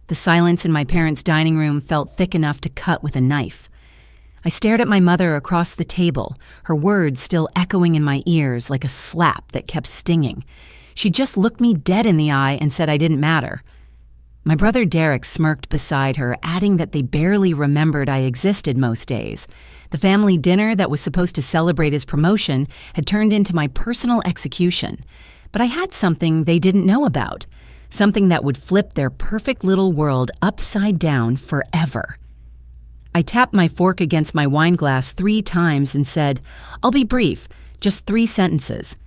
The silence in my parents' dining room felt thick enough to cut with a knife. I stared at my mother across the table, her words still echoing in my ears like a slap that kept stinging. She just looked me dead in the eye and said I didn't matter. My brother Derek smirked beside her, adding that they barely remembered I existed most days. The family dinner that was supposed to celebrate his promotion had turned into my personal execution. But I had something they didn't know about, something that would flip their perfect little world upside down forever. I tapped my fork against my wine glass 3 times and said, "I'll be brief, just 3 sentences."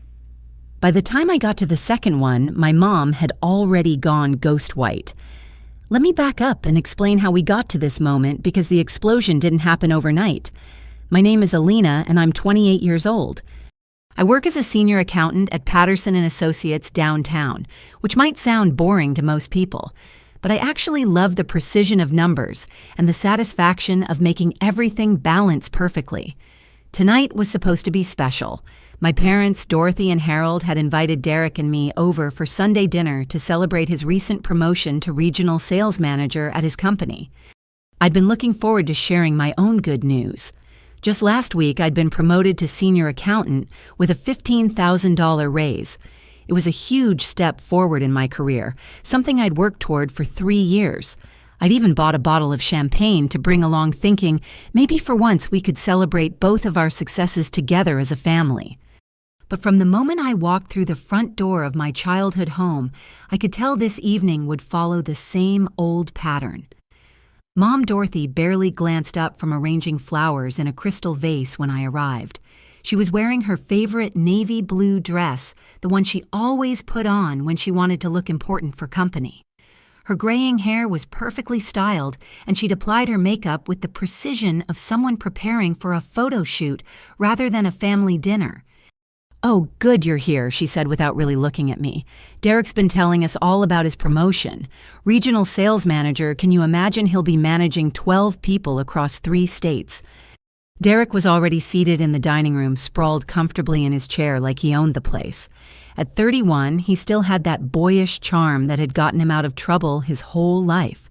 By the time I got to the second one, my mom had already gone ghost white. Let me back up and explain how we got to this moment because the explosion didn't happen overnight. My name is Alina and I'm 28 years old. I work as a senior accountant at Patterson & Associates downtown, which might sound boring to most people, but I actually love the precision of numbers and the satisfaction of making everything balance perfectly. Tonight was supposed to be special. My parents, Dorothy and Harold, had invited Derek and me over for Sunday dinner to celebrate his recent promotion to regional sales manager at his company. I'd been looking forward to sharing my own good news. Just last week, I'd been promoted to senior accountant with a $15,000 raise. It was a huge step forward in my career, something I'd worked toward for 3 years. I'd even bought a bottle of champagne to bring along, thinking maybe for once we could celebrate both of our successes together as a family. But from the moment I walked through the front door of my childhood home, I could tell this evening would follow the same old pattern. Mom Dorothy barely glanced up from arranging flowers in a crystal vase when I arrived. She was wearing her favorite navy blue dress, the one she always put on when she wanted to look important for company. Her graying hair was perfectly styled, and she'd applied her makeup with the precision of someone preparing for a photo shoot rather than a family dinner. "Oh, good you're here," she said without really looking at me. "Derek's been telling us all about his promotion. Regional sales manager, can you imagine he'll be managing 12 people across 3 states? Derek was already seated in the dining room, sprawled comfortably in his chair like he owned the place. At 31, he still had that boyish charm that had gotten him out of trouble his whole life.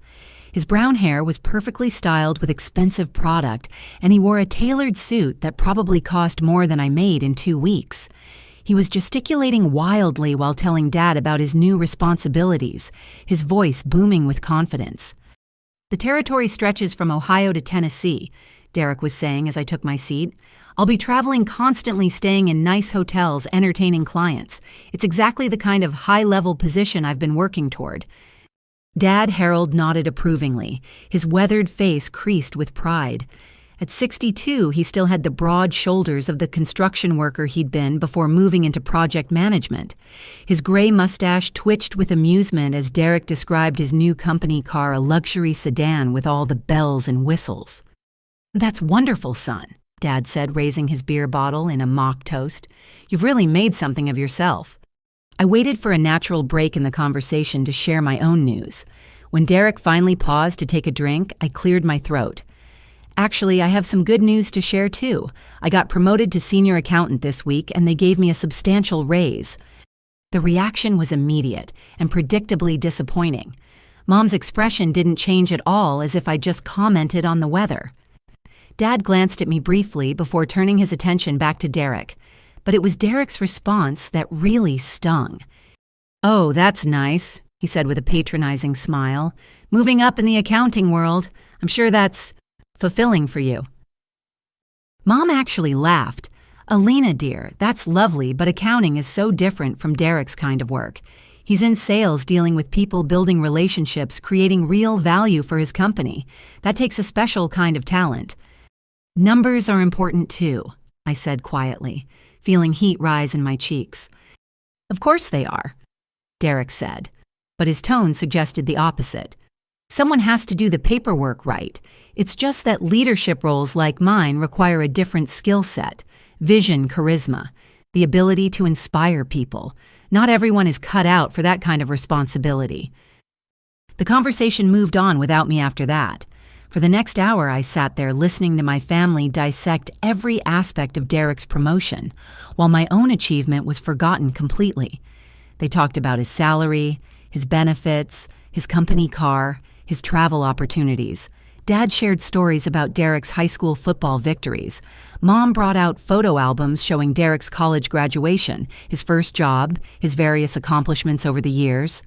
His brown hair was perfectly styled with expensive product, and he wore a tailored suit that probably cost more than I made in 2 weeks. He was gesticulating wildly while telling Dad about his new responsibilities, his voice booming with confidence. "The territory stretches from Ohio to Tennessee," Derek was saying as I took my seat. "I'll be traveling constantly, staying in nice hotels, entertaining clients. It's exactly the kind of high-level position I've been working toward." Dad Harold nodded approvingly, his weathered face creased with pride. At 62, he still had the broad shoulders of the construction worker he'd been before moving into project management. His gray mustache twitched with amusement as Derek described his new company car a luxury sedan with all the bells and whistles. "That's wonderful, son," Dad said, raising his beer bottle in a mock toast. "You've really made something of yourself." I waited for a natural break in the conversation to share my own news. When Derek finally paused to take a drink, I cleared my throat. "Actually, I have some good news to share too. I got promoted to senior accountant this week and they gave me a substantial raise." The reaction was immediate and predictably disappointing. Mom's expression didn't change at all, as if I just commented on the weather. Dad glanced at me briefly before turning his attention back to Derek. But it was Derek's response that really stung. "Oh, that's nice," he said with a patronizing smile. "Moving up in the accounting world. I'm sure that's fulfilling for you." Mom actually laughed. "Alina, dear, that's lovely, but accounting is so different from Derek's kind of work. He's in sales dealing with people, building relationships, creating real value for his company. That takes a special kind of talent." "Numbers are important too," I said quietly, feeling heat rise in my cheeks. "Of course they are," Derek said, but his tone suggested the opposite. "Someone has to do the paperwork right. It's just that leadership roles like mine require a different skill set, vision, charisma, the ability to inspire people. Not everyone is cut out for that kind of responsibility." The conversation moved on without me after that. For the next hour, I sat there listening to my family dissect every aspect of Derek's promotion, while my own achievement was forgotten completely. They talked about his salary, his benefits, his company car, his travel opportunities. Dad shared stories about Derek's high school football victories. Mom brought out photo albums showing Derek's college graduation, his first job, his various accomplishments over the years.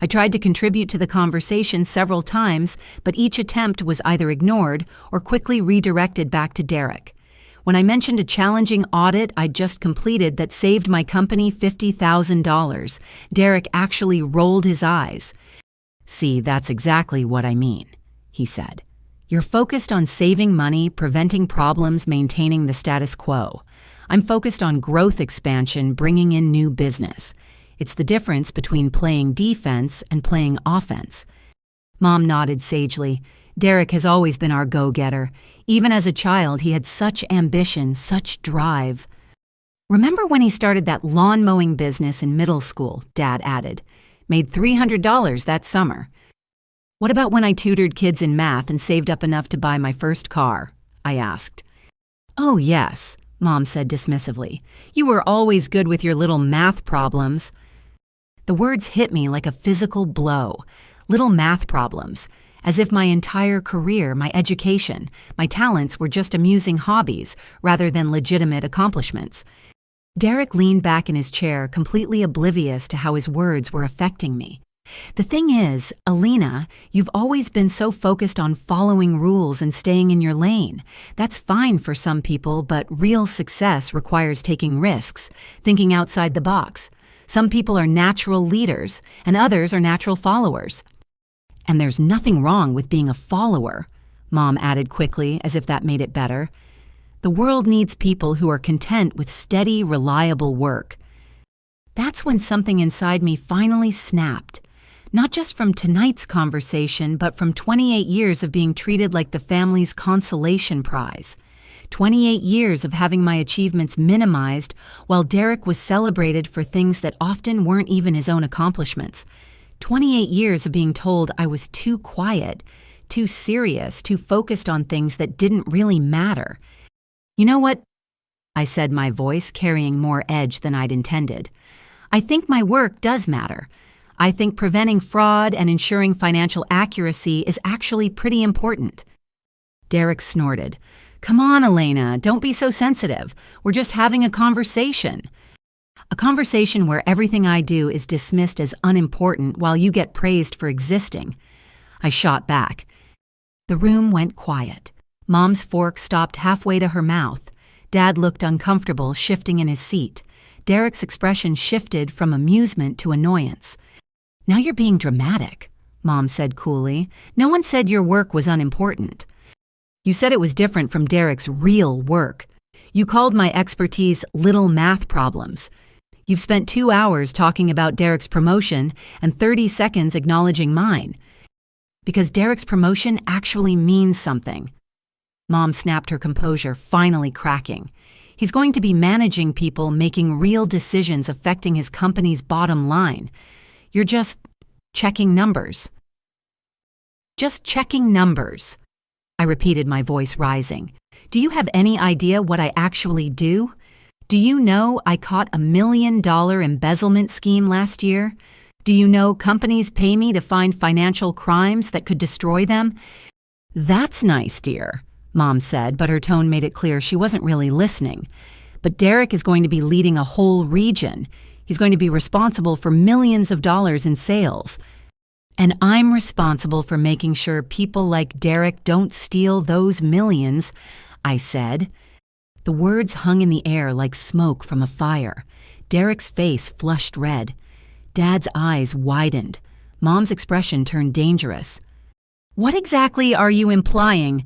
I tried to contribute to the conversation several times, but each attempt was either ignored or quickly redirected back to Derek. When I mentioned a challenging audit I'd just completed that saved my company $50,000, Derek actually rolled his eyes. "See, that's exactly what I mean," he said. "You're focused on saving money, preventing problems, maintaining the status quo. I'm focused on growth expansion, bringing in new business. It's the difference between playing defense and playing offense." Mom nodded sagely. Derek has always been our go-getter. Even as a child, he had such ambition, such drive. "Remember when he started that lawn mowing business in middle school?" Dad added. "Made $300 that summer." "What about when I tutored kids in math and saved up enough to buy my first car?" I asked. "Oh, yes," Mom said dismissively. "You were always good with your little math problems." The words hit me like a physical blow. Little math problems. As if my entire career, my education, my talents were just amusing hobbies rather than legitimate accomplishments. Derek leaned back in his chair, completely oblivious to how his words were affecting me. "The thing is, Alina, you've always been so focused on following rules and staying in your lane. That's fine for some people, but real success requires taking risks, thinking outside the box. Some people are natural leaders, and others are natural followers." "And there's nothing wrong with being a follower," Mom added quickly, as if that made it better. "The world needs people who are content with steady, reliable work." That's when something inside me finally snapped. Not just from tonight's conversation, but from 28 years of being treated like the family's consolation prize. 28 years of having my achievements minimized while Derek was celebrated for things that often weren't even his own accomplishments. 28 years of being told I was too quiet, too serious, too focused on things that didn't really matter. "You know what?" I said, my voice carrying more edge than I'd intended. "I think my work does matter. I think preventing fraud and ensuring financial accuracy is actually pretty important." Derek snorted. "Come on, Elena, don't be so sensitive. We're just having a conversation." "A conversation where everything I do is dismissed as unimportant while you get praised for existing." I shot back. The room went quiet. Mom's fork stopped halfway to her mouth. Dad looked uncomfortable, shifting in his seat. Derek's expression shifted from amusement to annoyance. "Now you're being dramatic," Mom said coolly. "No one said your work was unimportant. You said it was different from Derek's real work. You called my expertise little math problems. You've spent 2 hours talking about Derek's promotion and 30 seconds acknowledging mine. Because Derek's promotion actually means something." Mom snapped her composure, finally cracking. "He's going to be managing people, making real decisions affecting his company's bottom line. You're just checking numbers." "Just checking numbers," I repeated, my voice rising. "Do you have any idea what I actually do? Do you know I caught a $1 million embezzlement scheme last year? Do you know companies pay me to find financial crimes that could destroy them?" "That's nice, dear," Mom said, but her tone made it clear she wasn't really listening. "But Derek is going to be leading a whole region. He's going to be responsible for millions of dollars in sales. And I'm responsible for making sure people like Derek don't steal those millions," I said. The words hung in the air like smoke from a fire. Derek's face flushed red. Dad's eyes widened. Mom's expression turned dangerous. "What exactly are you implying?"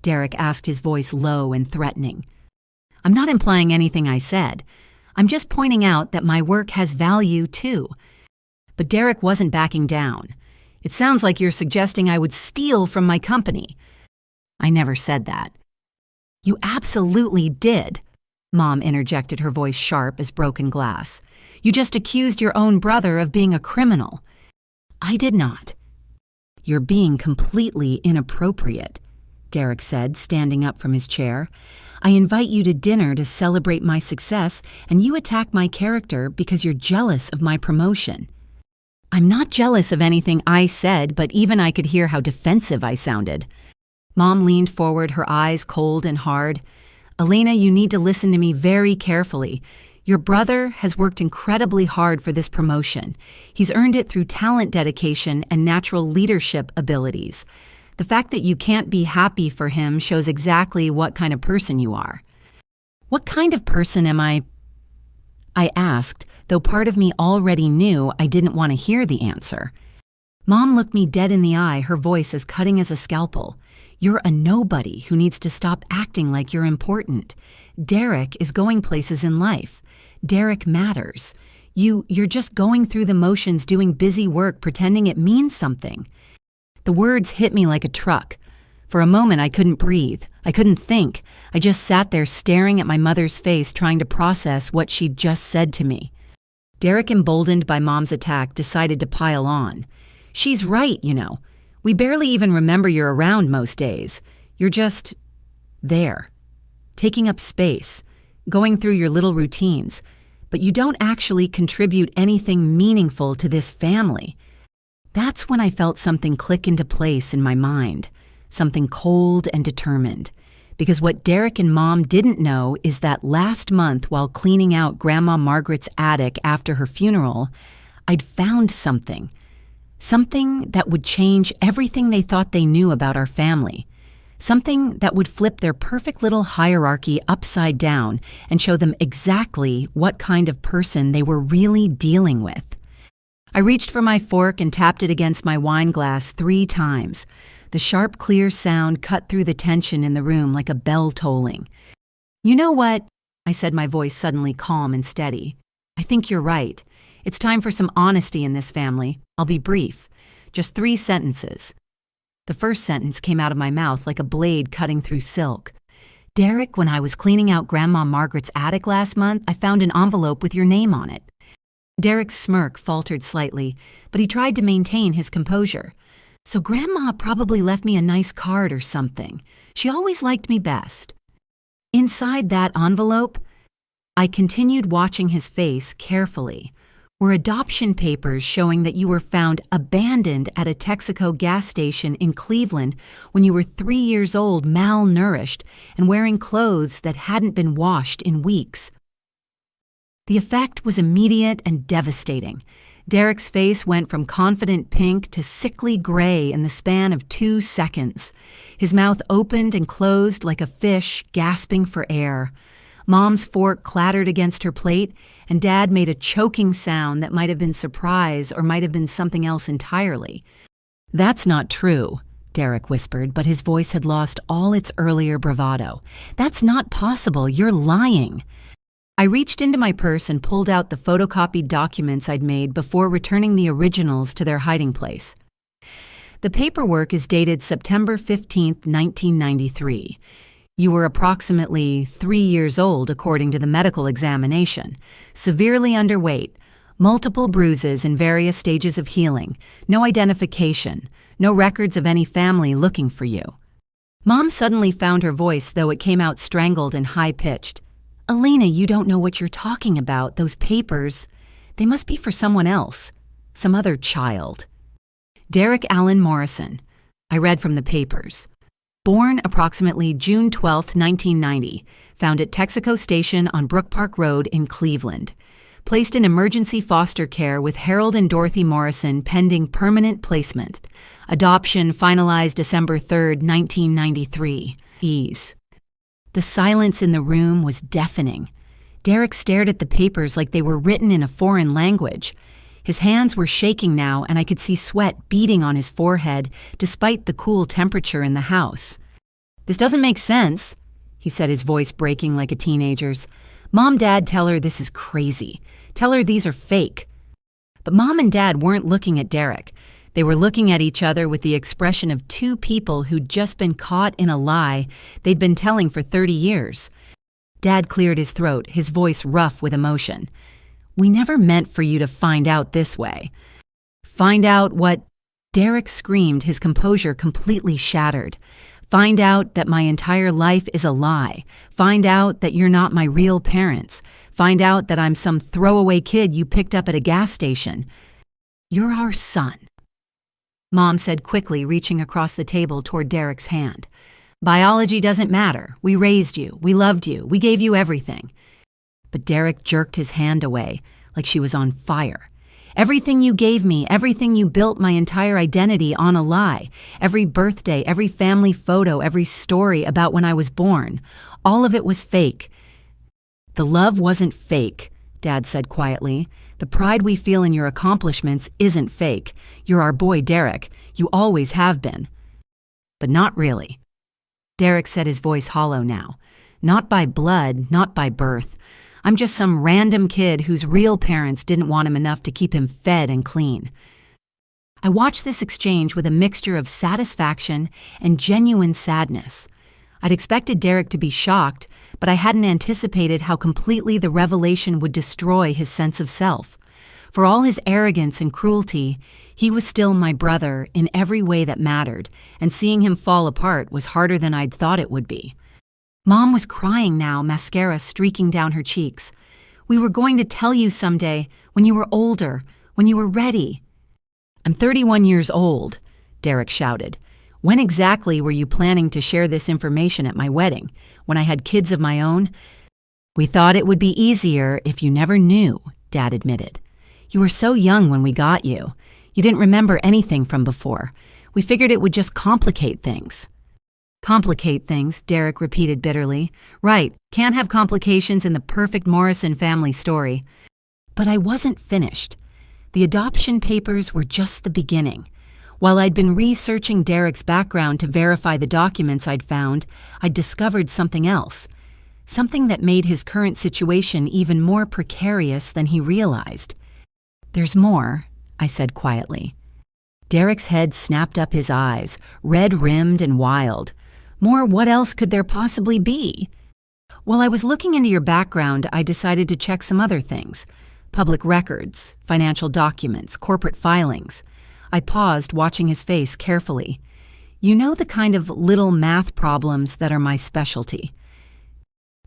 Derek asked, his voice low and threatening. "I'm not implying anything I said. I'm just pointing out that my work has value too." But Derek wasn't backing down. "It sounds like you're suggesting I would steal from my company." "I never said that." "You absolutely did," Mom interjected, her voice sharp as broken glass. "You just accused your own brother of being a criminal." "I did not." "You're being completely inappropriate," Derek said, standing up from his chair. "I invite you to dinner to celebrate my success, and you attack my character because you're jealous of my promotion." I'm not jealous of anything I said, but even I could hear how defensive I sounded. Mom leaned forward, her eyes cold and hard. Elena, you need to listen to me very carefully. Your brother has worked incredibly hard for this promotion. He's earned it through talent, dedication, and natural leadership abilities. The fact that you can't be happy for him shows exactly what kind of person you are. What kind of person am I asked, though part of me already knew I didn't want to hear the answer. Mom looked me dead in the eye, her voice as cutting as a scalpel. You're a nobody who needs to stop acting like you're important. Derek is going places in life. Derek matters. You're just going through the motions, doing busy work, pretending it means something. The words hit me like a truck. For a moment, I couldn't breathe. I couldn't think. I just sat there staring at my mother's face, trying to process what she'd just said to me. Derek, emboldened by Mom's attack, decided to pile on. She's right, you know. We barely even remember you're around most days. You're just there, taking up space, going through your little routines. But you don't actually contribute anything meaningful to this family. That's when I felt something click into place in my mind. Something cold and determined. Because what Derek and Mom didn't know is that last month, while cleaning out Grandma Margaret's attic after her funeral, I'd found something. Something that would change everything they thought they knew about our family. Something that would flip their perfect little hierarchy upside down and show them exactly what kind of person they were really dealing with. I reached for my fork and tapped it against my wine glass 3 times. The sharp, clear sound cut through the tension in the room like a bell tolling. You know what? I said, my voice suddenly calm and steady. I think you're right. It's time for some honesty in this family. I'll be brief. Just 3 sentences. The first sentence came out of my mouth like a blade cutting through silk. Derek, when I was cleaning out Grandma Margaret's attic last month, I found an envelope with your name on it. Derek's smirk faltered slightly, but he tried to maintain his composure. So Grandma probably left me a nice card or something. She always liked me best. Inside that envelope, I continued watching his face carefully, were adoption papers showing that you were found abandoned at a Texaco gas station in Cleveland when you were 3 years old, malnourished, and wearing clothes that hadn't been washed in weeks. The effect was immediate and devastating. Derek's face went from confident pink to sickly gray in the span of 2 seconds. His mouth opened and closed like a fish gasping for air. Mom's fork clattered against her plate, and Dad made a choking sound that might have been surprise or might have been something else entirely. That's not true, Derek whispered, but his voice had lost all its earlier bravado. That's not possible. You're lying. I reached into my purse and pulled out the photocopied documents I'd made before returning the originals to their hiding place. The paperwork is dated September 15, 1993. You were approximately 3 years old according to the medical examination, severely underweight, multiple bruises in various stages of healing, no identification, no records of any family looking for you. Mom suddenly found her voice, though it came out strangled and high-pitched. Elena, you don't know what you're talking about. Those papers, they must be for someone else, some other child. Derek Allen Morrison. I read from the papers. Born approximately June 12, 1990, found at Texaco Station on Brook Park Road in Cleveland. Placed in emergency foster care with Harold and Dorothy Morrison pending permanent placement. Adoption finalized December 3, 1993. Ease. The silence in the room was deafening. Derek stared at the papers like they were written in a foreign language. His hands were shaking now, and I could see sweat beading on his forehead despite the cool temperature in the house. This doesn't make sense, he said, his voice breaking like a teenager's. Mom, Dad, tell her this is crazy. Tell her these are fake. But Mom and Dad weren't looking at Derek. They were looking at each other with the expression of 2 people who'd just been caught in a lie they'd been telling for 30 years. Dad cleared his throat, his voice rough with emotion. We never meant for you to find out this way. Find out what? Derek screamed, his composure completely shattered. Find out that my entire life is a lie. Find out that you're not my real parents. Find out that I'm some throwaway kid you picked up at a gas station. "You're our son," Mom said quickly, reaching across the table toward Derek's hand. "Biology doesn't matter. We raised you. We loved you. We gave you everything." But Derek jerked his hand away, like she was on fire. "Everything you gave me, everything you built my entire identity on a lie. Every birthday, every family photo, every story about when I was born. All of it was fake." "The love wasn't fake," Dad said quietly. "The pride we feel in your accomplishments isn't fake. You're our boy, Derek. You always have been." "But not really." Derek said, his voice hollow now. "Not by blood, not by birth. I'm just some random kid whose real parents didn't want him enough to keep him fed and clean." I watched this exchange with a mixture of satisfaction and genuine sadness. I'd expected Derek to be shocked, but I hadn't anticipated how completely the revelation would destroy his sense of self. For all his arrogance and cruelty, he was still my brother in every way that mattered, and seeing him fall apart was harder than I'd thought it would be. Mom was crying now, mascara streaking down her cheeks. "We were going to tell you someday, when you were older, when you were ready." "I'm 31 years old," Derek shouted. "When exactly were you planning to share this information at my wedding? When I had kids of my own?" "We thought it would be easier if you never knew," Dad admitted. "You were so young when we got you. You didn't remember anything from before. We figured it would just complicate things." "Complicate things," Derek repeated bitterly. "Right, can't have complications in the perfect Morrison family story." But I wasn't finished. The adoption papers were just the beginning. While I'd been researching Derek's background to verify the documents I'd found, I'd discovered something else. Something that made his current situation even more precarious than he realized. "There's more," I said quietly. Derek's head snapped up his eyes, red-rimmed and wild. "More what else could there possibly be?" "While I was looking into your background, I decided to check some other things. Public records, financial documents, corporate filings." I paused, watching his face carefully. "You know the kind of little math problems that are my specialty."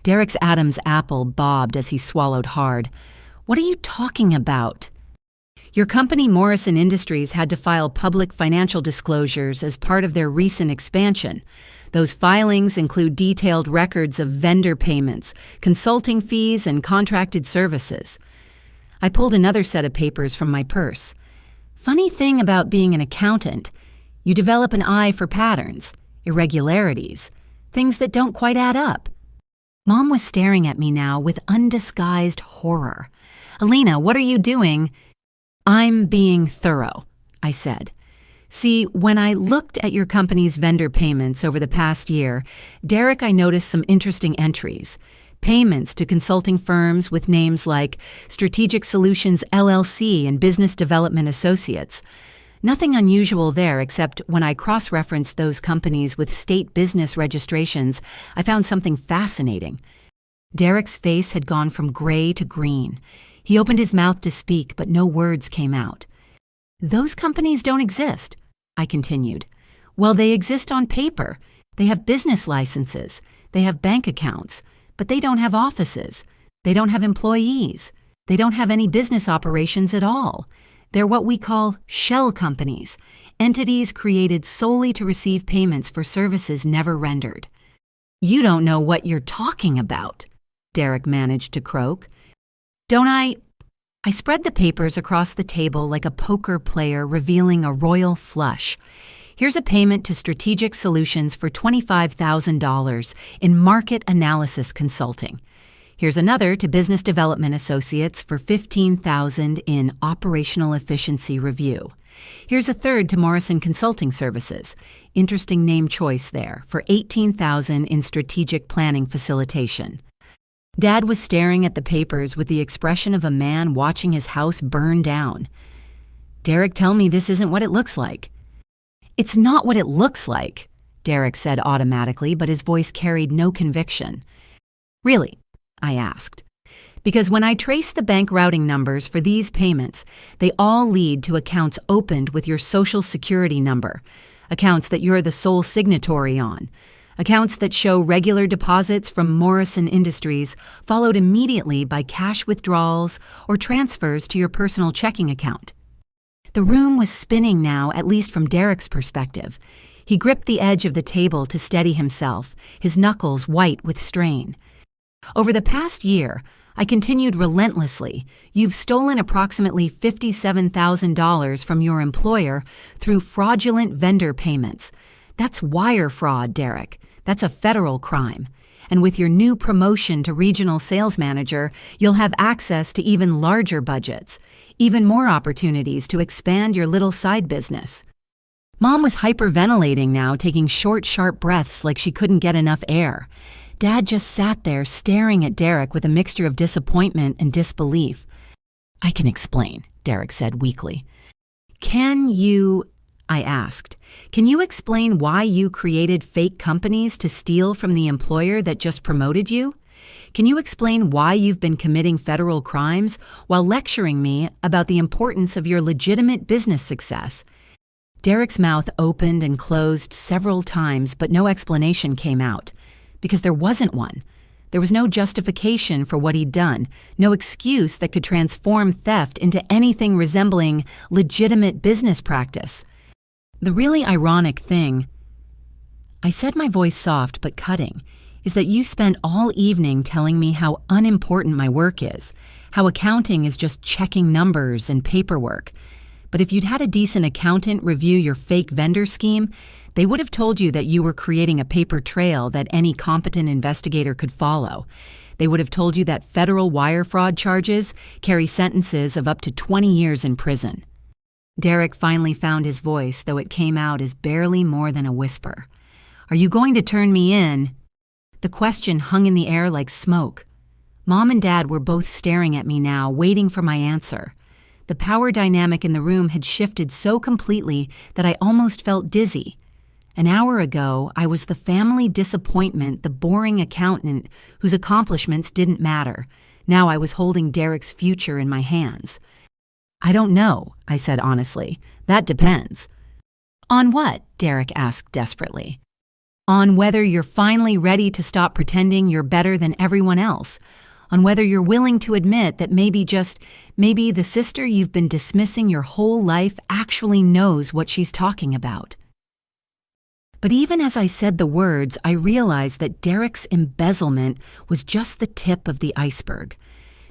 Derek's Adam's apple bobbed as he swallowed hard. "What are you talking about?" "Your company, Morrison Industries, had to file public financial disclosures as part of their recent expansion. Those filings include detailed records of vendor payments, consulting fees, and contracted services." I pulled another set of papers from my purse. "Funny thing about being an accountant, you develop an eye for patterns, irregularities, things that don't quite add up." Mom was staring at me now with undisguised horror. "Alina, what are you doing?" "I'm being thorough," I said. "See, when I looked at your company's vendor payments over the past year, Derek, I noticed some interesting entries. Payments to consulting firms with names like Strategic Solutions LLC and Business Development Associates. Nothing unusual there, except when I cross-referenced those companies with state business registrations, I found something fascinating." Derek's face had gone from gray to green. He opened his mouth to speak, but no words came out. "Those companies don't exist," I continued. "Well, they exist on paper. They have business licenses. They have bank accounts. But they don't have offices. They don't have employees. They don't have any business operations at all. They're what we call shell companies, entities created solely to receive payments for services never rendered." "You don't know what you're talking about," Derek managed to croak. "Don't I?" I spread the papers across the table like a poker player revealing a royal flush. "Here's a payment to Strategic Solutions for $25,000 in market analysis consulting. Here's another to Business Development Associates for $15,000 in operational efficiency review. Here's a third to Morrison Consulting Services. Interesting name choice there, for $18,000 in strategic planning facilitation." Dad was staring at the papers with the expression of a man watching his house burn down. "Derek, tell me this isn't what it looks like." "It's not what it looks like," Derek said automatically, but his voice carried no conviction. "Really?" I asked. "Because when I trace the bank routing numbers for these payments, they all lead to accounts opened with your Social Security number, accounts that you're the sole signatory on, accounts that show regular deposits from Morrison Industries followed immediately by cash withdrawals or transfers to your personal checking account." The room was spinning now, at least from Derek's perspective. He gripped the edge of the table to steady himself, his knuckles white with strain. Over the past year, I continued relentlessly. You've stolen approximately $57,000 from your employer through fraudulent vendor payments. That's wire fraud, Derek. That's a federal crime. And with your new promotion to regional sales manager, you'll have access to even larger budgets, even more opportunities to expand your little side business. Mom was hyperventilating now, taking short, sharp breaths like she couldn't get enough air. Dad just sat there staring at Derek with a mixture of disappointment and disbelief. "I can explain," Derek said weakly. "Can you," I asked, "can you explain why you created fake companies to steal from the employer that just promoted you? Can you explain why you've been committing federal crimes while lecturing me about the importance of your legitimate business success?" Derek's mouth opened and closed several times, but no explanation came out. Because there wasn't one. There was no justification for what he'd done, no excuse that could transform theft into anything resembling legitimate business practice. The really ironic thing, I said, my voice soft but cutting, is that you spent all evening telling me how unimportant my work is, how accounting is just checking numbers and paperwork. But if you'd had a decent accountant review your fake vendor scheme, they would have told you that you were creating a paper trail that any competent investigator could follow. They would have told you that federal wire fraud charges carry sentences of up to 20 years in prison. Derek finally found his voice, though it came out as barely more than a whisper. "Are you going to turn me in?" The question hung in the air like smoke. Mom and Dad were both staring at me now, waiting for my answer. The power dynamic in the room had shifted so completely that I almost felt dizzy. An hour ago, I was the family disappointment, the boring accountant whose accomplishments didn't matter. Now I was holding Derek's future in my hands. "I don't know," I said honestly. "That depends." "On what?" Derek asked desperately. "On whether you're finally ready to stop pretending you're better than everyone else. On whether you're willing to admit that maybe the sister you've been dismissing your whole life actually knows what she's talking about." But even as I said the words, I realized that Derek's embezzlement was just the tip of the iceberg.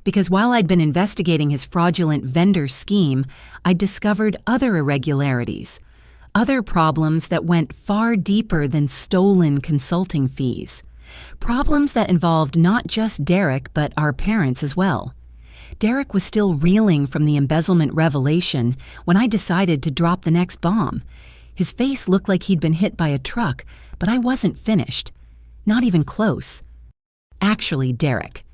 Because while I'd been investigating his fraudulent vendor scheme, I'd discovered other irregularities, other problems that went far deeper than stolen consulting fees. Problems that involved not just Derek, but our parents as well. Derek was still reeling from the embezzlement revelation when I decided to drop the next bomb. His face looked like he'd been hit by a truck, but I wasn't finished. Not even close. "Actually, Derek,"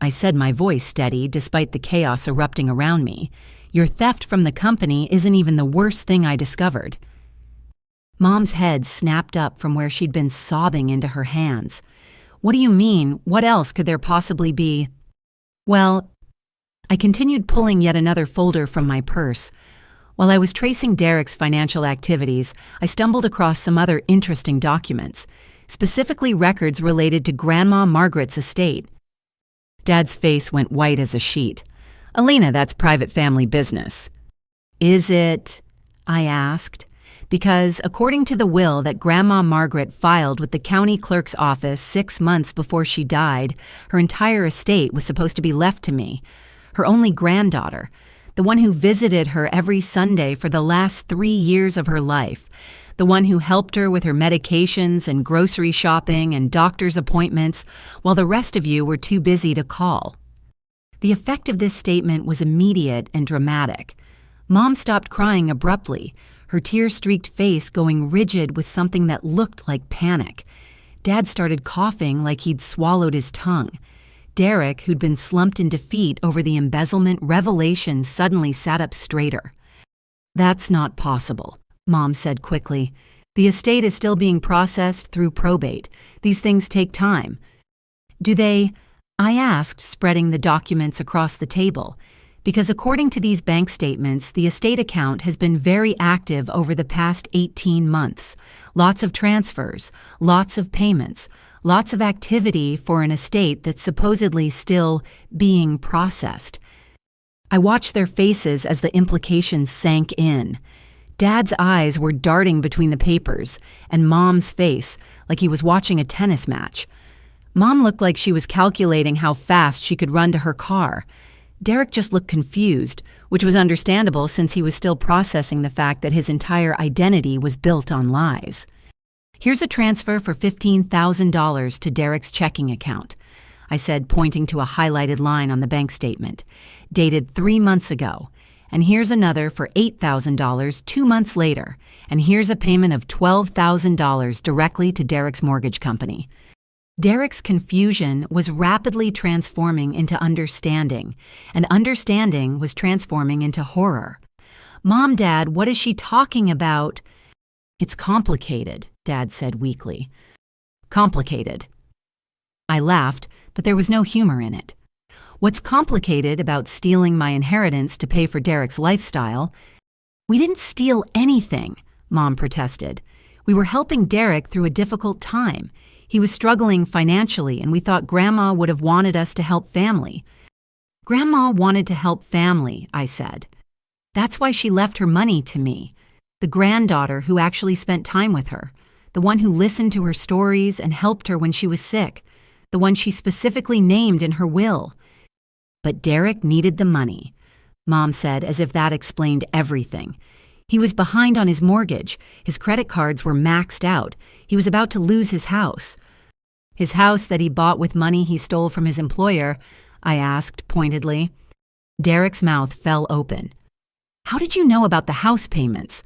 I said, my voice steady despite the chaos erupting around me, "your theft from the company isn't even the worst thing I discovered." Mom's head snapped up from where she'd been sobbing into her hands. "What do you mean? What else could there possibly be?" "Well," I continued, pulling yet another folder from my purse. While I was tracing Derek's financial activities, I stumbled across some other interesting documents, specifically records related to Grandma Margaret's estate. Dad's face went white as a sheet. "Alina, that's private family business." "Is it?" I asked. Because according to the will that Grandma Margaret filed with the county clerk's office 6 months before she died, her entire estate was supposed to be left to me, her only granddaughter, the one who visited her every Sunday for the last 3 years of her life, the one who helped her with her medications and grocery shopping and doctor's appointments while the rest of you were too busy to call. The effect of this statement was immediate and dramatic. Mom stopped crying abruptly, her tear-streaked face going rigid with something that looked like panic. Dad started coughing like he'd swallowed his tongue. Derek, who'd been slumped in defeat over the embezzlement revelation, suddenly sat up straighter. "That's not possible," Mom said quickly. "The estate is still being processed through probate. These things take time." "Do they?" I asked, spreading the documents across the table. Because according to these bank statements, the estate account has been very active over the past 18 months. Lots of transfers, lots of payments, lots of activity for an estate that's supposedly still being processed. I watched their faces as the implications sank in. Dad's eyes were darting between the papers, and Mom's face like he was watching a tennis match. Mom looked like she was calculating how fast she could run to her car. Derek just looked confused, which was understandable since he was still processing the fact that his entire identity was built on lies. "Here's a transfer for $15,000 to Derek's checking account," I said, pointing to a highlighted line on the bank statement, dated 3 months ago. "And here's another for $8,000 2 months later. And here's a payment of $12,000 directly to Derek's mortgage company." Derek's confusion was rapidly transforming into understanding, and understanding was transforming into horror. "Mom, Dad, what is she talking about?" "It's complicated," Dad said weakly. "Complicated." I laughed, but there was no humor in it. "What's complicated about stealing my inheritance to pay for Derek's lifestyle?" "We didn't steal anything," Mom protested. "We were helping Derek through a difficult time. He was struggling financially, and we thought Grandma would have wanted us to help family." "Grandma wanted to help family," I said. "That's why she left her money to me, the granddaughter who actually spent time with her, the one who listened to her stories and helped her when she was sick, the one she specifically named in her will." "But Derek needed the money," Mom said, as if that explained everything. "He was behind on his mortgage. His credit cards were maxed out. He was about to lose his house." "His house that he bought with money he stole from his employer?" I asked pointedly. Derek's mouth fell open. "How did you know about the house payments?"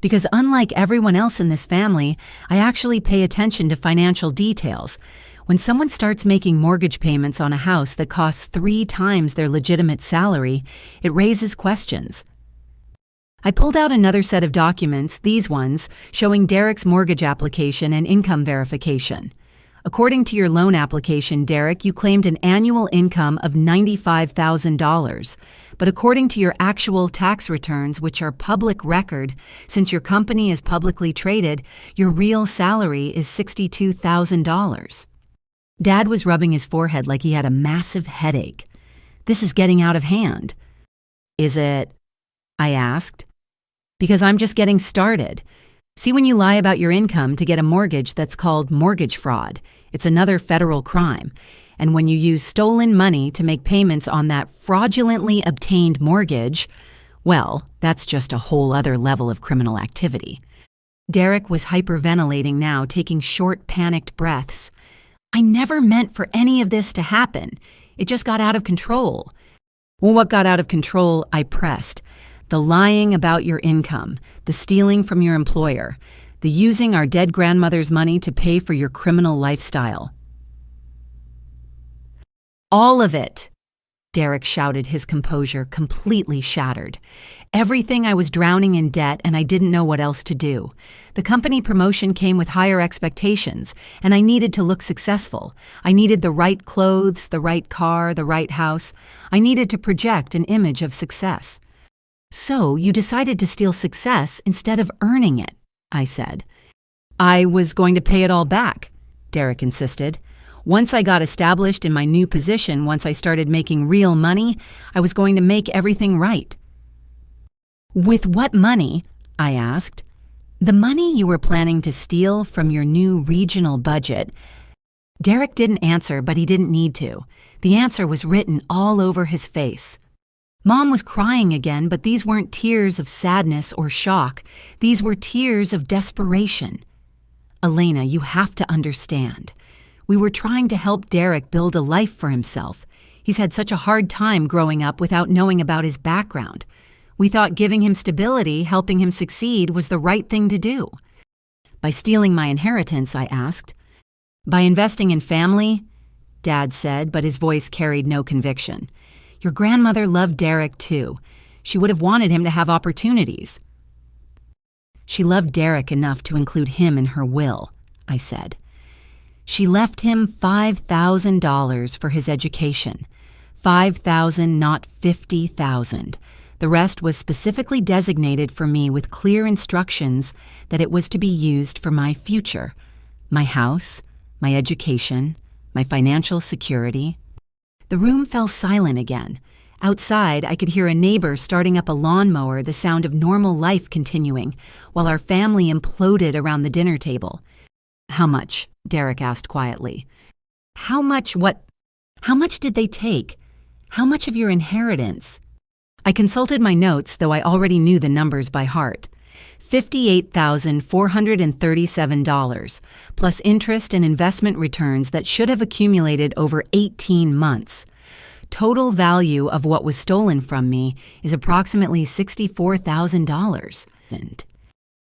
"Because unlike everyone else in this family, I actually pay attention to financial details. When someone starts making mortgage payments on a house that costs 3 times their legitimate salary, it raises questions." I pulled out another set of documents, these ones, showing Derek's mortgage application and income verification. "According to your loan application, Derek, you claimed an annual income of $95,000. But according to your actual tax returns, which are public record, since your company is publicly traded, your real salary is $62,000. Dad was rubbing his forehead like he had a massive headache. "This is getting out of hand." "Is it?" I asked. "Because I'm just getting started. See, when you lie about your income to get a mortgage, that's called mortgage fraud. It's another federal crime. And when you use stolen money to make payments on that fraudulently obtained mortgage, well, that's just a whole other level of criminal activity." Derek was hyperventilating now, taking short, panicked breaths. "I never meant for any of this to happen. It just got out of control." "Well, what got out of control?" I pressed. "The lying about your income, the stealing from your employer, the using our dead grandmother's money to pay for your criminal lifestyle." "All of it," Derek shouted, his composure completely shattered. "Everything. I was drowning in debt and I didn't know what else to do. The company promotion came with higher expectations, and I needed to look successful. I needed the right clothes, the right car, the right house. I needed to project an image of success." "So you decided to steal success instead of earning it," I said. "I was going to pay it all back," Derek insisted. "Once I got established in my new position, once I started making real money, I was going to make everything right." "With what money?" I asked. "The money you were planning to steal from your new regional budget." Derek didn't answer, but he didn't need to. The answer was written all over his face. Mom was crying again, but these weren't tears of sadness or shock. These were tears of desperation. "Elena, you have to understand. We were trying to help Derek build a life for himself. He's had such a hard time growing up without knowing about his background. We thought giving him stability, helping him succeed, was the right thing to do." "By stealing my inheritance?" I asked. "By investing in family?" Dad said, but his voice carried no conviction. "Your grandmother loved Derek too. She would have wanted him to have opportunities." "She loved Derek enough to include him in her will," I said. "She left him $5,000 for his education. $5,000, not $50,000. The rest was specifically designated for me with clear instructions that it was to be used for my future, my house, my education, my financial security." The room fell silent again. Outside, I could hear a neighbor starting up a lawnmower, the sound of normal life continuing, while our family imploded around the dinner table. "How much?" Derek asked quietly. "How much what? How much did they take? How much of your inheritance?" I consulted my notes, though I already knew the numbers by heart. $58,437, plus interest and investment returns that should have accumulated over 18 months. Total value of what was stolen from me is approximately $64,000.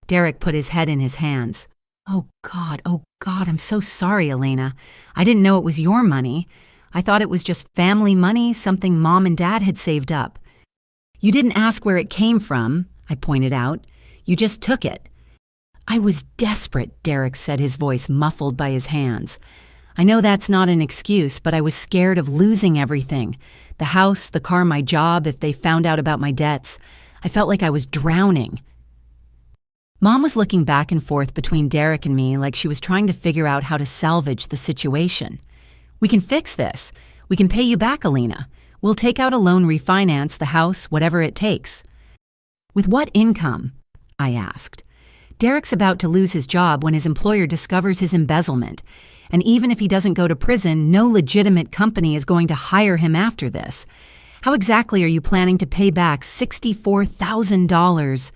Derek put his head in his hands. Oh God, I'm so sorry, Elena. I didn't know it was your money. I thought it was just family money, something Mom and Dad had saved up." "You didn't ask where it came from," I pointed out. "You just took it." "I was desperate," Derek said, his voice muffled by his hands. "I know that's not an excuse, but I was scared of losing everything. The house, the car, my job, if they found out about my debts. I felt like I was drowning." Mom was looking back and forth between Derek and me like she was trying to figure out how to salvage the situation. "We can fix this. We can pay you back, Elena. We'll take out a loan, refinance the house, whatever it takes." "With what income?" I asked. "Derek's about to lose his job when his employer discovers his embezzlement. And even if he doesn't go to prison, no legitimate company is going to hire him after this. How exactly are you planning to pay back $64,000?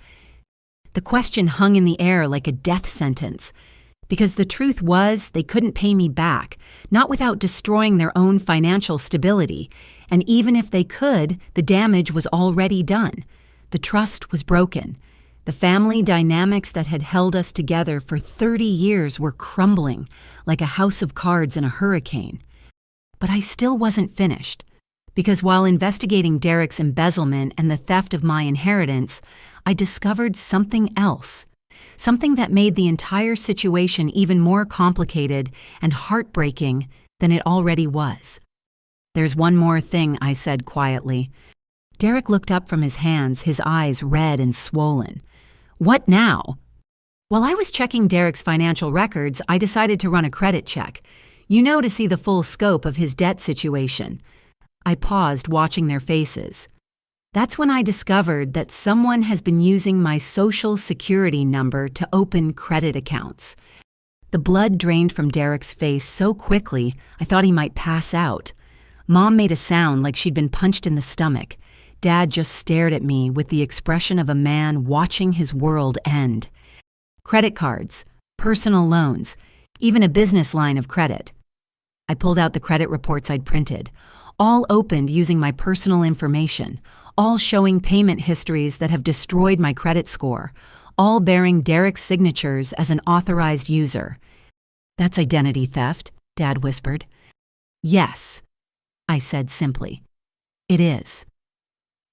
The question hung in the air like a death sentence. Because the truth was, they couldn't pay me back, not without destroying their own financial stability. And even if they could, the damage was already done. The trust was broken. The family dynamics that had held us together for 30 years were crumbling, like a house of cards in a hurricane. But I still wasn't finished. Because while investigating Derek's embezzlement and the theft of my inheritance, I discovered something else. Something that made the entire situation even more complicated and heartbreaking than it already was. "There's one more thing," I said quietly. Derek looked up from his hands, his eyes red and swollen. "What now?" While I was checking Derek's financial records, I decided to run a credit check. To see the full scope of his debt situation. I paused, watching their faces. That's when I discovered that someone has been using my Social Security number to open credit accounts. The blood drained from Derek's face so quickly, I thought he might pass out. Mom made a sound like she'd been punched in the stomach. Dad just stared at me with the expression of a man watching his world end. Credit cards, personal loans, even a business line of credit. I pulled out the credit reports I'd printed, all opened using my personal information, all showing payment histories that have destroyed my credit score, all bearing Derek's signatures as an authorized user. "That's identity theft," Dad whispered. "Yes," I said simply. "It is."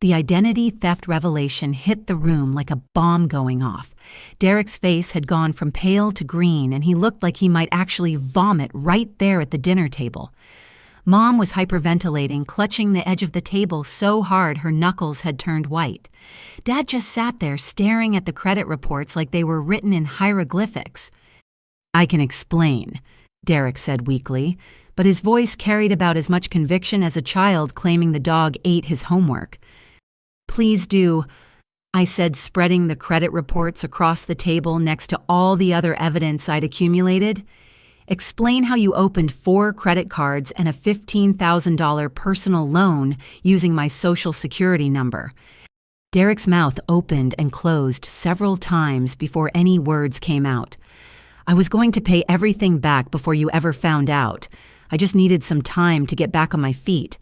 The identity theft revelation hit the room like a bomb going off. Derek's face had gone from pale to green, and he looked like he might actually vomit right there at the dinner table. Mom was hyperventilating, clutching the edge of the table so hard her knuckles had turned white. Dad just sat there staring at the credit reports like they were written in hieroglyphics. "I can explain," Derek said weakly, but his voice carried about as much conviction as a child claiming the dog ate his homework. "Please do," I said, spreading the credit reports across the table next to all the other evidence I'd accumulated. "Explain how you opened 4 credit cards and a $15,000 personal loan using my Social Security number." Derek's mouth opened and closed several times before any words came out. "I was going to pay everything back before you ever found out. I just needed some time to get back on my feet."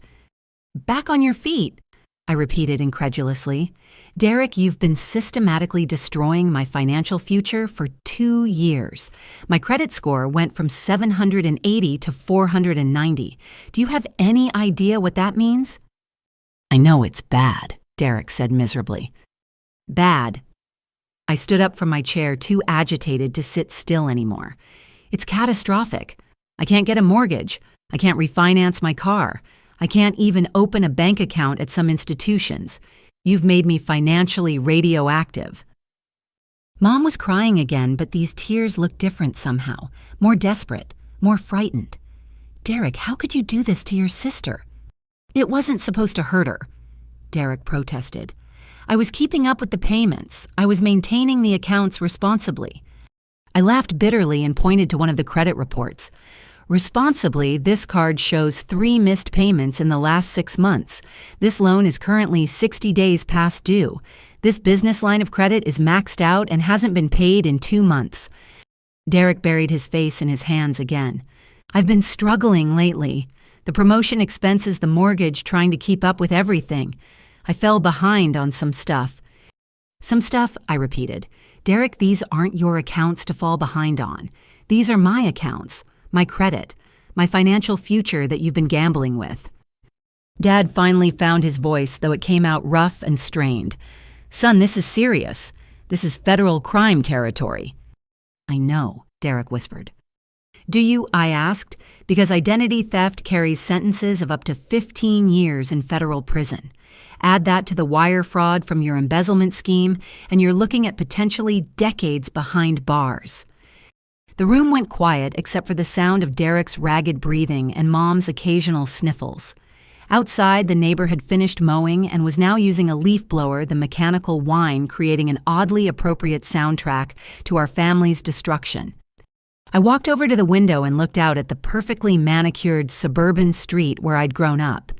"Back on your feet?" I repeated incredulously. "Derek, you've been systematically destroying my financial future for 2 years. My credit score went from 780 to 490. Do you have any idea what that means?" "I know it's bad," Derek said miserably. "Bad." I stood up from my chair, too agitated to sit still anymore. "It's catastrophic. I can't get a mortgage. I can't refinance my car. I can't even open a bank account at some institutions. You've made me financially radioactive." Mom was crying again, but these tears looked different somehow, more desperate, more frightened. "Derek, how could you do this to your sister? It wasn't supposed to hurt her. Derek protested. I was keeping up with the payments. I was maintaining the accounts responsibly. I laughed bitterly and pointed to one of the credit reports. Responsibly, this card shows 3 missed payments in the last 6 months. This loan is currently 60 days past due. This business line of credit is maxed out and hasn't been paid in 2 months. Derek buried his face in his hands again. I've been struggling lately. The promotion expenses, the mortgage, trying to keep up with everything. I fell behind on some stuff. Some stuff, I repeated. Derek, these aren't your accounts to fall behind on. These are my accounts, my credit, my financial future that you've been gambling with. Dad finally found his voice, though it came out rough and strained. Son, this is serious. This is federal crime territory. I know, Derek whispered. Do you? I asked, because identity theft carries sentences of up to 15 years in federal prison. Add that to the wire fraud from your embezzlement scheme, and you're looking at potentially decades behind bars. The room went quiet except for the sound of Derek's ragged breathing and Mom's occasional sniffles. Outside, the neighbor had finished mowing and was now using a leaf blower, the mechanical whine creating an oddly appropriate soundtrack to our family's destruction. I walked over to the window and looked out at the perfectly manicured suburban street where I'd grown up.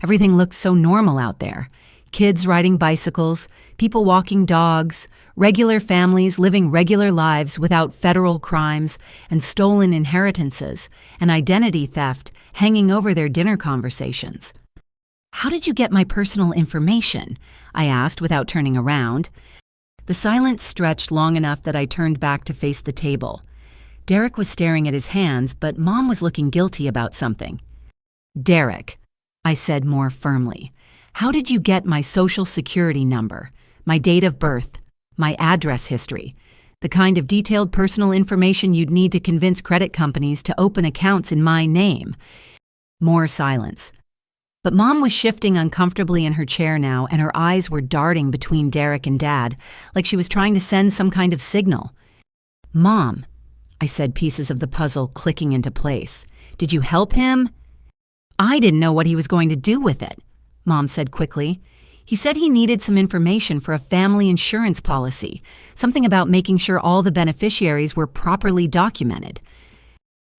Everything looked so normal out there. Kids riding bicycles, people walking dogs, regular families living regular lives without federal crimes and stolen inheritances, and identity theft hanging over their dinner conversations. How did you get my personal information? I asked without turning around. The silence stretched long enough that I turned back to face the table. Derek was staring at his hands, but Mom was looking guilty about something. Derek, I said more firmly, how did you get my social security number, my date of birth, my address history, the kind of detailed personal information you'd need to convince credit companies to open accounts in my name? More silence. But Mom was shifting uncomfortably in her chair now, and her eyes were darting between Derek and Dad, like she was trying to send some kind of signal. Mom, I said, pieces of the puzzle clicking into place. Did you help him? I didn't know what he was going to do with it, Mom said quickly. He said he needed some information for a family insurance policy, something about making sure all the beneficiaries were properly documented.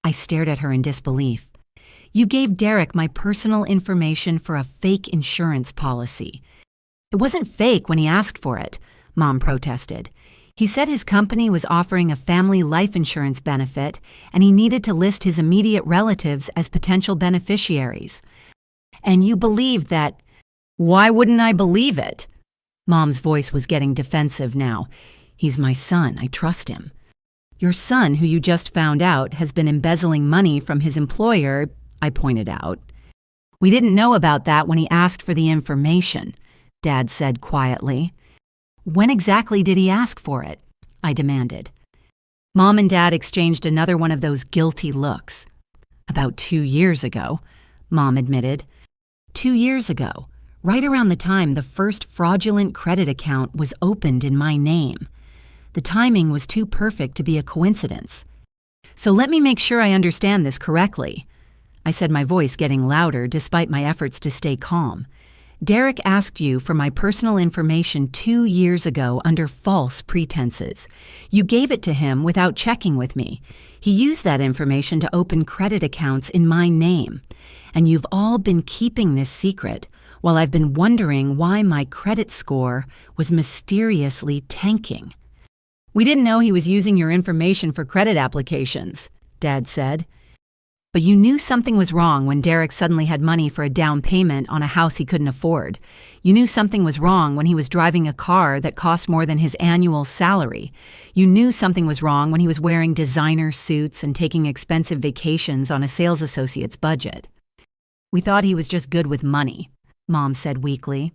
I stared at her in disbelief. You gave Derek my personal information for a fake insurance policy. It wasn't fake when he asked for it, Mom protested. He said his company was offering a family life insurance benefit, and he needed to list his immediate relatives as potential beneficiaries. And you believed that. Why wouldn't I believe it? Mom's voice was getting defensive now. He's my son. I trust him. Your son, who you just found out, has been embezzling money from his employer, I pointed out. We didn't know about that when he asked for the information, Dad said quietly. When exactly did he ask for it? I demanded. Mom and Dad exchanged another one of those guilty looks. About 2 years ago, Mom admitted. 2 years ago, right around the time the first fraudulent credit account was opened in my name. The timing was too perfect to be a coincidence. So let me make sure I understand this correctly, I said, my voice getting louder despite my efforts to stay calm. Derek asked you for my personal information 2 years ago under false pretenses. You gave it to him without checking with me. He used that information to open credit accounts in my name. And you've all been keeping this secret while I've been wondering why my credit score was mysteriously tanking. We didn't know he was using your information for credit applications, Dad said. But you knew something was wrong when Derek suddenly had money for a down payment on a house he couldn't afford. You knew something was wrong when he was driving a car that cost more than his annual salary. You knew something was wrong when he was wearing designer suits and taking expensive vacations on a sales associate's budget. We thought he was just good with money, Mom said weakly.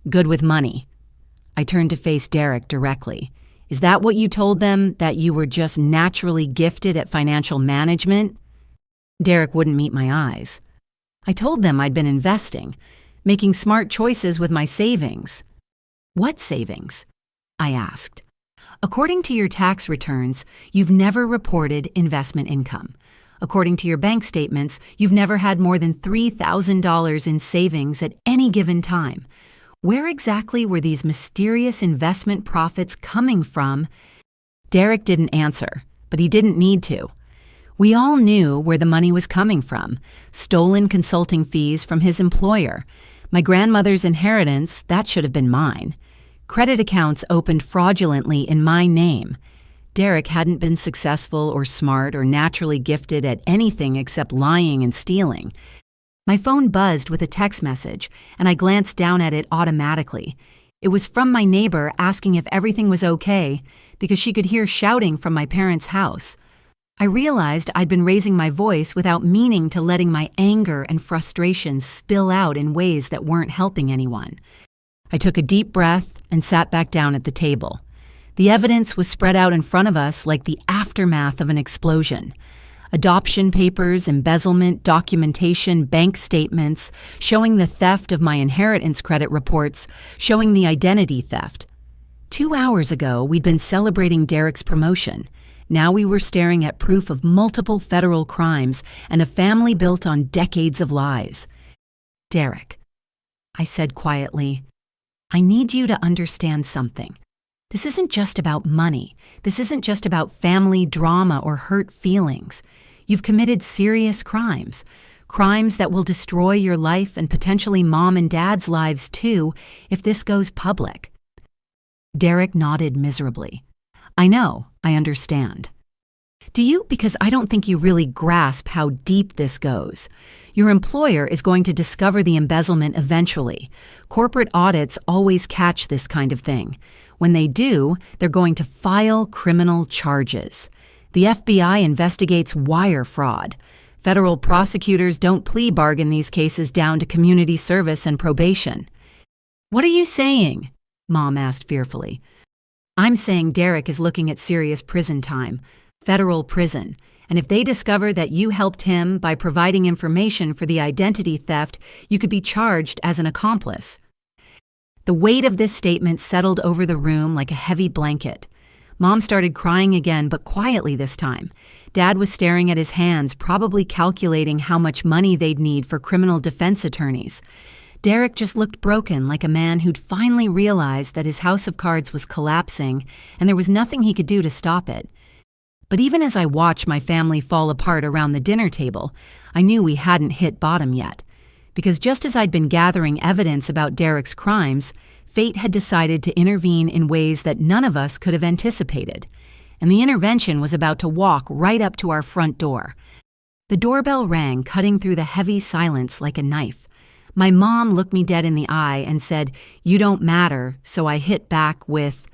Good with money. I turned to face Derek directly. Is that what you told them, that you were just naturally gifted at financial management? Derek wouldn't meet my eyes. I told them I'd been investing, making smart choices with my savings. What savings? I asked. According to your tax returns, you've never reported investment income. According to your bank statements, you've never had more than $3,000 in savings at any given time. Where exactly were these mysterious investment profits coming from? Derek didn't answer, but he didn't need to. We all knew where the money was coming from: stolen consulting fees from his employer. My grandmother's inheritance, that should have been mine. Credit accounts opened fraudulently in my name. Derek hadn't been successful or smart or naturally gifted at anything except lying and stealing. My phone buzzed with a text message, and I glanced down at it automatically. It was from my neighbor asking if everything was okay, because she could hear shouting from my parents' house. I realized I'd been raising my voice without meaning to, letting my anger and frustration spill out in ways that weren't helping anyone. I took a deep breath and sat back down at the table. The evidence was spread out in front of us like the aftermath of an explosion. Adoption papers, embezzlement, documentation, bank statements, showing the theft of my inheritance credit reports, showing the identity theft. 2 hours ago, we'd been celebrating Derek's promotion. Now we were staring at proof of multiple federal crimes and a family built on decades of lies. Derek, I said quietly, I need you to understand something. This isn't just about money. This isn't just about family drama or hurt feelings. You've committed serious crimes. Crimes that will destroy your life and potentially Mom and Dad's lives too if this goes public. Derek nodded miserably. I know, I understand. Do you? Because I don't think you really grasp how deep this goes. Your employer is going to discover the embezzlement eventually. Corporate audits always catch this kind of thing. When they do, they're going to file criminal charges. The FBI investigates wire fraud. Federal prosecutors don't plea bargain these cases down to community service and probation. What are you saying? Mom asked fearfully. I'm saying Derek is looking at serious prison time, federal prison, and if they discover that you helped him by providing information for the identity theft, you could be charged as an accomplice. The weight of this statement settled over the room like a heavy blanket. Mom started crying again, but quietly this time. Dad was staring at his hands, probably calculating how much money they'd need for criminal defense attorneys. Derek just looked broken, like a man who'd finally realized that his house of cards was collapsing and there was nothing he could do to stop it. But even as I watched my family fall apart around the dinner table, I knew we hadn't hit bottom yet. Because just as I'd been gathering evidence about Derek's crimes, fate had decided to intervene in ways that none of us could have anticipated. And the intervention was about to walk right up to our front door. The doorbell rang, cutting through the heavy silence like a knife. My mom looked me dead in the eye and said, "You don't matter," so I hit back with...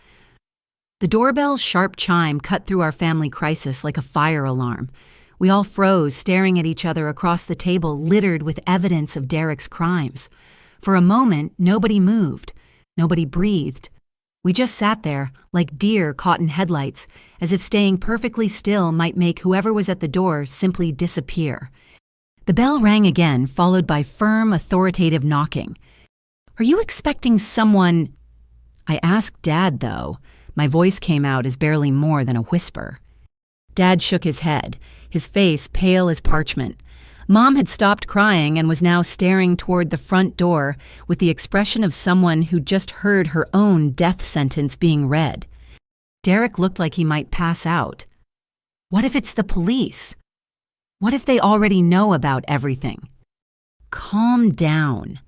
The doorbell's sharp chime cut through our family crisis like a fire alarm. We all froze, staring at each other across the table littered with evidence of Derek's crimes. For a moment, nobody moved. Nobody breathed. We just sat there, like deer caught in headlights, as if staying perfectly still might make whoever was at the door simply disappear. The bell rang again, followed by firm, authoritative knocking. "Are you expecting someone?" I asked Dad, though. My voice came out as barely more than a whisper. Dad shook his head, his face pale as parchment. Mom had stopped crying and was now staring toward the front door with the expression of someone who'd just heard her own death sentence being read. Derek looked like he might pass out. What if it's the police? What if they already know about everything? Calm down,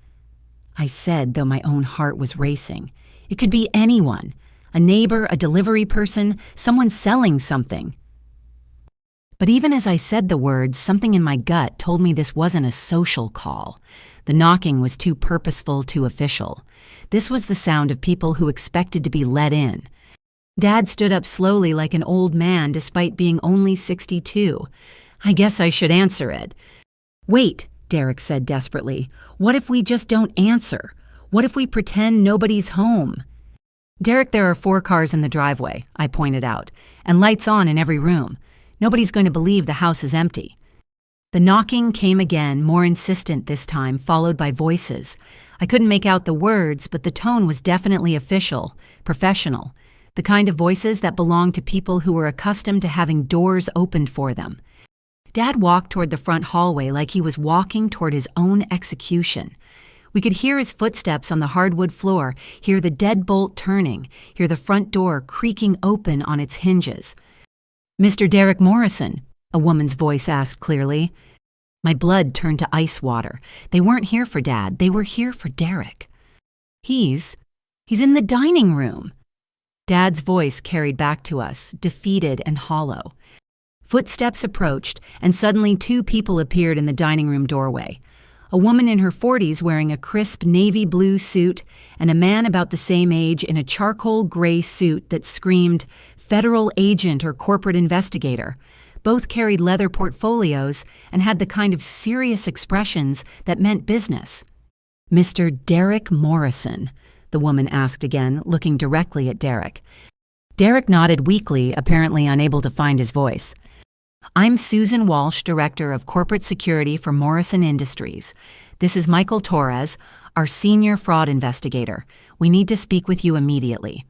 I said, though my own heart was racing. It could be anyone. A neighbor, a delivery person, someone selling something. But even as I said the words, something in my gut told me this wasn't a social call. The knocking was too purposeful, too official. This was the sound of people who expected to be let in. Dad stood up slowly like an old man despite being only 62. I guess I should answer it. Wait, Derek said desperately. What if we just don't answer? What if we pretend nobody's home? Derek, there are 4 cars in the driveway, I pointed out, and lights on in every room. Nobody's going to believe the house is empty. The knocking came again, more insistent this time, followed by voices. I couldn't make out the words, but the tone was definitely official, professional, the kind of voices that belonged to people who were accustomed to having doors opened for them. Dad walked toward the front hallway like he was walking toward his own execution. We could hear his footsteps on the hardwood floor, hear the deadbolt turning, hear the front door creaking open on its hinges. "Mr. Derek Morrison," a woman's voice asked clearly. My blood turned to ice water. They weren't here for Dad. They were here for Derek. He's in the dining room. Dad's voice carried back to us, defeated and hollow. Footsteps approached, and suddenly 2 people appeared in the dining room doorway. A woman in her 40s wearing a crisp navy blue suit, and a man about the same age in a charcoal gray suit that screamed, "Federal agent or corporate investigator." Both carried leather portfolios and had the kind of serious expressions that meant business. "Mr. Derek Morrison?" the woman asked again, looking directly at Derek. Derek nodded weakly, apparently unable to find his voice. "I'm Susan Walsh, Director of Corporate Security for Morrison Industries. This is Michael Torres, our senior fraud investigator. We need to speak with you immediately."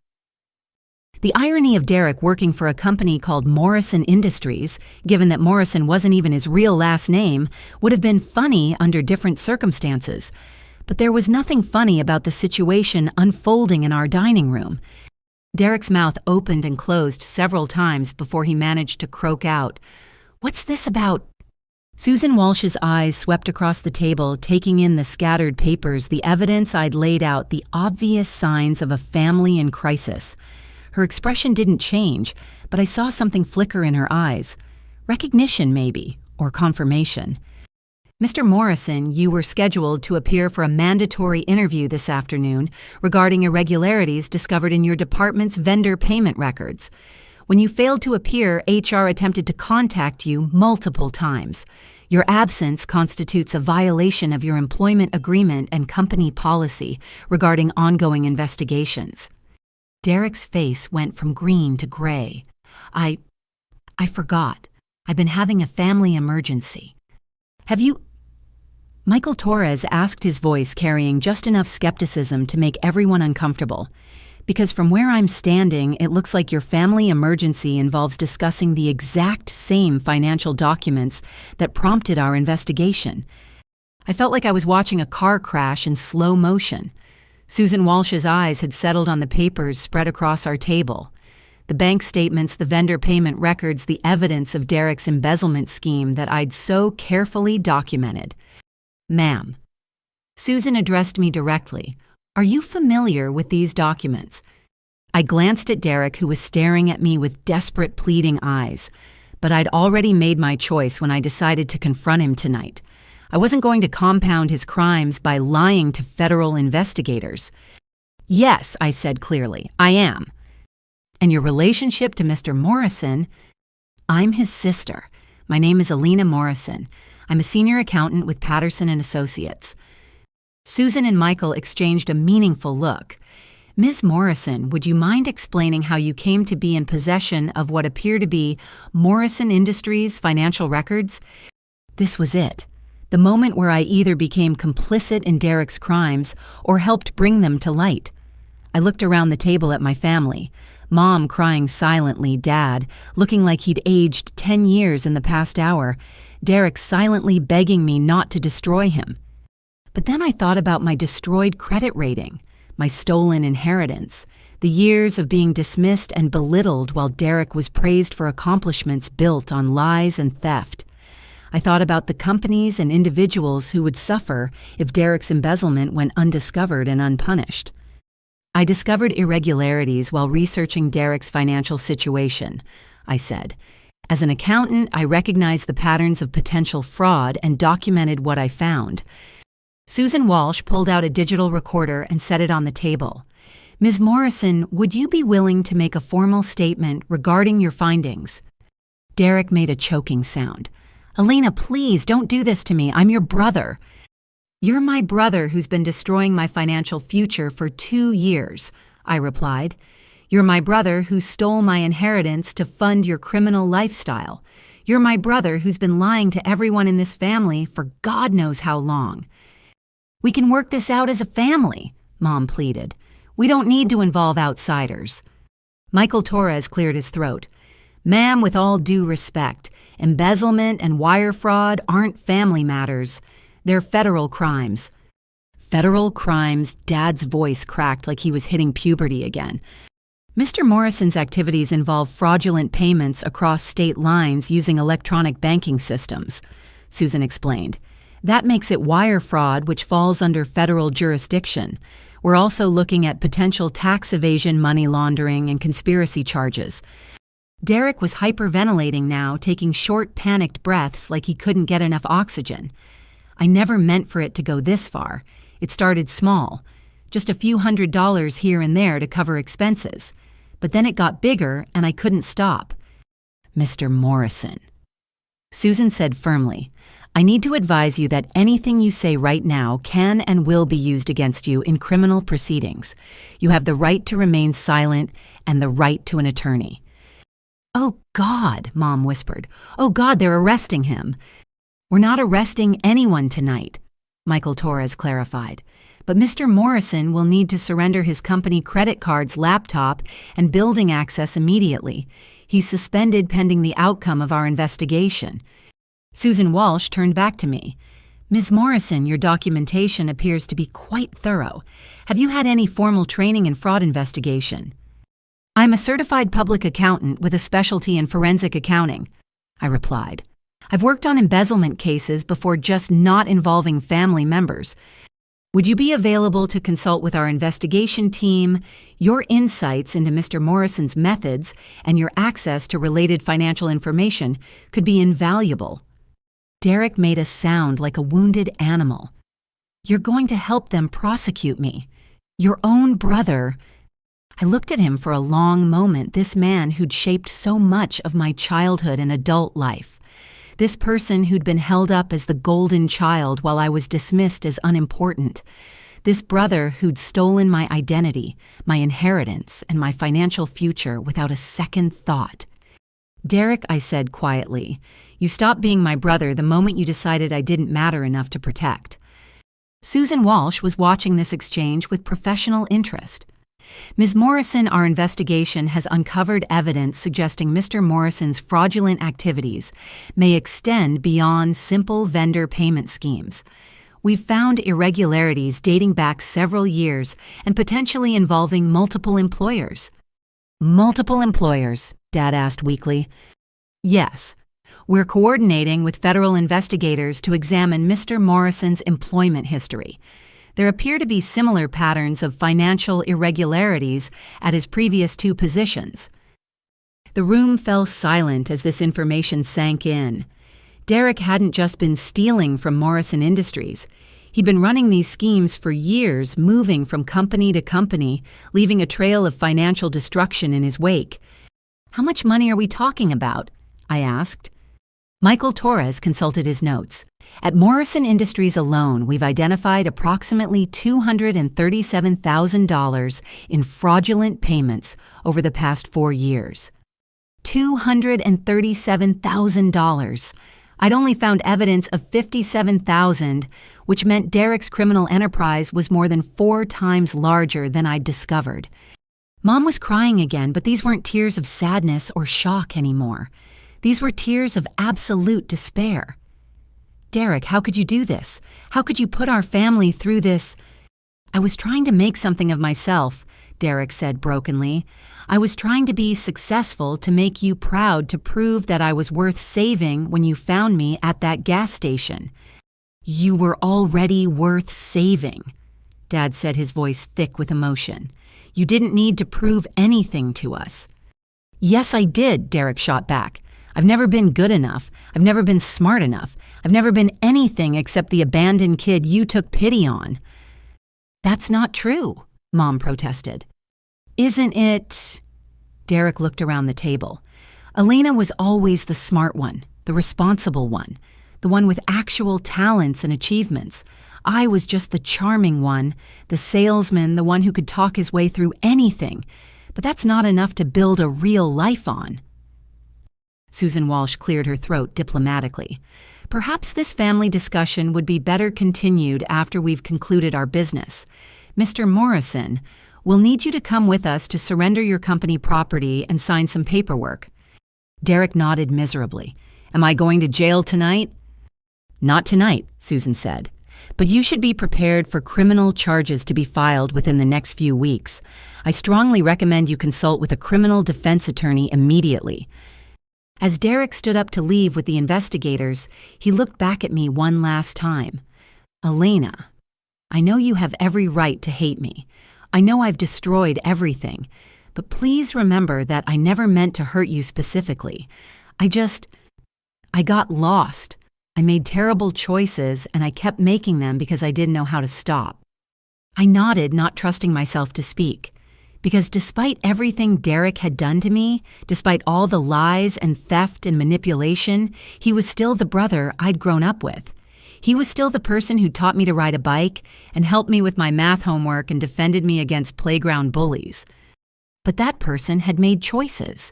The irony of Derek working for a company called Morrison Industries, given that Morrison wasn't even his real last name, would have been funny under different circumstances. But there was nothing funny about the situation unfolding in our dining room. Derek's mouth opened and closed several times before he managed to croak out, "What's this about?" Susan Walsh's eyes swept across the table, taking in the scattered papers, the evidence I'd laid out, the obvious signs of a family in crisis. Her expression didn't change, but I saw something flicker in her eyes. Recognition, maybe, or confirmation. "Mr. Morrison, you were scheduled to appear for a mandatory interview this afternoon regarding irregularities discovered in your department's vendor payment records. When you failed to appear, HR attempted to contact you multiple times. Your absence constitutes a violation of your employment agreement and company policy regarding ongoing investigations." Derek's face went from green to gray. I forgot. I've been having a family emergency. "Have you—" Michael Torres asked, his voice carrying just enough skepticism to make everyone uncomfortable. "Because from where I'm standing, it looks like your family emergency involves discussing the exact same financial documents that prompted our investigation." I felt like I was watching a car crash in slow motion. Susan Walsh's eyes had settled on the papers spread across our table. The bank statements, the vendor payment records, the evidence of Derek's embezzlement scheme that I'd so carefully documented. "Ma'am." Susan addressed me directly. "Are you familiar with these documents?" I glanced at Derek, who was staring at me with desperate, pleading eyes. But I'd already made my choice when I decided to confront him tonight. I wasn't going to compound his crimes by lying to federal investigators. "Yes," I said clearly, "I am." "And your relationship to Mr. Morrison—" "I'm his sister. My name is Alina Morrison. I'm a senior accountant with Patterson & Associates." Susan and Michael exchanged a meaningful look. "Ms. Morrison, would you mind explaining how you came to be in possession of what appear to be Morrison Industries financial records?" This was it. The moment where I either became complicit in Derek's crimes or helped bring them to light. I looked around the table at my family. Mom crying silently, Dad looking like he'd aged 10 years in the past hour, Derek silently begging me not to destroy him. But then I thought about my destroyed credit rating, my stolen inheritance, the years of being dismissed and belittled while Derek was praised for accomplishments built on lies and theft. I thought about the companies and individuals who would suffer if Derek's embezzlement went undiscovered and unpunished. "I discovered irregularities while researching Derek's financial situation," I said. "As an accountant, I recognized the patterns of potential fraud and documented what I found." Susan Walsh pulled out a digital recorder and set it on the table. "Ms. Morrison, would you be willing to make a formal statement regarding your findings?" Derek made a choking sound. "Alina, please don't do this to me. I'm your brother." "You're my brother who's been destroying my financial future for 2 years," I replied. "You're my brother who stole my inheritance to fund your criminal lifestyle. You're my brother who's been lying to everyone in this family for God knows how long." "We can work this out as a family," Mom pleaded. "We don't need to involve outsiders." Michael Torres cleared his throat. "Ma'am, with all due respect, embezzlement and wire fraud aren't family matters. They're federal crimes." Federal crimes, Dad's voice cracked like he was hitting puberty again. Mr. Morrison's activities involve fraudulent payments across state lines using electronic banking systems, Susan explained. That makes it wire fraud, which falls under federal jurisdiction. We're also looking at potential tax evasion, money laundering, and conspiracy charges. Derek was hyperventilating now, taking short, panicked breaths like he couldn't get enough oxygen. I never meant for it to go this far. It started small, just a few $100s here and there to cover expenses. But then it got bigger, and I couldn't stop. Mr. Morrison. Susan said firmly, I need to advise you that anything you say right now can and will be used against you in criminal proceedings. You have the right to remain silent and the right to an attorney. Oh, God, Mom whispered. Oh, God, they're arresting him. We're not arresting anyone tonight, Michael Torres clarified. But Mr. Morrison will need to surrender his company credit cards, laptop, and building access immediately. He's suspended pending the outcome of our investigation. Susan Walsh turned back to me. Ms. Morrison, your documentation appears to be quite thorough. Have you had any formal training in fraud investigation? I'm a certified public accountant with a specialty in forensic accounting, I replied. I've worked on embezzlement cases before, just not involving family members. Would you be available to consult with our investigation team? Your insights into Mr. Morrison's methods and your access to related financial information could be invaluable. Derek made a sound like a wounded animal. You're going to help them prosecute me. Your own brother. I looked at him for a long moment, this man who'd shaped so much of my childhood and adult life. This person who'd been held up as the golden child while I was dismissed as unimportant. This brother who'd stolen my identity, my inheritance, and my financial future without a second thought. Derek, I said quietly, you stopped being my brother the moment you decided I didn't matter enough to protect. Susan Walsh was watching this exchange with professional interest. Ms. Morrison, our investigation has uncovered evidence suggesting Mr. Morrison's fraudulent activities may extend beyond simple vendor payment schemes. We've found irregularities dating back several years and potentially involving multiple employers. Multiple employers? Dad asked weakly. Yes. We're coordinating with federal investigators to examine Mr. Morrison's employment history. There appear to be similar patterns of financial irregularities at his previous two positions. The room fell silent as this information sank in. Derek hadn't just been stealing from Morrison Industries. He'd been running these schemes for years, moving from company to company, leaving a trail of financial destruction in his wake. How much money are we talking about? I asked. Michael Torres consulted his notes. At Morrison Industries alone, we've identified approximately $237,000 in fraudulent payments over the past 4 years. $237,000. I'd only found evidence of $57,000, which meant Derek's criminal enterprise was more than 4 times larger than I'd discovered. Mom was crying again, but these weren't tears of sadness or shock anymore. These were tears of absolute despair. Derek, how could you do this? How could you put our family through this? I was trying to make something of myself, Derek said brokenly. I was trying to be successful, to make you proud, to prove that I was worth saving when you found me at that gas station. You were already worth saving, Dad said, his voice thick with emotion. You didn't need to prove anything to us. Yes, I did, Derek shot back. I've never been good enough. I've never been smart enough. I've never been anything except the abandoned kid you took pity on. That's not true, Mom protested. Isn't it? Derek looked around the table. Alina was always the smart one, the responsible one, the one with actual talents and achievements. I was just the charming one, the salesman, the one who could talk his way through anything. But that's not enough to build a real life on. Susan Walsh cleared her throat diplomatically. Perhaps this family discussion would be better continued after we've concluded our business. Mr. Morrison, we'll need you to come with us to surrender your company property and sign some paperwork. Derek nodded miserably. Am I going to jail tonight? Not tonight, Susan said. but you should be prepared for criminal charges to be filed within the next few weeks. I strongly recommend you consult with a criminal defense attorney immediately." As Derek stood up to leave with the investigators, he looked back at me one last time. "Elena, I know you have every right to hate me. I know I've destroyed everything, but please remember that I never meant to hurt you specifically. I got lost. I made terrible choices, and I kept making them because I didn't know how to stop." I nodded, not trusting myself to speak. Because despite everything Derek had done to me, despite all the lies and theft and manipulation, he was still the brother I'd grown up with. He was still the person who taught me to ride a bike and helped me with my math homework and defended me against playground bullies. But that person had made choices.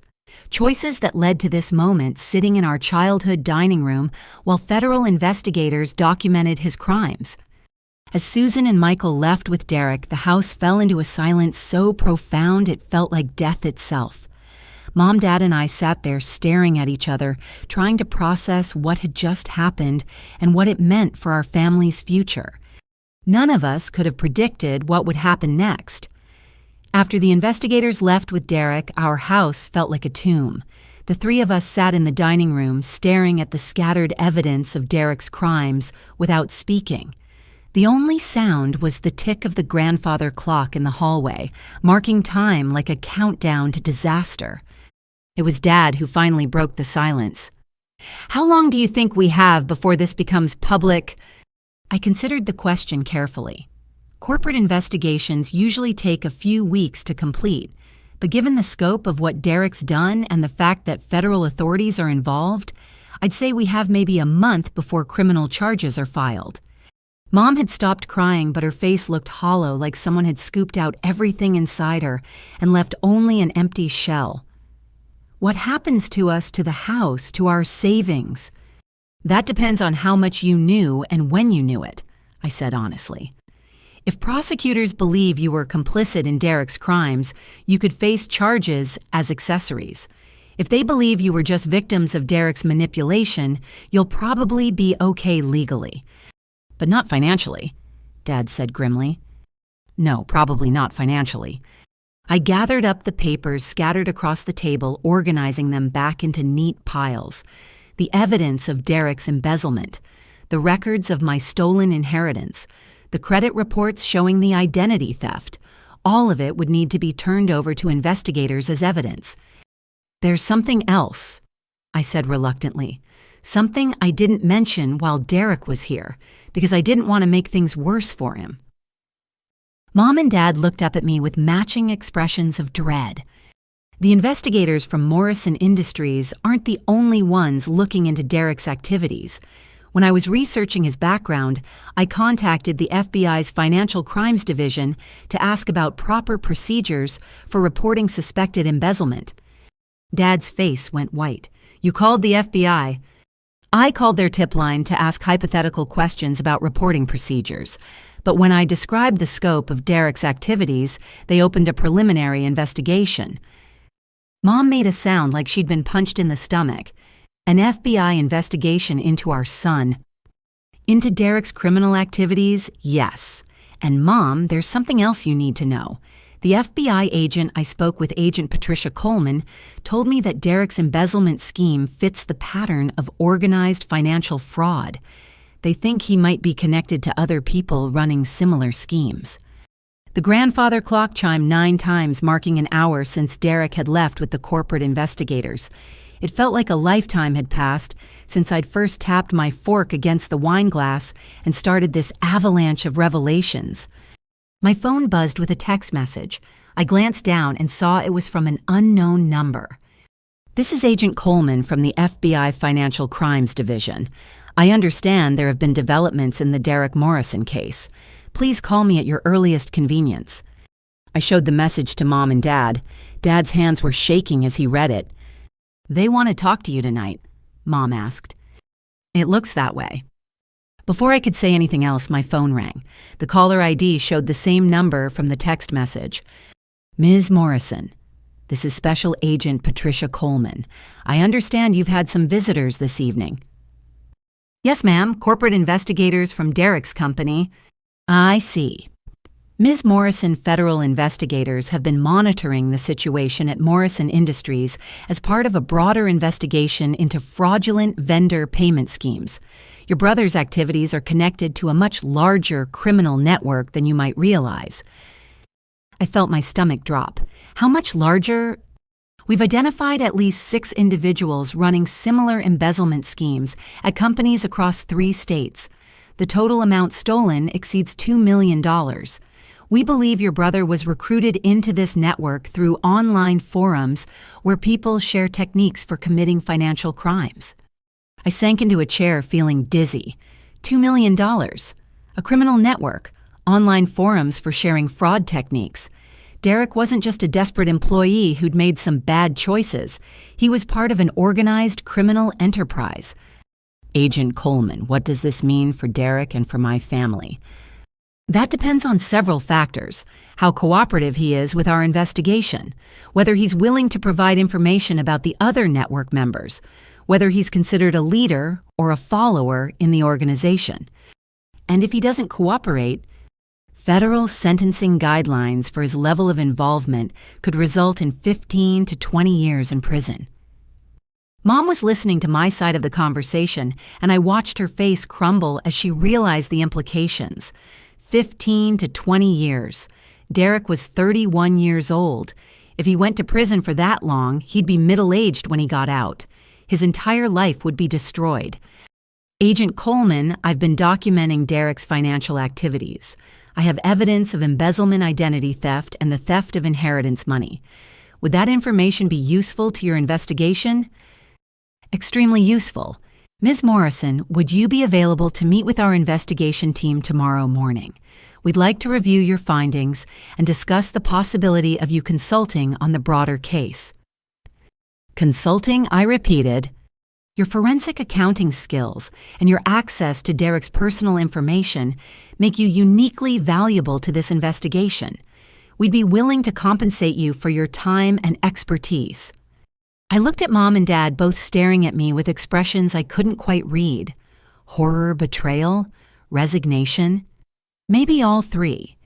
Choices that led to this moment sitting in our childhood dining room while federal investigators documented his crimes. As Susan and Michael left with Derek, the house fell into a silence so profound it felt like death itself. Mom, Dad, and I sat there staring at each other, trying to process what had just happened and what it meant for our family's future. None of us could have predicted what would happen next. After the investigators left with Derek, our house felt like a tomb. The three of us sat in the dining room, staring at the scattered evidence of Derek's crimes without speaking. The only sound was the tick of the grandfather clock in the hallway, marking time like a countdown to disaster. It was Dad who finally broke the silence. "How long do you think we have before this becomes public?" I considered the question carefully. Corporate investigations usually take a few weeks to complete, but given the scope of what Derek's done and the fact that federal authorities are involved, I'd say we have maybe a month before criminal charges are filed. Mom had stopped crying, but her face looked hollow, like someone had scooped out everything inside her and left only an empty shell. "What happens to us, to the house, to our savings?" "That depends on how much you knew and when you knew it," I said honestly. "If prosecutors believe you were complicit in Derek's crimes, you could face charges as accessories. If they believe you were just victims of Derek's manipulation, you'll probably be okay legally. But not financially," Dad said grimly. "No, probably not financially." I gathered up the papers scattered across the table, organizing them back into neat piles. The evidence of Derek's embezzlement, the records of my stolen inheritance, the credit reports showing the identity theft. All of it would need to be turned over to investigators as evidence. "There's something else," I said reluctantly. "Something I didn't mention while Derek was here, because I didn't want to make things worse for him." Mom and Dad looked up at me with matching expressions of dread. The investigators from Morrison Industries aren't the only ones looking into Derek's activities. When I was researching his background, I contacted the FBI's Financial Crimes Division to ask about proper procedures for reporting suspected embezzlement. Dad's face went white. "You called the FBI?" I called their tip line to ask hypothetical questions about reporting procedures. But when I described the scope of Derek's activities, they opened a preliminary investigation. Mom made a sound like she'd been punched in the stomach. "An FBI investigation into our son." "Into Derek's criminal activities? Yes. And Mom, there's something else you need to know. The FBI agent I spoke with, Agent Patricia Coleman, told me that Derek's embezzlement scheme fits the pattern of organized financial fraud. They think he might be connected to other people running similar schemes." The grandfather clock chimed 9 times, marking an hour since Derek had left with the corporate investigators. It felt like a lifetime had passed since I'd first tapped my fork against the wine glass and started this avalanche of revelations. My phone buzzed with a text message. I glanced down and saw it was from an unknown number. "This is Agent Coleman from the FBI Financial Crimes Division. I understand there have been developments in the Derek Morrison case. Please call me at your earliest convenience." I showed the message to Mom and Dad. Dad's hands were shaking as he read it. "They want to talk to you tonight?" Mom asked. "It looks that way." Before I could say anything else, my phone rang. The caller ID showed the same number from the text message. "Ms. Morrison, this is Special Agent Patricia Coleman. I understand you've had some visitors this evening." Yes, ma'am, corporate investigators from Derek's company. I see. Ms. Morrison federal investigators have been monitoring the situation at Morrison Industries as part of a broader investigation into fraudulent vendor payment schemes. Your brother's activities are connected to a much larger criminal network than you might realize. I felt my stomach drop. How much larger? We've identified at least 6 individuals running similar embezzlement schemes at companies across 3 states. The total amount stolen exceeds $2 million. We believe your brother was recruited into this network through online forums where people share techniques for committing financial crimes. I sank into a chair feeling dizzy. $2 million. A criminal network. Online forums for sharing fraud techniques. Derek wasn't just a desperate employee who'd made some bad choices. He was part of an organized criminal enterprise. Agent Coleman, what does this mean for Derek and for my family? That depends on several factors: how cooperative he is with our investigation, whether he's willing to provide information about the other network members, whether he's considered a leader or a follower in the organization. And if he doesn't cooperate, federal sentencing guidelines for his level of involvement could result in 15 to 20 years in prison. Mom was listening to my side of the conversation, and I watched her face crumble as she realized the implications. 15 to 20 years. Derek was 31 years old. If he went to prison for that long, he'd be middle-aged when he got out. His entire life would be destroyed. Agent Coleman, I've been documenting Derek's financial activities. I have evidence of embezzlement, identity theft, and the theft of inheritance money. Would that information be useful to your investigation? Extremely useful. Ms. Morrison, would you be available to meet with our investigation team tomorrow morning? We'd like to review your findings and discuss the possibility of you consulting on the broader case. Consulting, I repeated. Your forensic accounting skills and your access to Derek's personal information make you uniquely valuable to this investigation. We'd be willing to compensate you for your time and expertise. I looked at Mom and Dad, both staring at me with expressions I couldn't quite read. Horror, betrayal, resignation. Maybe all 3.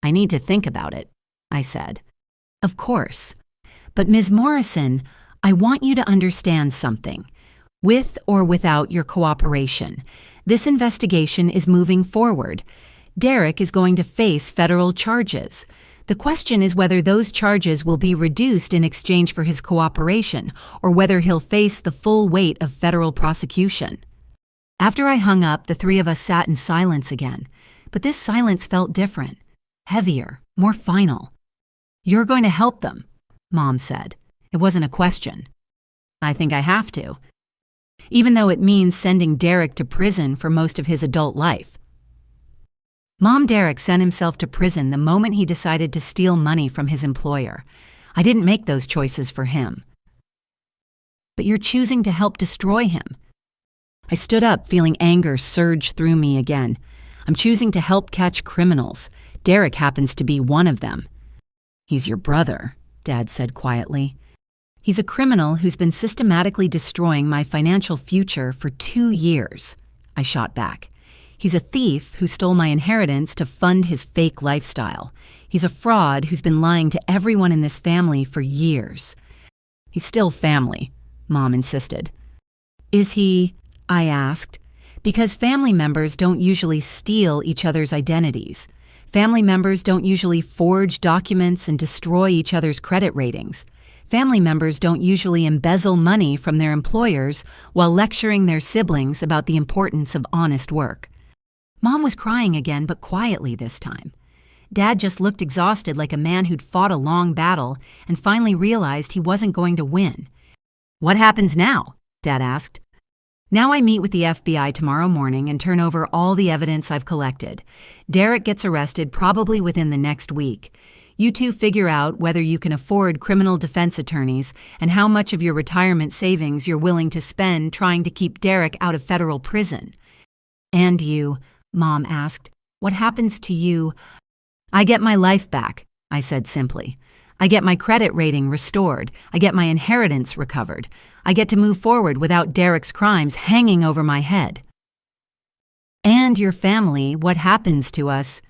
I need to think about it, I said. Of course. But Ms. Morrison, I want you to understand something. With or without your cooperation, this investigation is moving forward. Derek is going to face federal charges. The question is whether those charges will be reduced in exchange for his cooperation, or whether he'll face the full weight of federal prosecution. After I hung up, the 3 of us sat in silence again. But this silence felt different, heavier, more final. You're going to help them, Mom said. It wasn't a question. I think I have to. Even though it means sending Derek to prison for most of his adult life. Derek sent himself to prison the moment he decided to steal money from his employer. I didn't make those choices for him. But you're choosing to help destroy him. I stood up, feeling anger surge through me again. I'm choosing to help catch criminals. Derek happens to be one of them. He's your brother, Dad said quietly. He's a criminal who's been systematically destroying my financial future for 2 years, I shot back. He's a thief who stole my inheritance to fund his fake lifestyle. He's a fraud who's been lying to everyone in this family for years. He's still family, Mom insisted. Is he? I asked. Because family members don't usually steal each other's identities. Family members don't usually forge documents and destroy each other's credit ratings. Family members don't usually embezzle money from their employers while lecturing their siblings about the importance of honest work. Mom was crying again, but quietly this time. Dad just looked exhausted, like a man who'd fought a long battle and finally realized he wasn't going to win. What happens now? Dad asked. Now I meet with the FBI tomorrow morning and turn over all the evidence I've collected. Derek gets arrested probably within the next week. You 2 figure out whether you can afford criminal defense attorneys and how much of your retirement savings you're willing to spend trying to keep Derek out of federal prison. And you, Mom asked, what happens to you? I get my life back, I said simply. I get my credit rating restored. I get my inheritance recovered. I get to move forward without Derek's crimes hanging over my head. And your family, what happens to us.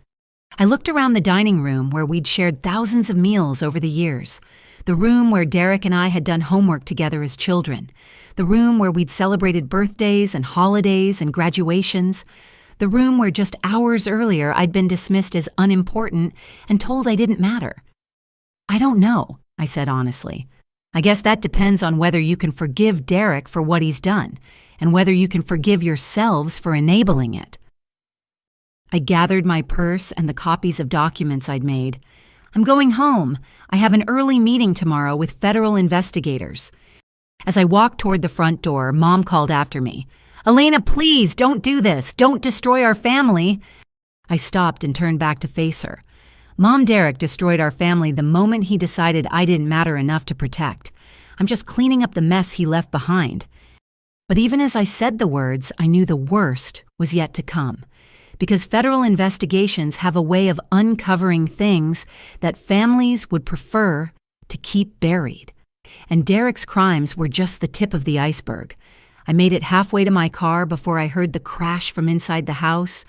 I looked around the dining room where we'd shared thousands of meals over the years. The room where Derek and I had done homework together as children. The room where we'd celebrated birthdays and holidays and graduations. The room where just hours earlier I'd been dismissed as unimportant and told I didn't matter. I don't know, I said honestly. I guess that depends on whether you can forgive Derek for what he's done, and whether you can forgive yourselves for enabling it. I gathered my purse and the copies of documents I'd made. I'm going home. I have an early meeting tomorrow with federal investigators. As I walked toward the front door, Mom called after me. Elena, please, don't do this. Don't destroy our family. I stopped and turned back to face her. Mom Derek destroyed our family the moment he decided I didn't matter enough to protect. I'm just cleaning up the mess he left behind. But even as I said the words, I knew the worst was yet to come. Because federal investigations have a way of uncovering things that families would prefer to keep buried. And Derek's crimes were just the tip of the iceberg. I made it halfway to my car before I heard the crash from inside the house.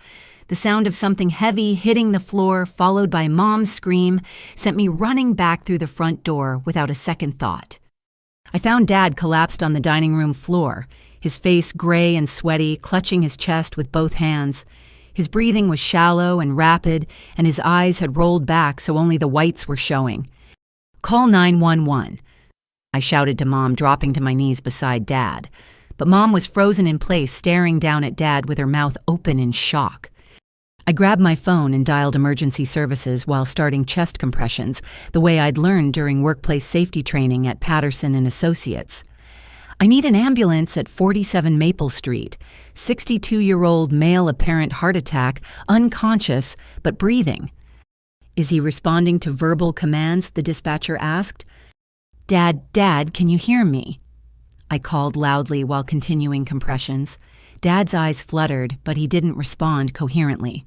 The sound of something heavy hitting the floor, followed by Mom's scream, sent me running back through the front door without a second thought. I found Dad collapsed on the dining room floor, his face gray and sweaty, clutching his chest with both hands. His breathing was shallow and rapid, and his eyes had rolled back so only the whites were showing. Call 911. I shouted to Mom, dropping to my knees beside Dad. But Mom was frozen in place, staring down at Dad with her mouth open in shock. I grabbed my phone and dialed emergency services while starting chest compressions, the way I'd learned during workplace safety training at Patterson and Associates. I need an ambulance at 47 Maple Street. 62-year-old male apparent heart attack, unconscious, but breathing. Is he responding to verbal commands? The dispatcher asked. Dad, can you hear me? I called loudly while continuing compressions. Dad's eyes fluttered, but he didn't respond coherently.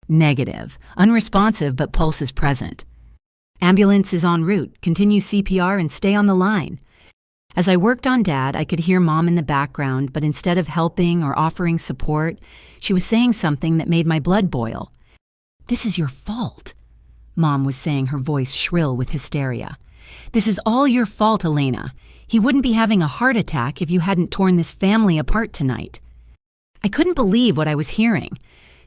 Negative. Unresponsive, but pulse is present. Ambulance is en route. Continue CPR and stay on the line. As I worked on Dad, I could hear Mom in the background, but instead of helping or offering support, she was saying something that made my blood boil. This is your fault, Mom was saying, her voice shrill with hysteria. This is all your fault, Elena. He wouldn't be having a heart attack if you hadn't torn this family apart tonight. I couldn't believe what I was hearing.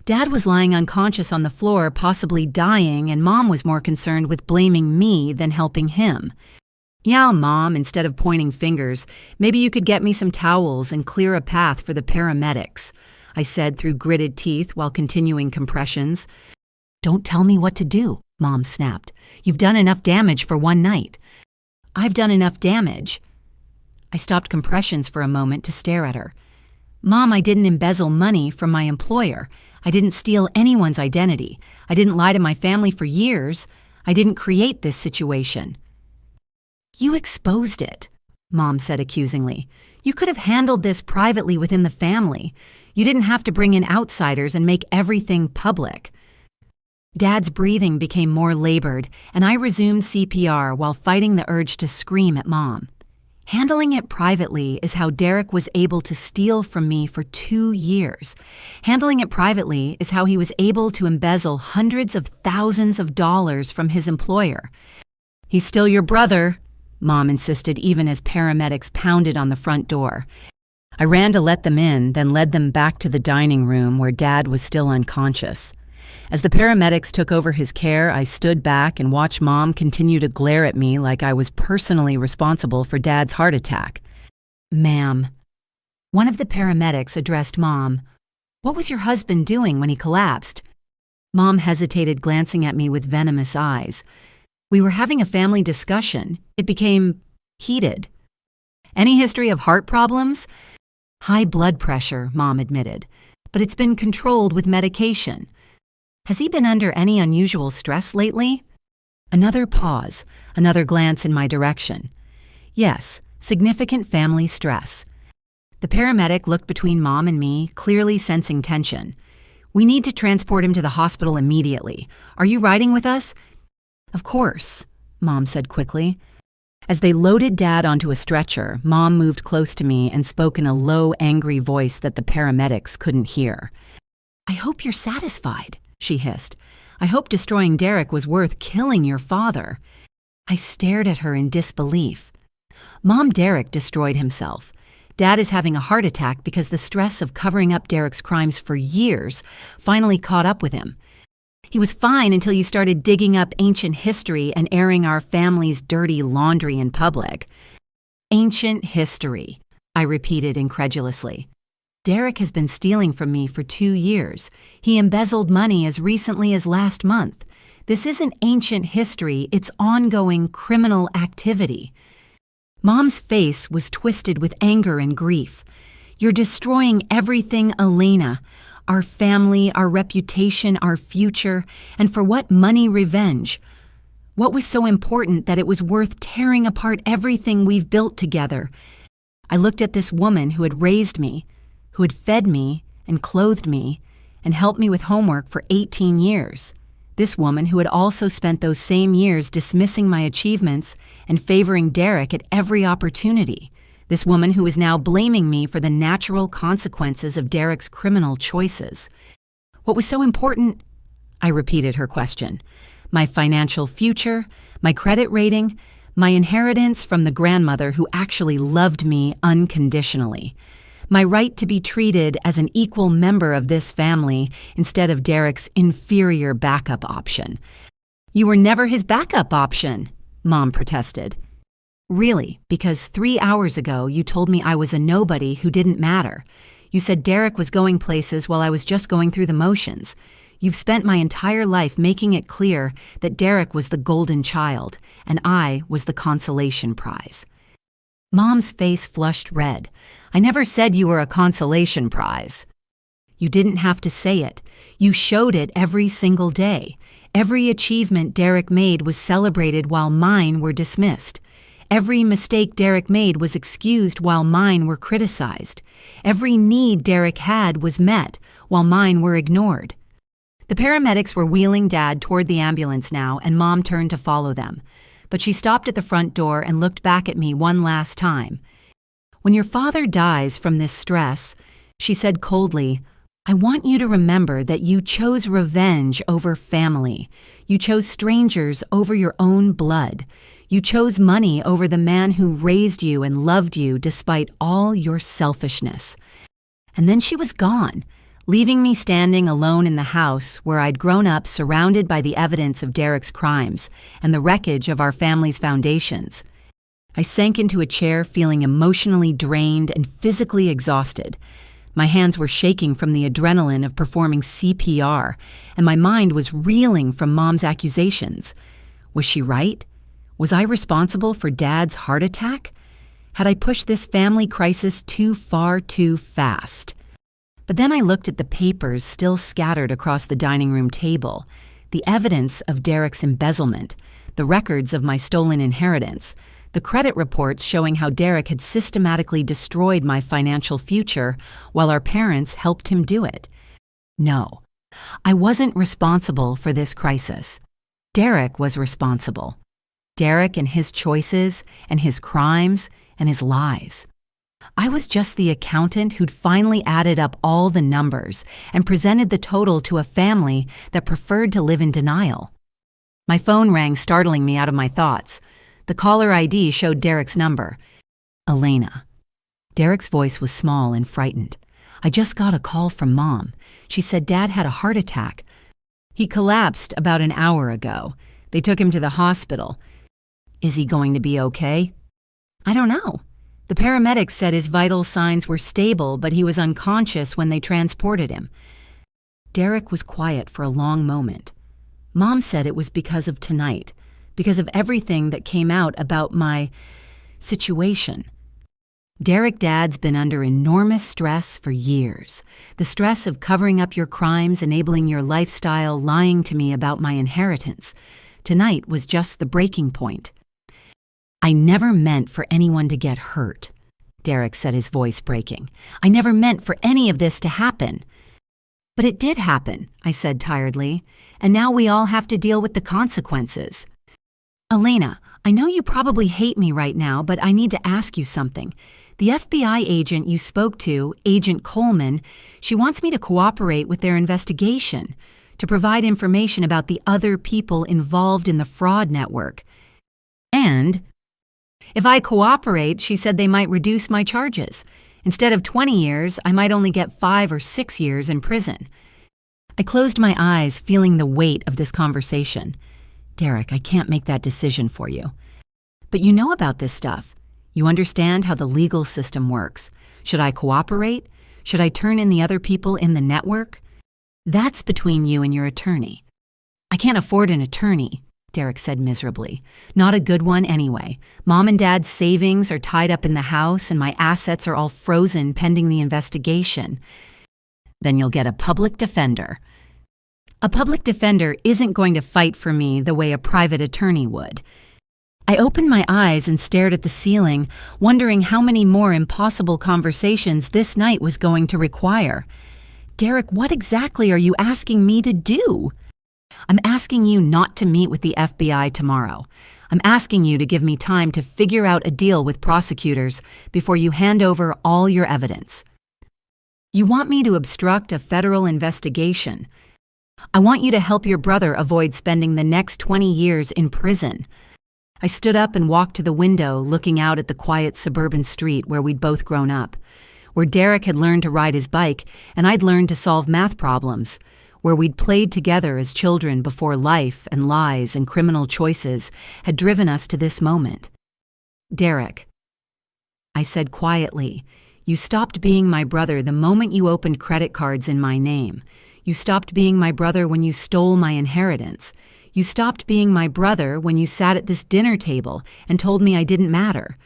Dad was lying unconscious on the floor, possibly dying, and Mom was more concerned with blaming me than helping him. Yeah, Mom, instead of pointing fingers, maybe you could get me some towels and clear a path for the paramedics, I said through gritted teeth while continuing compressions. Don't tell me what to do, Mom snapped. You've done enough damage for one night. I've done enough damage. I stopped compressions for a moment to stare at her. Mom, I didn't embezzle money from my employer. I didn't steal anyone's identity. I didn't lie to my family for years. I didn't create this situation. You exposed it, Mom said accusingly. You could have handled this privately within the family. You didn't have to bring in outsiders and make everything public. Dad's breathing became more labored, and I resumed CPR while fighting the urge to scream at Mom. Handling it privately is how Derek was able to steal from me for 2 years. Handling it privately is how he was able to embezzle hundreds of thousands of dollars from his employer. He's still your brother, Mom insisted even as paramedics pounded on the front door. I ran to let them in, then led them back to the dining room where Dad was still unconscious. As the paramedics took over his care, I stood back and watched Mom continue to glare at me like I was personally responsible for Dad's heart attack. Ma'am. One of the paramedics addressed Mom. What was your husband doing when he collapsed? Mom hesitated, glancing at me with venomous eyes. We were having a family discussion. It became heated. Any history of heart problems? High blood pressure, Mom admitted, but it's been controlled with medication. Has he been under any unusual stress lately? Another pause, another glance in my direction. Yes, significant family stress. The paramedic looked between Mom and me, clearly sensing tension. We need to transport him to the hospital immediately. Are you riding with us? Of course, Mom said quickly. As they loaded Dad onto a stretcher, Mom moved close to me and spoke in a low, angry voice that the paramedics couldn't hear. "I hope you're satisfied," she hissed. "I hope destroying Derek was worth killing your father." I stared at her in disbelief. "Mom, Derek destroyed himself. Dad is having a heart attack because the stress of covering up Derek's crimes for years finally caught up with him. He was fine until you started digging up ancient history and airing our family's dirty laundry in public." "Ancient history," I repeated incredulously. "Derek has been stealing from me for 2 years. He embezzled money as recently as last month. This isn't ancient history, it's ongoing criminal activity." Mom's face was twisted with anger and grief. "You're destroying everything, Elena. Our family, our reputation, our future, and for what money revenge? What was so important that it was worth tearing apart everything we've built together?" I looked at this woman who had raised me, who had fed me and clothed me and helped me with homework for 18 years. This woman who had also spent those same years dismissing my achievements and favoring Derek at every opportunity. This woman who was now blaming me for the natural consequences of Derek's criminal choices. What was so important? I repeated her question. My financial future, my credit rating, my inheritance from the grandmother who actually loved me unconditionally. My right to be treated as an equal member of this family instead of Derek's inferior backup option. "You were never his backup option," Mom protested. "Really, because 3 hours ago you told me I was a nobody who didn't matter. You said Derek was going places while I was just going through the motions. You've spent my entire life making it clear that Derek was the golden child, and I was the consolation prize." Mom's face flushed red. "I never said you were a consolation prize." "You didn't have to say it. You showed it every single day. Every achievement Derek made was celebrated while mine were dismissed. Every mistake Derek made was excused while mine were criticized. Every need Derek had was met while mine were ignored." The paramedics were wheeling Dad toward the ambulance now, and Mom turned to follow them. But she stopped at the front door and looked back at me one last time. "When your father dies from this stress," she said coldly, "I want you to remember that you chose revenge over family. You chose strangers over your own blood. You chose money over the man who raised you and loved you despite all your selfishness." And then she was gone, leaving me standing alone in the house where I'd grown up surrounded by the evidence of Derek's crimes and the wreckage of our family's foundations. I sank into a chair feeling emotionally drained and physically exhausted. My hands were shaking from the adrenaline of performing CPR, and my mind was reeling from Mom's accusations. Was she right? Was I responsible for Dad's heart attack? Had I pushed this family crisis too far too fast? But then I looked at the papers still scattered across the dining room table, the evidence of Derek's embezzlement, the records of my stolen inheritance, the credit reports showing how Derek had systematically destroyed my financial future while our parents helped him do it. No, I wasn't responsible for this crisis. Derek was responsible. Derek and his choices and his crimes and his lies. I was just the accountant who'd finally added up all the numbers and presented the total to a family that preferred to live in denial. My phone rang, startling me out of my thoughts. The caller ID showed Derek's number. Elena. Derek's voice was small and frightened. "I just got a call from Mom. She said Dad had a heart attack. He collapsed about an hour ago. They took him to the hospital. Is he going to be okay?" "I don't know. The paramedics said his vital signs were stable, but he was unconscious when they transported him." Derek was quiet for a long moment. Mom said it was because of tonight, because of everything that came out about my situation. Derek Dad's been under enormous stress for years. The stress of covering up your crimes, enabling your lifestyle, lying to me about my inheritance. Tonight was just the breaking point. "I never meant for anyone to get hurt," Derek said, his voice breaking. "I never meant for any of this to happen." "But it did happen," I said tiredly, "and now we all have to deal with the consequences." "Elena, I know you probably hate me right now, but I need to ask you something. The FBI agent you spoke to, Agent Coleman, she wants me to cooperate with their investigation, to provide information about the other people involved in the fraud network. And if I cooperate, she said they might reduce my charges. Instead of 20 years, I might only get 5 or 6 years in prison. I closed my eyes, feeling the weight of this conversation. Derek, I can't make that decision for you. But you know about this stuff. You understand how the legal system works. Should I cooperate? Should I turn in the other people in the network? That's between you and your attorney. I can't afford an attorney, Derek said miserably. Not a good one anyway. Mom and Dad's savings are tied up in the house and my assets are all frozen pending the investigation. Then you'll get a public defender. A public defender isn't going to fight for me the way a private attorney would. I opened my eyes and stared at the ceiling, wondering how many more impossible conversations this night was going to require. Derek, what exactly are you asking me to do? I'm asking you not to meet with the FBI tomorrow. I'm asking you to give me time to figure out a deal with prosecutors before you hand over all your evidence. You want me to obstruct a federal investigation. I want you to help your brother avoid spending the next 20 years in prison. I stood up and walked to the window, looking out at the quiet suburban street where we'd both grown up, where Derek had learned to ride his bike and I'd learned to solve math problems, where we'd played together as children before life and lies and criminal choices had driven us to this moment. Derek, I said quietly, you stopped being my brother the moment you opened credit cards in my name. You stopped being my brother when you stole my inheritance. You stopped being my brother when you sat at this dinner table and told me I didn't matter.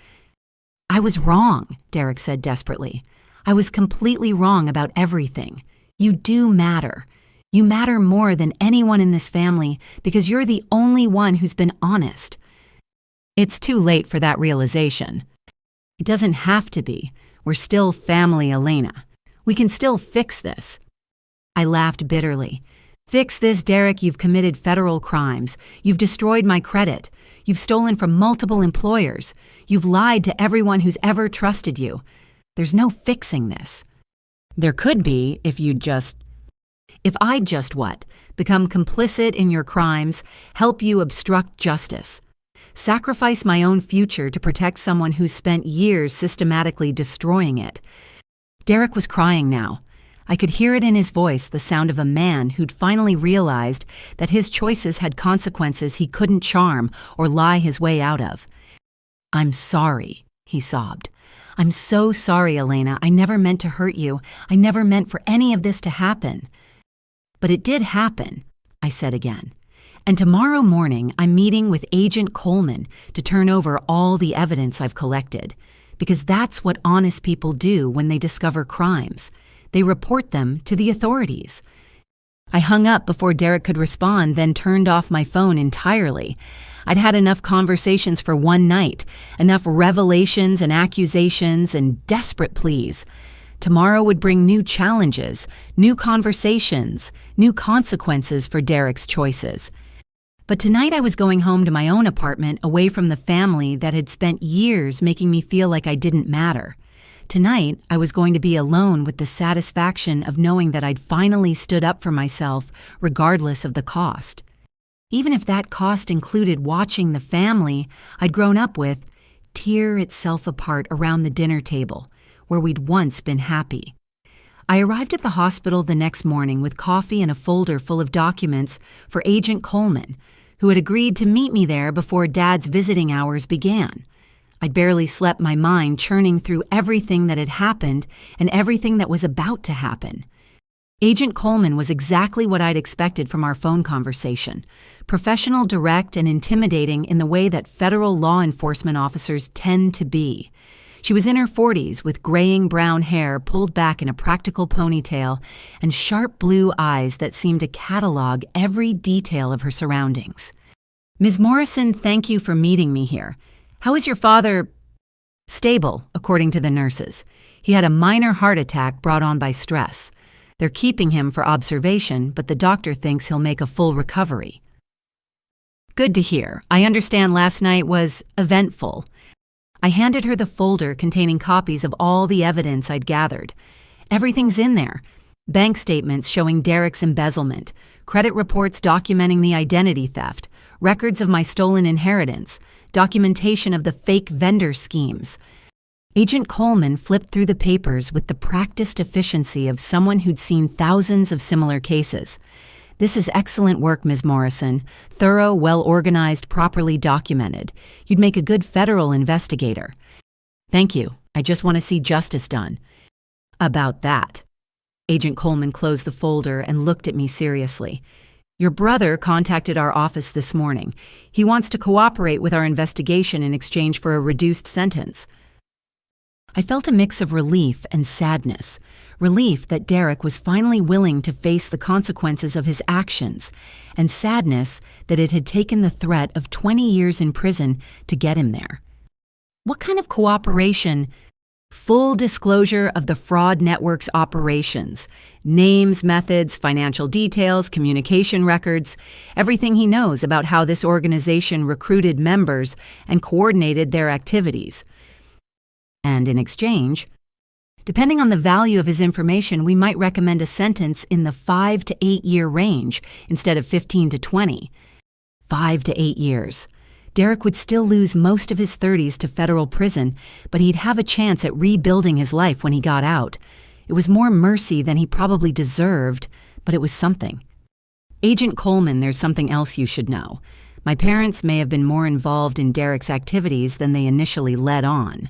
I was wrong, Derek said desperately. I was completely wrong about everything. You do matter. You matter more than anyone in this family because you're the only one who's been honest. It's too late for that realization. It doesn't have to be. We're still family, Elena. We can still fix this. I laughed bitterly. Fix this, Derek. You've committed federal crimes. You've destroyed my credit. You've stolen from multiple employers. You've lied to everyone who's ever trusted you. There's no fixing this. There could be if I'd just what? Become complicit in your crimes, help you obstruct justice. Sacrifice my own future to protect someone who's spent years systematically destroying it. Derek was crying now. I could hear it in his voice, the sound of a man who'd finally realized that his choices had consequences he couldn't charm or lie his way out of. I'm sorry, he sobbed. I'm so sorry, Elena. I never meant to hurt you. I never meant for any of this to happen. But it did happen, I said again. And tomorrow morning, I'm meeting with Agent Coleman to turn over all the evidence I've collected, because that's what honest people do when they discover crimes. They report them to the authorities. I hung up before Derek could respond, then turned off my phone entirely. I'd had enough conversations for one night, enough revelations and accusations and desperate pleas. Tomorrow would bring new challenges, new conversations, new consequences for Derek's choices. But tonight I was going home to my own apartment away from the family that had spent years making me feel like I didn't matter. Tonight, I was going to be alone with the satisfaction of knowing that I'd finally stood up for myself regardless of the cost. Even if that cost included watching the family I'd grown up with tear itself apart around the dinner table, where we'd once been happy. I arrived at the hospital the next morning with coffee and a folder full of documents for Agent Coleman, who had agreed to meet me there before Dad's visiting hours began. I'd barely slept, my mind churning through everything that had happened and everything that was about to happen. Agent Coleman was exactly what I'd expected from our phone conversation. Professional, direct, and intimidating in the way that federal law enforcement officers tend to be. She was in her 40s with graying brown hair pulled back in a practical ponytail and sharp blue eyes that seemed to catalog every detail of her surroundings. Ms. Morrison, thank you for meeting me here. How is your father? Stable, according to the nurses. He had a minor heart attack brought on by stress. They're keeping him for observation, but the doctor thinks he'll make a full recovery. Good to hear. I understand last night was eventful. I handed her the folder containing copies of all the evidence I'd gathered. Everything's in there. Bank statements showing Derek's embezzlement, credit reports documenting the identity theft, records of my stolen inheritance, documentation of the fake vendor schemes. Agent Coleman flipped through the papers with the practiced efficiency of someone who'd seen thousands of similar cases. "This is excellent work, Ms. Morrison. Thorough, well-organized, properly documented. You'd make a good federal investigator." "Thank you. I just want to see justice done." "About that." Agent Coleman closed the folder and looked at me seriously. "Your brother contacted our office this morning. He wants to cooperate with our investigation in exchange for a reduced sentence." I felt a mix of relief and sadness. Relief that Derek was finally willing to face the consequences of his actions, and sadness that it had taken the threat of 20 years in prison to get him there. What kind of cooperation? Full disclosure of the fraud network's operations. Names, methods, financial details, communication records, everything he knows about how this organization recruited members and coordinated their activities. And in exchange, depending on the value of his information, we might recommend a sentence in the 5 to 8 year range instead of 15 to 20. 5 to 8 years. Derek would still lose most of his 30s to federal prison, but he'd have a chance at rebuilding his life when he got out. It was more mercy than he probably deserved, but it was something. "Agent Coleman, there's something else you should know. My parents may have been more involved in Derek's activities than they initially let on."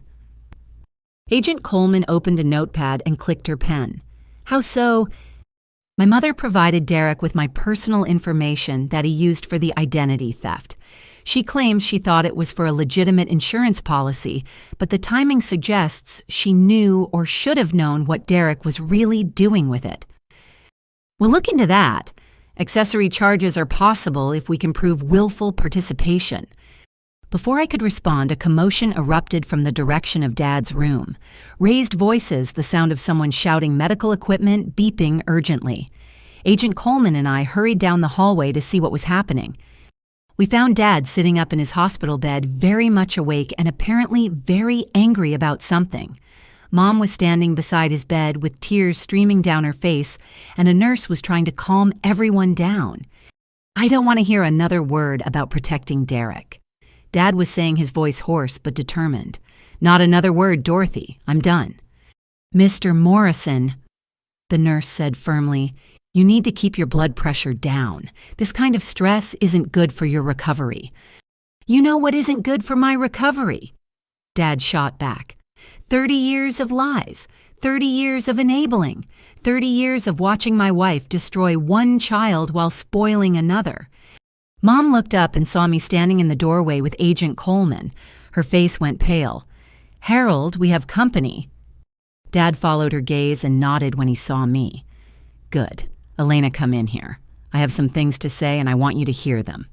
Agent Coleman opened a notepad and clicked her pen. "How so?" "My mother provided Derek with my personal information that he used for the identity theft. She claims she thought it was for a legitimate insurance policy, but the timing suggests she knew or should have known what Derek was really doing with it." "We'll look into that. Accessory charges are possible if we can prove willful participation." Before I could respond, a commotion erupted from the direction of Dad's room. Raised voices, the sound of someone shouting medical equipment, beeping urgently. Agent Coleman and I hurried down the hallway to see what was happening. We found Dad sitting up in his hospital bed, very much awake and apparently very angry about something. Mom was standing beside his bed with tears streaming down her face, and a nurse was trying to calm everyone down. "I don't want to hear another word about protecting Derek." Dad was saying, his voice hoarse but determined. "Not another word, Dorothy. I'm done." "Mr. Morrison," the nurse said firmly, "you need to keep your blood pressure down. This kind of stress isn't good for your recovery." "You know what isn't good for my recovery?" Dad shot back. 30 years of lies, 30 years of enabling, 30 years of watching my wife destroy one child while spoiling another. Mom looked up and saw me standing in the doorway with Agent Coleman. Her face went pale. "Harold, we have company." Dad followed her gaze and nodded when he saw me. "Good. Elena, come in here. I have some things to say and I want you to hear them."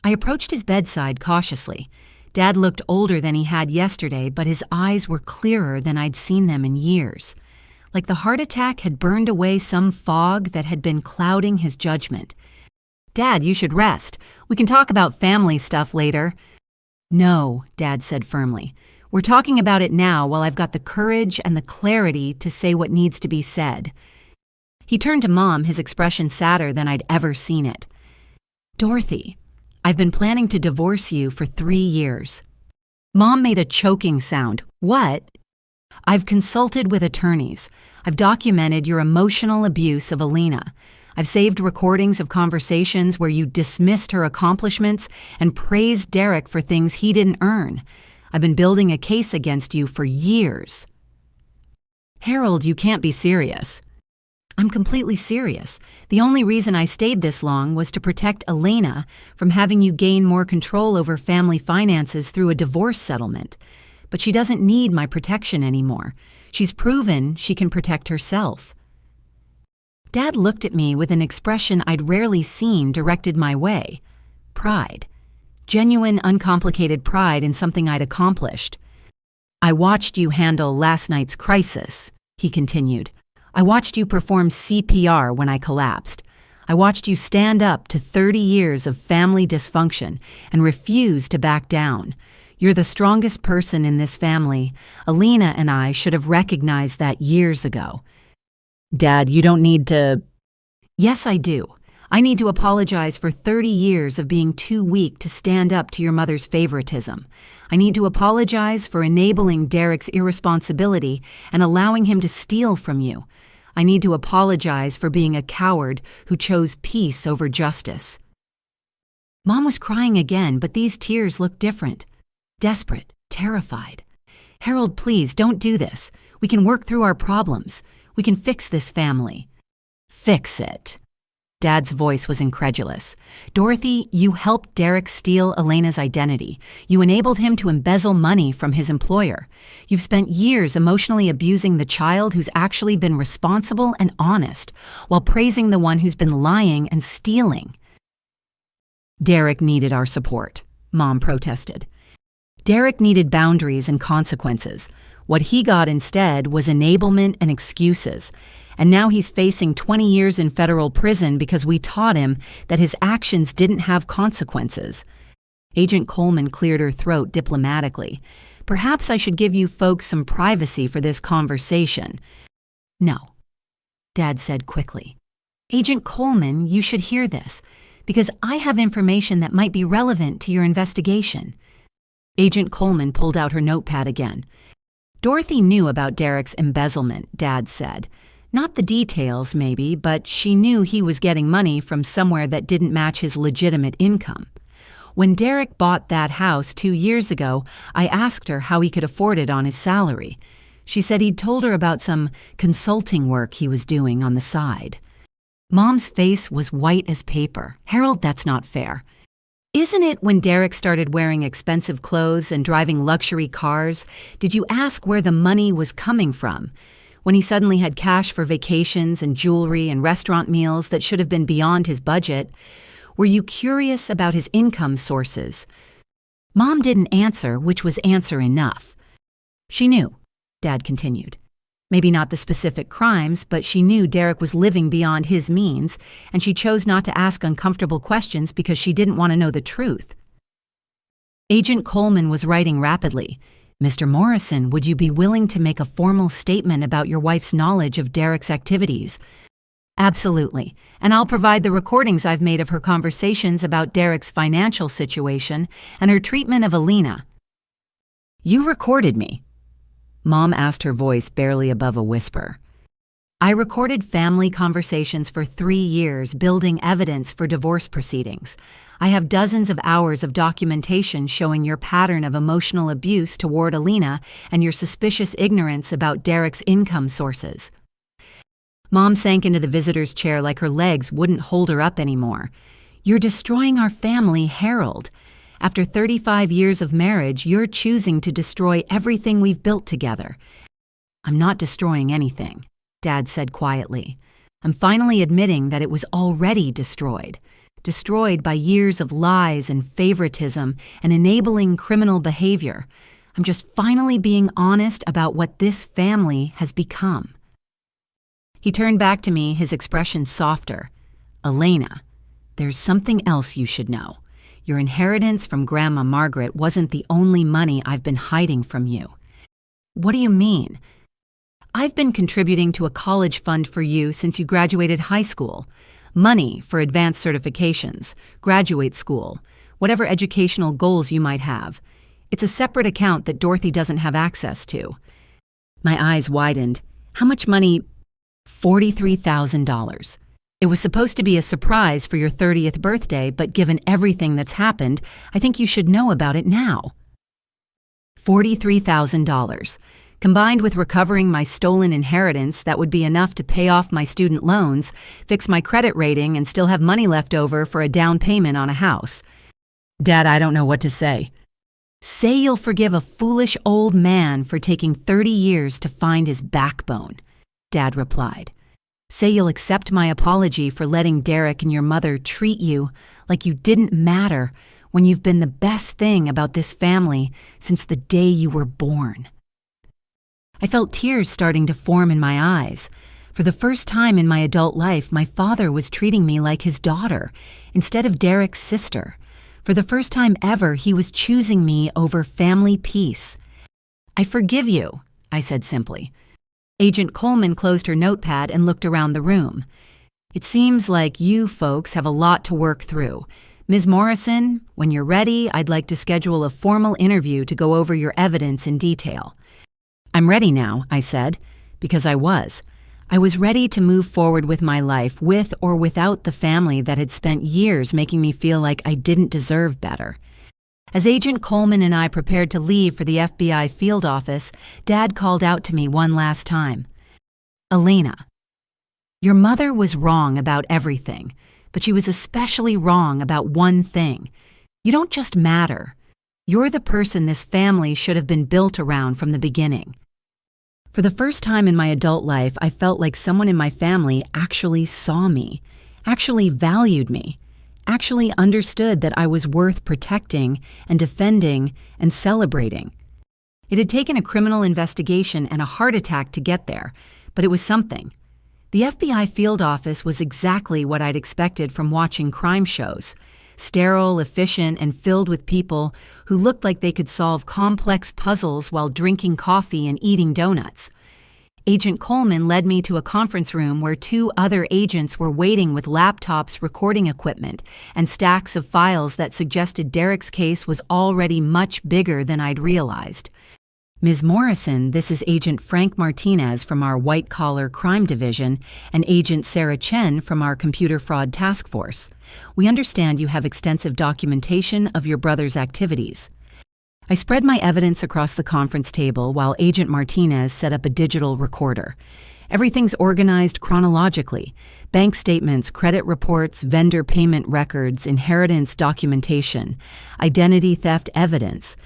I approached his bedside cautiously. Dad looked older than he had yesterday, but his eyes were clearer than I'd seen them in years. Like the heart attack had burned away some fog that had been clouding his judgment. "Dad, you should rest. We can talk about family stuff later." "No," Dad said firmly. "We're talking about it now while I've got the courage and the clarity to say what needs to be said." He turned to Mom, his expression sadder than I'd ever seen it. "Dorothy, I've been planning to divorce you for 3 years." Mom made a choking sound. "What?" "I've consulted with attorneys. I've documented your emotional abuse of Elena. I've saved recordings of conversations where you dismissed her accomplishments and praised Derek for things he didn't earn. I've been building a case against you for years." "Harold, you can't be serious." "I'm completely serious. The only reason I stayed this long was to protect Elena from having you gain more control over family finances through a divorce settlement. But she doesn't need my protection anymore. She's proven she can protect herself." Dad looked at me with an expression I'd rarely seen directed my way. Pride. Genuine, uncomplicated pride in something I'd accomplished. "I watched you handle last night's crisis," he continued. "I watched you perform CPR when I collapsed. I watched you stand up to 30 years of family dysfunction and refuse to back down. You're the strongest person in this family. Alina and I should have recognized that years ago. Dad, you don't need to. Yes, I do. I need to apologize for 30 years of being too weak to stand up to your mother's favoritism. I need to apologize for enabling Derek's irresponsibility and allowing him to steal from you. I need to apologize for being a coward who chose peace over justice. Mom was crying again, but these tears looked different. Desperate, terrified. Harold, please, don't do this. We can work through our problems. We can fix this family. Fix it. Dad's voice was incredulous. Dorothy, you helped Derek steal Elena's identity. You enabled him to embezzle money from his employer. You've spent years emotionally abusing the child who's actually been responsible and honest, while praising the one who's been lying and stealing. Derek needed our support, Mom protested. Derek needed boundaries and consequences. What he got instead was enablement and excuses. And now he's facing 20 years in federal prison because we taught him that his actions didn't have consequences. Agent Coleman cleared her throat diplomatically. Perhaps I should give you folks some privacy for this conversation. No, Dad said quickly. Agent Coleman, you should hear this, because I have information that might be relevant to your investigation. Agent Coleman pulled out her notepad again. Dorothy knew about Derek's embezzlement, Dad said. Not the details, maybe, but she knew he was getting money from somewhere that didn't match his legitimate income. When Derek bought that house 2 years ago, I asked her how he could afford it on his salary. She said he'd told her about some consulting work he was doing on the side. Mom's face was white as paper. Harold, that's not fair. Isn't it when Derek started wearing expensive clothes and driving luxury cars, did you ask where the money was coming from? When he suddenly had cash for vacations and jewelry and restaurant meals that should have been beyond his budget, were you curious about his income sources? Mom didn't answer, which was answer enough. She knew, Dad continued. Maybe not the specific crimes, but she knew Derek was living beyond his means, and she chose not to ask uncomfortable questions because she didn't want to know the truth. Agent Coleman was writing rapidly. Mr. Morrison, would you be willing to make a formal statement about your wife's knowledge of Derek's activities? Absolutely, and I'll provide the recordings I've made of her conversations about Derek's financial situation and her treatment of Alina. You recorded me? Mom asked, her voice barely above a whisper. I recorded family conversations for 3 years, building evidence for divorce proceedings. I have dozens of hours of documentation showing your pattern of emotional abuse toward Alina and your suspicious ignorance about Derek's income sources. Mom sank into the visitor's chair like her legs wouldn't hold her up anymore. You're destroying our family, Harold. After 35 years of marriage, you're choosing to destroy everything we've built together. I'm not destroying anything, Dad said quietly. I'm finally admitting that it was already destroyed. Destroyed by years of lies and favoritism and enabling criminal behavior. I'm just finally being honest about what this family has become. He turned back to me, his expression softer. Elena, there's something else you should know. Your inheritance from Grandma Margaret wasn't the only money I've been hiding from you. What do you mean? I've been contributing to a college fund for you since you graduated high school. Money for advanced certifications, graduate school, whatever educational goals you might have. It's a separate account that Dorothy doesn't have access to. My eyes widened. How much money? $43,000. It was supposed to be a surprise for your 30th birthday, but given everything that's happened, I think you should know about it now. $43,000. Combined with recovering my stolen inheritance, that would be enough to pay off my student loans, fix my credit rating, and still have money left over for a down payment on a house. Dad, I don't know what to say. Say you'll forgive a foolish old man for taking 30 years to find his backbone, Dad replied. Say you'll accept my apology for letting Derek and your mother treat you like you didn't matter when you've been the best thing about this family since the day you were born. I felt tears starting to form in my eyes. For the first time in my adult life, my father was treating me like his daughter instead of Derek's sister. For the first time ever, he was choosing me over family peace. "I forgive you," I said simply. Agent Coleman closed her notepad and looked around the room. "It seems like you folks have a lot to work through. Ms. Morrison, when you're ready, I'd like to schedule a formal interview to go over your evidence in detail." "I'm ready now," I said, because I was. I was ready to move forward with my life, with or without the family that had spent years making me feel like I didn't deserve better. As Agent Coleman and I prepared to leave for the FBI field office, Dad called out to me one last time. "Elena, your mother was wrong about everything, but she was especially wrong about one thing. You don't just matter. You're the person this family should have been built around from the beginning." For the first time in my adult life, I felt like someone in my family actually saw me, actually valued me, actually understood that I was worth protecting and defending and celebrating. It had taken a criminal investigation and a heart attack to get there, but it was something. The FBI field office was exactly what I'd expected from watching crime shows. Sterile, efficient, and filled with people who looked like they could solve complex puzzles while drinking coffee and eating donuts. Agent Coleman led me to a conference room where 2 other agents were waiting with laptops, recording equipment, and stacks of files that suggested Derek's case was already much bigger than I'd realized. "Ms. Morrison, this is Agent Frank Martinez from our White Collar Crime Division and Agent Sarah Chen from our Computer Fraud Task Force. We understand you have extensive documentation of your brother's activities." I spread my evidence across the conference table while Agent Martinez set up a digital recorder. Everything's organized chronologically: bank statements, credit reports, vendor payment records, inheritance documentation, identity theft evidence.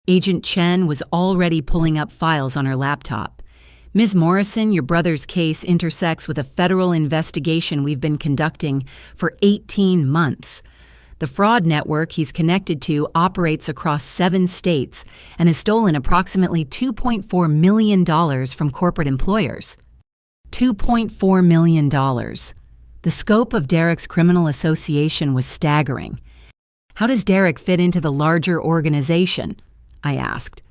Agent Chen was already pulling up files on her laptop. "Ms. Morrison, your brother's case intersects with a federal investigation we've been conducting for 18 months. The fraud network he's connected to operates across 7 states and has stolen approximately $2.4 million from corporate employers." $2.4 million. The scope of Derek's criminal association was staggering. "How does Derek fit into the larger organization?" I asked.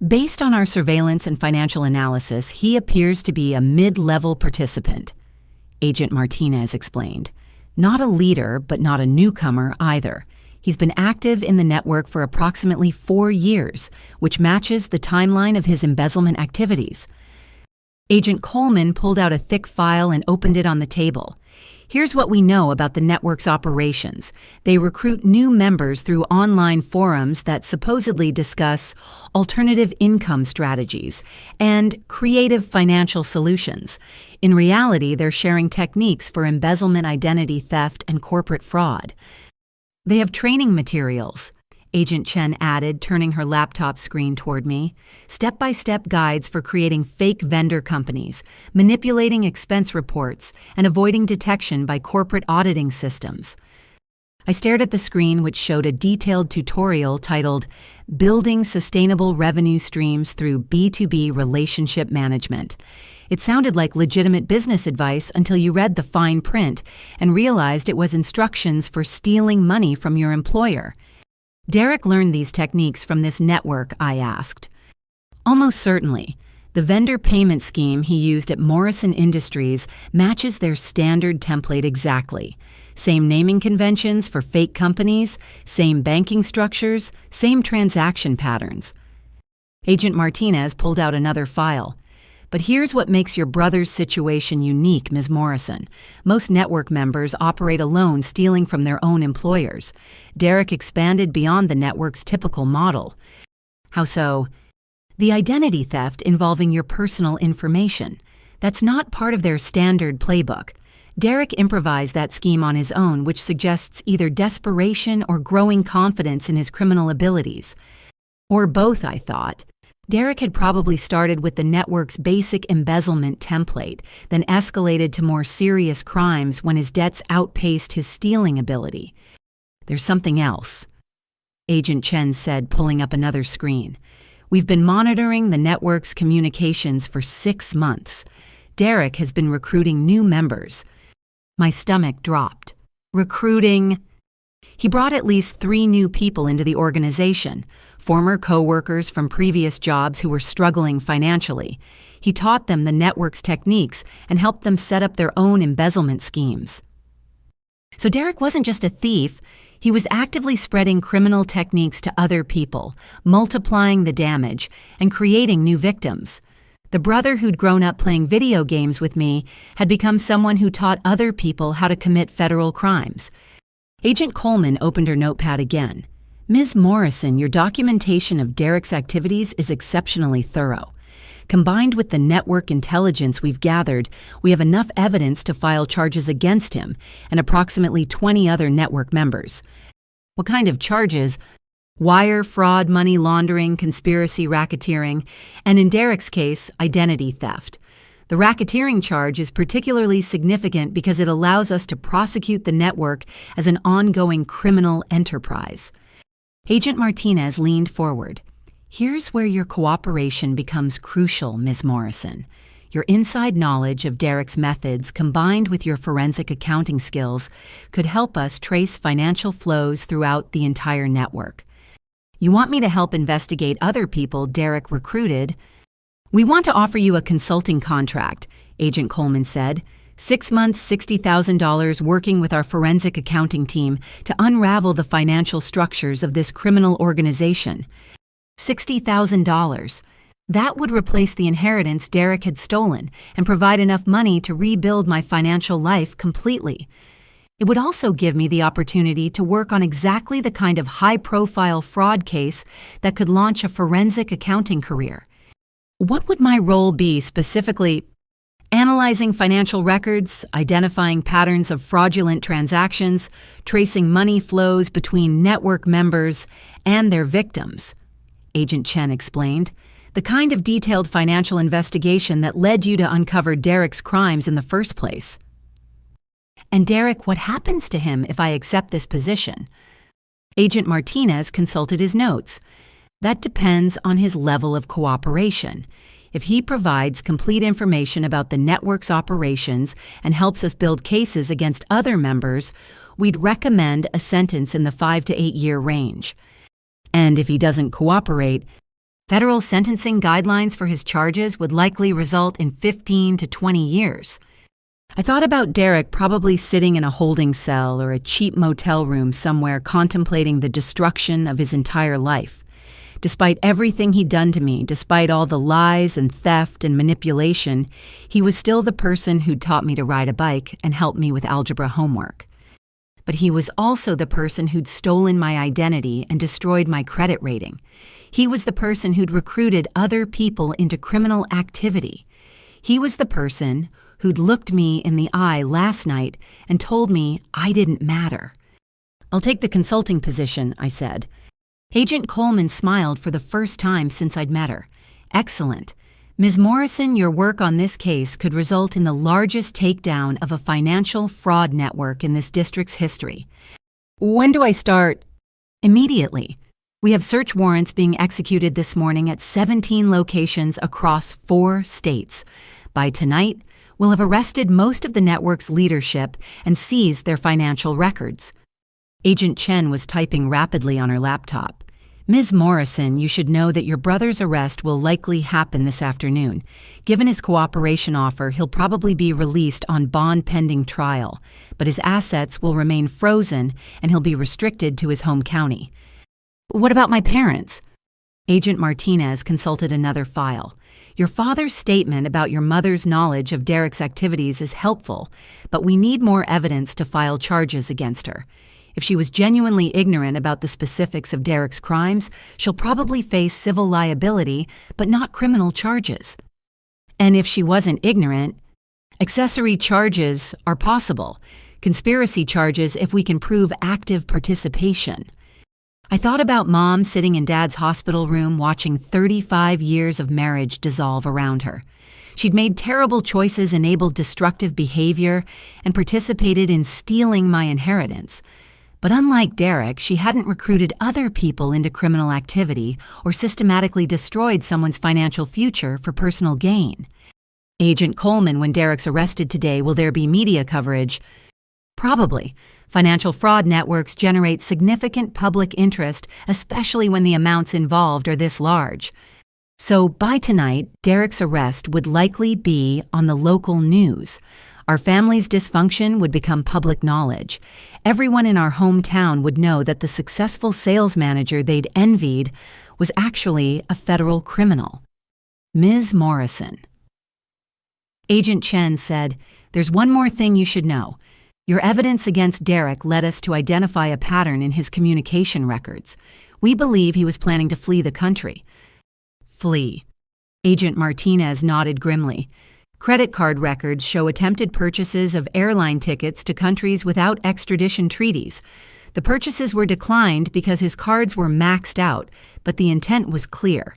"Based on our surveillance and financial analysis, he appears to be a mid-level participant," Agent Martinez explained. "Not a leader, but not a newcomer either. He's been active in the network for approximately 4 years, which matches the timeline of his embezzlement activities." Agent Coleman pulled out a thick file and opened it on the table. "Here's what we know about the network's operations. They recruit new members through online forums that supposedly discuss alternative income strategies and creative financial solutions. In reality, they're sharing techniques for embezzlement, identity theft, and corporate fraud. They have training materials," Agent Chen added, turning her laptop screen toward me. "Step-by-step guides for creating fake vendor companies, manipulating expense reports, and avoiding detection by corporate auditing systems." I stared at the screen, which showed a detailed tutorial titled "Building Sustainable Revenue Streams Through B2B Relationship Management." It sounded like legitimate business advice until you read the fine print and realized it was instructions for stealing money from your employer. "Derek learned these techniques from this network?" I asked. "Almost certainly. The vendor payment scheme he used at Morrison Industries matches their standard template exactly. Same naming conventions for fake companies, same banking structures, same transaction patterns." Agent Martinez pulled out another file. "But here's what makes your brother's situation unique, Ms. Morrison. Most network members operate alone, stealing from their own employers. Derek expanded beyond the network's typical model." "How so?" "The identity theft involving your personal information. That's not part of their standard playbook. Derek improvised that scheme on his own, which suggests either desperation or growing confidence in his criminal abilities. Or both, I thought. Derek had probably started with the network's basic embezzlement template, then escalated to more serious crimes when his debts outpaced his stealing ability. There's something else," Agent Chen said, pulling up another screen. "We've been monitoring the network's communications for 6 months. Derek has been recruiting new members." My stomach dropped. "Recruiting He brought at least 3 new people into the organization, former co-workers from previous jobs who were struggling financially. He taught them the network's techniques and helped them set up their own embezzlement schemes. So Derek wasn't just a thief, he was actively spreading criminal techniques to other people, multiplying the damage and creating new victims. The brother who'd grown up playing video games with me had become someone who taught other people how to commit federal crimes. Agent Coleman opened her notepad again. Ms. Morrison, your documentation of Derek's activities is exceptionally thorough. Combined with the network intelligence we've gathered, we have enough evidence to file charges against him and approximately 20 other network members. What kind of charges? Wire fraud, money laundering, conspiracy, racketeering, and in Derek's case, identity theft. The racketeering charge is particularly significant because it allows us to prosecute the network as an ongoing criminal enterprise. Agent Martinez leaned forward. Here's where your cooperation becomes crucial, Ms. Morrison. Your inside knowledge of Derek's methods combined with your forensic accounting skills could help us trace financial flows throughout the entire network. You want me to help investigate other people Derek recruited? We want to offer you a consulting contract, Agent Coleman said. 6 months, $60,000 working with our forensic accounting team to unravel the financial structures of this criminal organization. $60,000. That would replace the inheritance Derek had stolen and provide enough money to rebuild my financial life completely. It would also give me the opportunity to work on exactly the kind of high-profile fraud case that could launch a forensic accounting career. What would my role be specifically? Analyzing financial records, identifying patterns of fraudulent transactions, tracing money flows between network members and their victims. Agent Chen explained, the kind of detailed financial investigation that led you to uncover Derek's crimes in the first place. And Derek, what happens to him if I accept this position? Agent Martinez consulted his notes. That depends on his level of cooperation. If he provides complete information about the network's operations and helps us build cases against other members, we'd recommend a sentence in the 5 to 8 year range. And if he doesn't cooperate, federal sentencing guidelines for his charges would likely result in 15 to 20 years. I thought about Derek probably sitting in a holding cell or a cheap motel room somewhere contemplating the destruction of his entire life. Despite everything he'd done to me, despite all the lies and theft and manipulation, he was still the person who'd taught me to ride a bike and helped me with algebra homework. But he was also the person who'd stolen my identity and destroyed my credit rating. He was the person who'd recruited other people into criminal activity. He was the person who'd looked me in the eye last night and told me I didn't matter. I'll take the consulting position, I said. Agent Coleman smiled for the first time since I'd met her. Excellent. Ms. Morrison, your work on this case could result in the largest takedown of a financial fraud network in this district's history. When do I start? Immediately. We have search warrants being executed this morning at 17 locations across 4 states. By tonight, we'll have arrested most of the network's leadership and seized their financial records. Agent Chen was typing rapidly on her laptop. Ms. Morrison, you should know that your brother's arrest will likely happen this afternoon. Given his cooperation offer, he'll probably be released on bond pending trial, but his assets will remain frozen and he'll be restricted to his home county. What about my parents? Agent Martinez consulted another file. Your father's statement about your mother's knowledge of Derek's activities is helpful, but we need more evidence to file charges against her. If she was genuinely ignorant about the specifics of Derek's crimes, she'll probably face civil liability, but not criminal charges. And if she wasn't ignorant, accessory charges are possible. Conspiracy charges if we can prove active participation. I thought about Mom sitting in Dad's hospital room watching 35 years of marriage dissolve around her. She'd made terrible choices, enabled destructive behavior, and participated in stealing my inheritance. But unlike Derek, she hadn't recruited other people into criminal activity or systematically destroyed someone's financial future for personal gain. Agent Coleman, when Derek's arrested today, will there be media coverage? Probably. Financial fraud networks generate significant public interest, especially when the amounts involved are this large. So by tonight, Derek's arrest would likely be on the local news. Our family's dysfunction would become public knowledge. Everyone in our hometown would know that the successful sales manager they'd envied was actually a federal criminal. Ms. Morrison. Agent Chen said, "There's one more thing you should know. Your evidence against Derek led us to identify a pattern in his communication records. We believe he was planning to flee the country." Flee. Agent Martinez nodded grimly. Credit card records show attempted purchases of airline tickets to countries without extradition treaties. The purchases were declined because his cards were maxed out, but the intent was clear.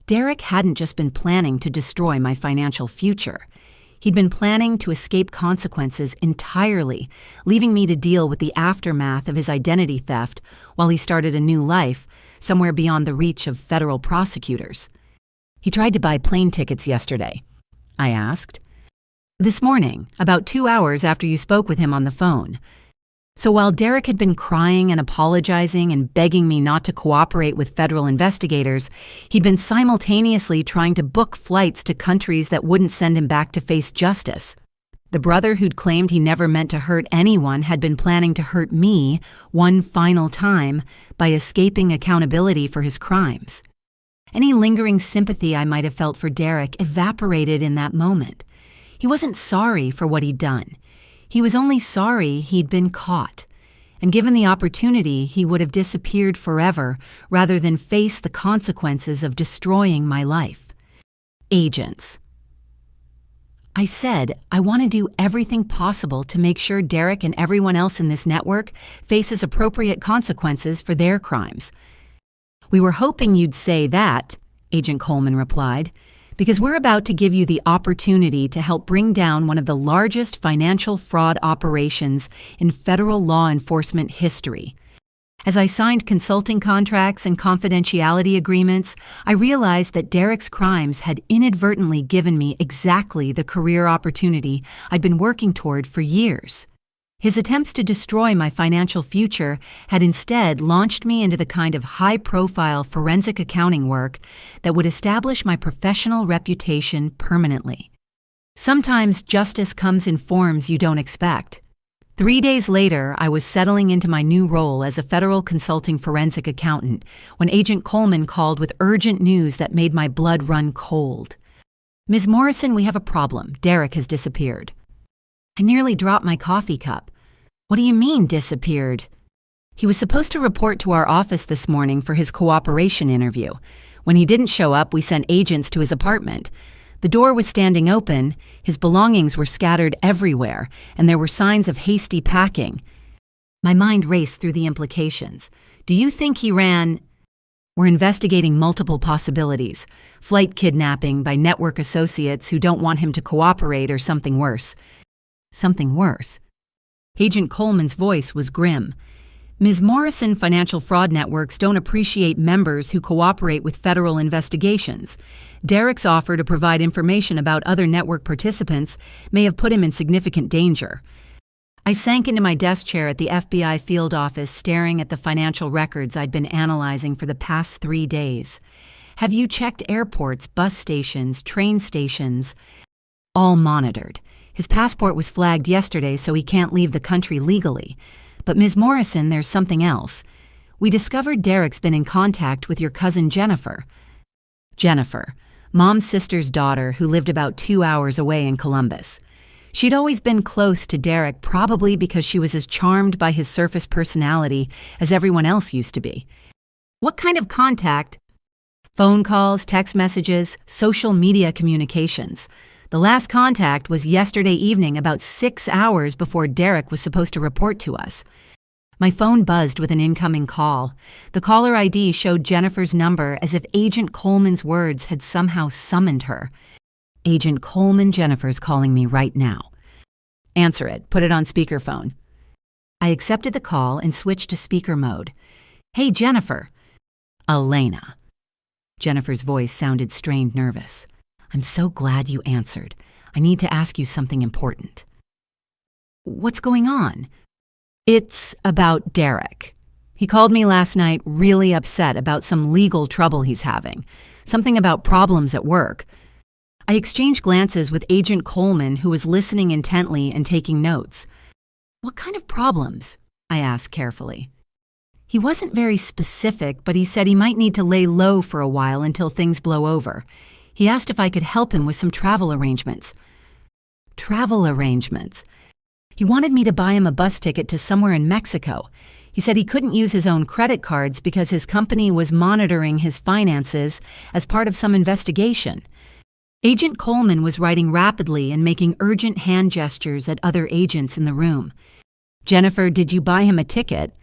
Derek hadn't just been planning to destroy my financial future. He'd been planning to escape consequences entirely, leaving me to deal with the aftermath of his identity theft while he started a new life, somewhere beyond the reach of federal prosecutors. He tried to buy plane tickets yesterday. I asked. "This morning, about 2 hours after you spoke with him on the phone." So while Derek had been crying and apologizing and begging me not to cooperate with federal investigators, he'd been simultaneously trying to book flights to countries that wouldn't send him back to face justice. The brother who'd claimed he never meant to hurt anyone had been planning to hurt me one final time by escaping accountability for his crimes. Any lingering sympathy I might have felt for Derek evaporated in that moment. He wasn't sorry for what he'd done. He was only sorry he'd been caught. And given the opportunity, he would have disappeared forever rather than face the consequences of destroying my life. Agents. I said, I want to do everything possible to make sure Derek and everyone else in this network faces appropriate consequences for their crimes. "We were hoping you'd say that," Agent Coleman replied, "because we're about to give you the opportunity to help bring down one of the largest financial fraud operations in federal law enforcement history." As I signed consulting contracts and confidentiality agreements, I realized that Derek's crimes had inadvertently given me exactly the career opportunity I'd been working toward for years. His attempts to destroy my financial future had instead launched me into the kind of high-profile forensic accounting work that would establish my professional reputation permanently. Sometimes justice comes in forms you don't expect. 3 days later, I was settling into my new role as a federal consulting forensic accountant when Agent Coleman called with urgent news that made my blood run cold. "Ms. Morrison, we have a problem. Derek has disappeared." I nearly dropped my coffee cup. "What do you mean, disappeared?" "He was supposed to report to our office this morning for his cooperation interview. When he didn't show up, we sent agents to his apartment. The door was standing open, his belongings were scattered everywhere, and there were signs of hasty packing." My mind raced through the implications. "Do you think he ran—" "We're investigating multiple possibilities. Flight kidnapping by network associates who don't want him to cooperate or something worse." Something worse. Agent Coleman's voice was grim. "Ms. Morrison, financial fraud networks don't appreciate members who cooperate with federal investigations. Derek's offer to provide information about other network participants may have put him in significant danger." I sank into my desk chair at the FBI field office, staring at the financial records I'd been analyzing for the past 3 days. "Have you checked airports, bus stations, train stations?" "All monitored. His passport was flagged yesterday, so he can't leave the country legally. But Ms. Morrison, there's something else. We discovered Derek's been in contact with your cousin Jennifer." Jennifer, Mom's sister's daughter who lived about 2 hours away in Columbus. She'd always been close to Derek, probably because she was as charmed by his surface personality as everyone else used to be. "What kind of contact?" "Phone calls, text messages, social media communications. The last contact was yesterday evening, about 6 hours before Derek was supposed to report to us." My phone buzzed with an incoming call. The caller ID showed Jennifer's number as if Agent Coleman's words had somehow summoned her. "Agent Coleman, Jennifer's calling me right now." "Answer it. Put it on speakerphone." I accepted the call and switched to speaker mode. "Hey, Jennifer." "Elena." Jennifer's voice sounded strained, nervous. "I'm so glad you answered. I need to ask you something important." "What's going on?" It's about Derek. He called me last night really upset about some legal trouble he's having, something about problems at work. I exchanged glances with Agent Coleman, who was listening intently and taking notes. "What kind of problems?" I asked carefully. He wasn't very specific, but he said he might need to lay low for a while until things blow over. He asked if I could help him with some travel arrangements. Travel arrangements? He wanted me to buy him a bus ticket to somewhere in Mexico. He said he couldn't use his own credit cards because his company was monitoring his finances as part of some investigation. Agent Coleman was writing rapidly and making urgent hand gestures at other agents in the room. "Jennifer, did you buy him a ticket?"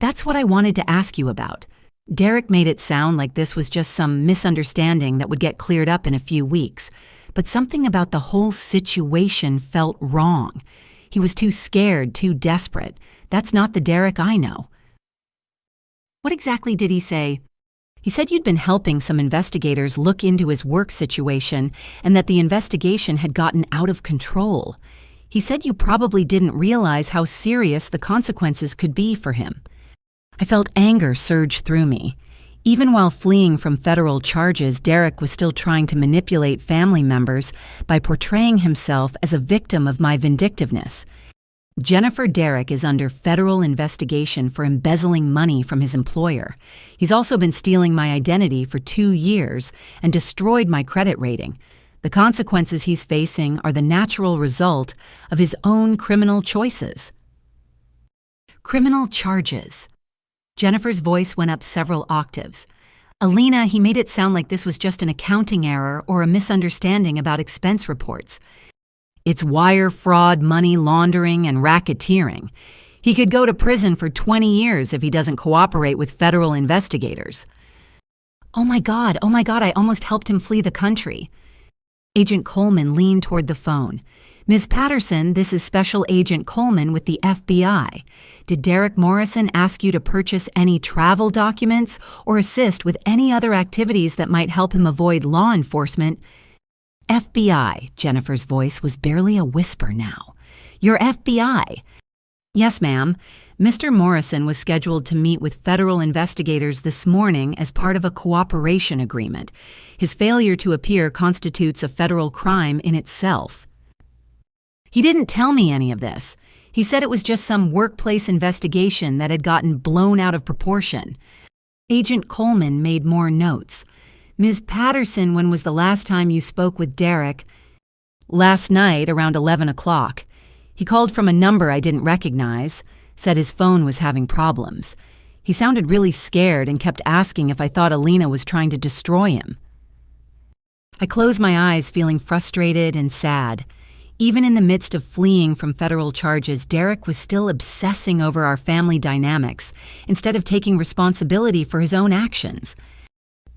"That's what I wanted to ask you about." Derek made it sound like this was just some misunderstanding that would get cleared up in a few weeks, but something about the whole situation felt wrong. He was too scared, too desperate. That's not the Derek I know. "What exactly did he say?" "He said you'd been helping some investigators look into his work situation and that the investigation had gotten out of control. He said you probably didn't realize how serious the consequences could be for him." I felt anger surge through me. Even while fleeing from federal charges, Derek was still trying to manipulate family members by portraying himself as a victim of my vindictiveness. Jennifer Derek is under federal investigation for embezzling money from his employer. He's also been stealing my identity for 2 years and destroyed my credit rating. The consequences he's facing are the natural result of his own criminal choices. Criminal charges. Jennifer's voice went up several octaves. "Alina, he made it sound like this was just an accounting error or a misunderstanding about expense reports. It's wire fraud, money laundering, and racketeering. He could go to prison for 20 years if he doesn't cooperate with federal investigators." Oh my God, I almost helped him flee the country." Agent Coleman leaned toward the phone. "Ms. Patterson, this is Special Agent Coleman with the FBI. Did Derek Morrison ask you to purchase any travel documents or assist with any other activities that might help him avoid law enforcement?" "FBI," Jennifer's voice was barely a whisper now. "Your FBI." "Yes, ma'am. Mr. Morrison was scheduled to meet with federal investigators this morning as part of a cooperation agreement. His failure to appear constitutes a federal crime in itself." "He didn't tell me any of this. He said it was just some workplace investigation that had gotten blown out of proportion." Agent Coleman made more notes. "Ms. Patterson, when was the last time you spoke with Derek?" "Last night, around 11 o'clock. He called from a number I didn't recognize, said his phone was having problems. He sounded really scared and kept asking if I thought Alina was trying to destroy him." I closed my eyes, feeling frustrated and sad. Even in the midst of fleeing from federal charges, Derek was still obsessing over our family dynamics instead of taking responsibility for his own actions.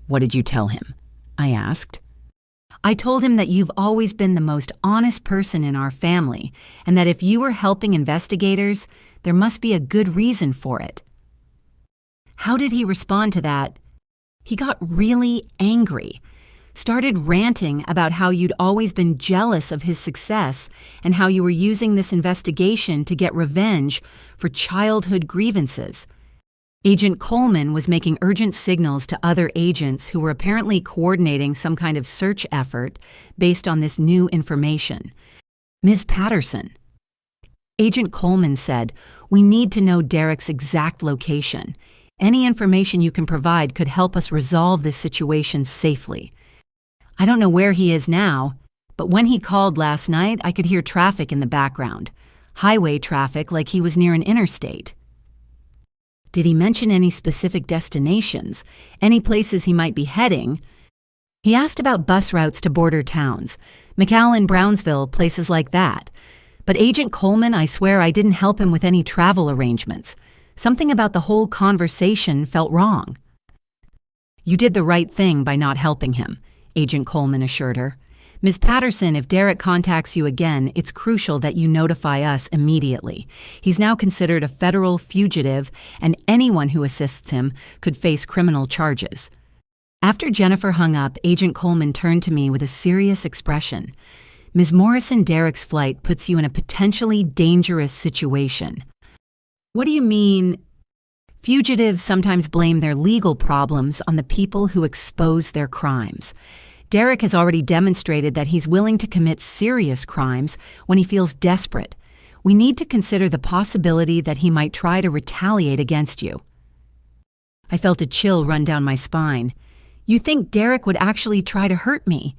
"What did you tell him?" I asked. "I told him that you've always been the most honest person in our family, and that if you were helping investigators, there must be a good reason for it." How did he respond to that? He got really angry. Started ranting about how you'd always been jealous of his success and how you were using this investigation to get revenge for childhood grievances. Agent Coleman was making urgent signals to other agents who were apparently coordinating some kind of search effort based on this new information. "Ms. Patterson." Agent Coleman said, "We need to know Derek's exact location. Any information you can provide could help us resolve this situation safely." "I don't know where he is now, but when he called last night, I could hear traffic in the background. Highway traffic, like he was near an interstate." "Did he mention any specific destinations? Any places he might be heading?" "He asked about bus routes to border towns, McAllen, Brownsville, places like that. But Agent Coleman, I swear I didn't help him with any travel arrangements. Something about the whole conversation felt wrong." "You did the right thing by not helping him," Agent Coleman assured her. "Ms. Patterson, if Derek contacts you again, it's crucial that you notify us immediately. He's now considered a federal fugitive, and anyone who assists him could face criminal charges." After Jennifer hung up, Agent Coleman turned to me with a serious expression. "Ms. Morrison, Derek's flight puts you in a potentially dangerous situation." What do you mean? Fugitives sometimes blame their legal problems on the people who expose their crimes. Derek has already demonstrated that he's willing to commit serious crimes when he feels desperate. We need to consider the possibility that he might try to retaliate against you. I felt a chill run down my spine. You think Derek would actually try to hurt me?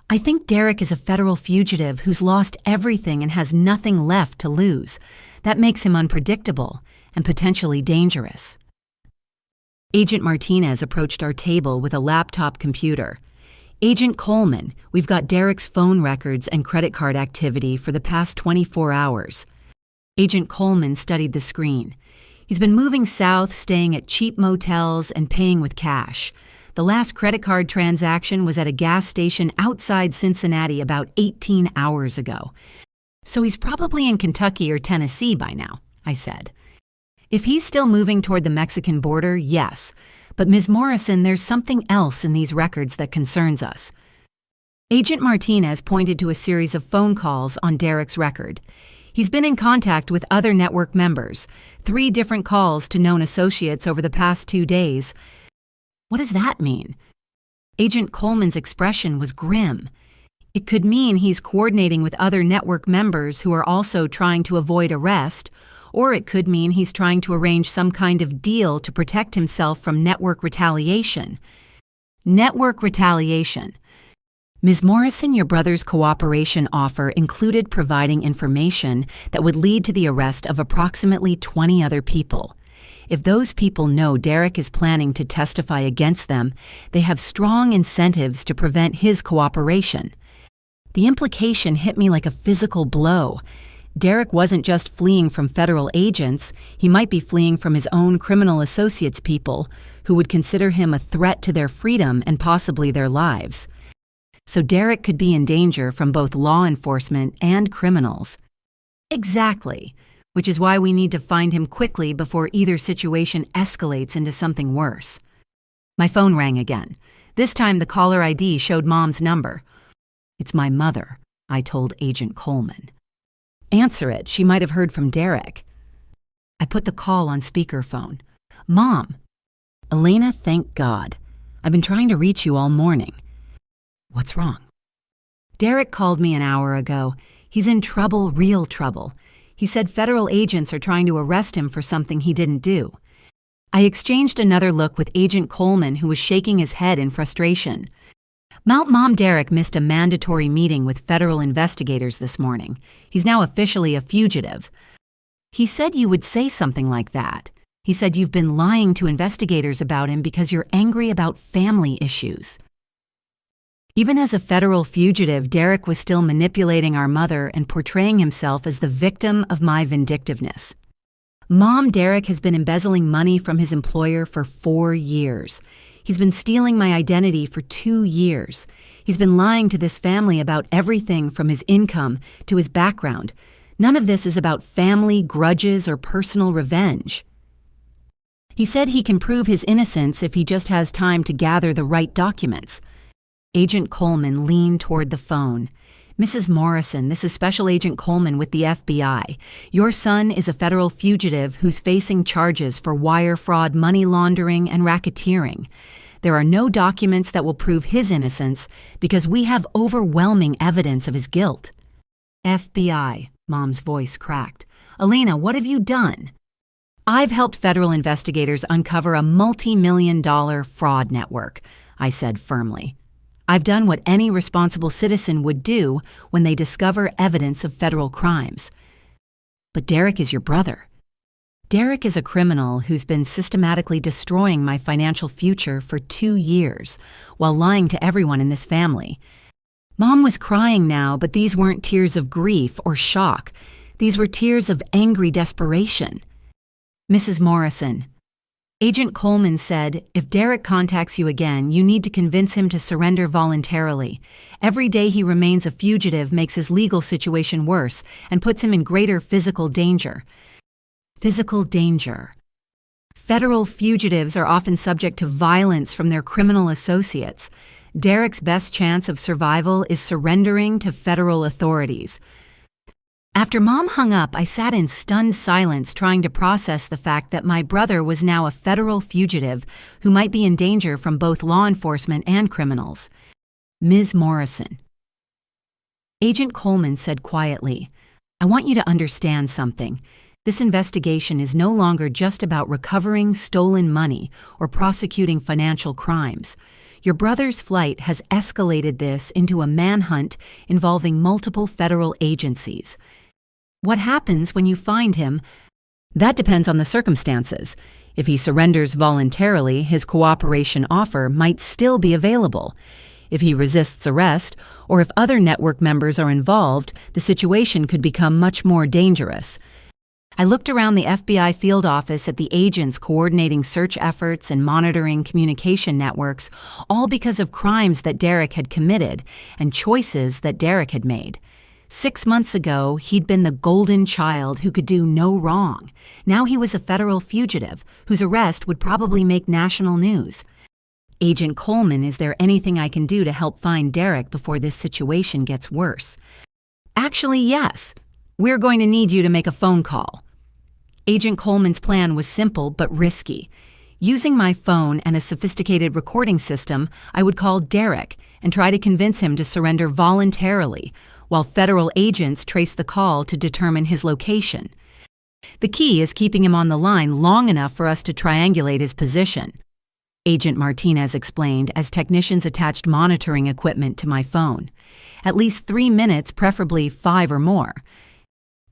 I think Derek is a federal fugitive who's lost everything and has nothing left to lose. That makes him unpredictable and potentially dangerous. Agent Martinez approached our table with a laptop computer. Agent Coleman, we've got Derek's phone records and credit card activity for the past 24 hours. Agent Coleman studied the screen. He's been moving south, staying at cheap motels and paying with cash. The last credit card transaction was at a gas station outside Cincinnati about 18 hours ago. So he's probably in Kentucky or Tennessee by now, I said. If he's still moving toward the Mexican border, yes. But Ms. Morrison, there's something else in these records that concerns us. Agent Martinez pointed to a series of phone calls on Derek's record. He's been in contact with other network members, 3 different calls to known associates over the past 2 days. What does that mean? Agent Coleman's expression was grim. It could mean he's coordinating with other network members who are also trying to avoid arrest, or it could mean he's trying to arrange some kind of deal to protect himself from network retaliation. Network retaliation. Ms. Morrison, your brother's cooperation offer included providing information that would lead to the arrest of approximately 20 other people. If those people know Derek is planning to testify against them, they have strong incentives to prevent his cooperation. The implication hit me like a physical blow. Derek wasn't just fleeing from federal agents, he might be fleeing from his own criminal associates people who would consider him a threat to their freedom and possibly their lives. So Derek could be in danger from both law enforcement and criminals. Exactly, which is why we need to find him quickly before either situation escalates into something worse. My phone rang again. This time the caller ID showed Mom's number. It's my mother, I told Agent Coleman. Answer it, she might have heard from Derek. I put the call on speakerphone. Mom. Elena, thank God. I've been trying to reach you all morning. What's wrong? Derek called me an hour ago. He's in trouble, real trouble. He said federal agents are trying to arrest him for something he didn't do. I exchanged another look with Agent Coleman, who was shaking his head in frustration. Mom Derek missed a mandatory meeting with federal investigators this morning. He's now officially a fugitive. He said you would say something like that. He said you've been lying to investigators about him because you're angry about family issues. Even as a federal fugitive, Derek was still manipulating our mother and portraying himself as the victim of my vindictiveness. Mom, Derek has been embezzling money from his employer for 4 years. He's been stealing my identity for 2 years. He's been lying to this family about everything from his income to his background. None of this is about family grudges or personal revenge. He said he can prove his innocence if he just has time to gather the right documents. Agent Coleman leaned toward the phone. Mrs. Morrison, this is Special Agent Coleman with the FBI. Your son is a federal fugitive who's facing charges for wire fraud, money laundering, and racketeering. There are no documents that will prove his innocence because we have overwhelming evidence of his guilt. FBI, Mom's voice cracked. Elena, what have you done? I've helped federal investigators uncover a multi-million-dollar fraud network, I said firmly. I've done what any responsible citizen would do when they discover evidence of federal crimes. But Derek is your brother. Derek is a criminal who's been systematically destroying my financial future for 2 years while lying to everyone in this family. Mom was crying now, but these weren't tears of grief or shock. These were tears of angry desperation. Mrs. Morrison, Agent Coleman said, if Derek contacts you again, you need to convince him to surrender voluntarily. Every day he remains a fugitive makes his legal situation worse and puts him in greater physical danger. Physical danger. Federal fugitives are often subject to violence from their criminal associates. Derek's best chance of survival is surrendering to federal authorities. After Mom hung up, I sat in stunned silence trying to process the fact that my brother was now a federal fugitive who might be in danger from both law enforcement and criminals. Ms. Morrison. Agent Coleman said quietly, "I want you to understand something. This investigation is no longer just about recovering stolen money or prosecuting financial crimes. Your brother's flight has escalated this into a manhunt involving multiple federal agencies. What happens when you find him? That depends on the circumstances. If he surrenders voluntarily, his cooperation offer might still be available. If he resists arrest, or if other network members are involved, the situation could become much more dangerous." I looked around the FBI field office at the agents coordinating search efforts and monitoring communication networks, all because of crimes that Derek had committed and choices that Derek had made. 6 months ago, he'd been the golden child who could do no wrong. Now he was a federal fugitive whose arrest would probably make national news. "Agent Coleman, is there anything I can do to help find Derek before this situation gets worse?" "Actually, yes. We're going to need you to make a phone call." Agent Coleman's plan was simple but risky. Using my phone and a sophisticated recording system, I would call Derek and try to convince him to surrender voluntarily, while federal agents trace the call to determine his location. The key is keeping him on the line long enough for us to triangulate his position, Agent Martinez explained as technicians attached monitoring equipment to my phone. At least 3 minutes, preferably 5 or more.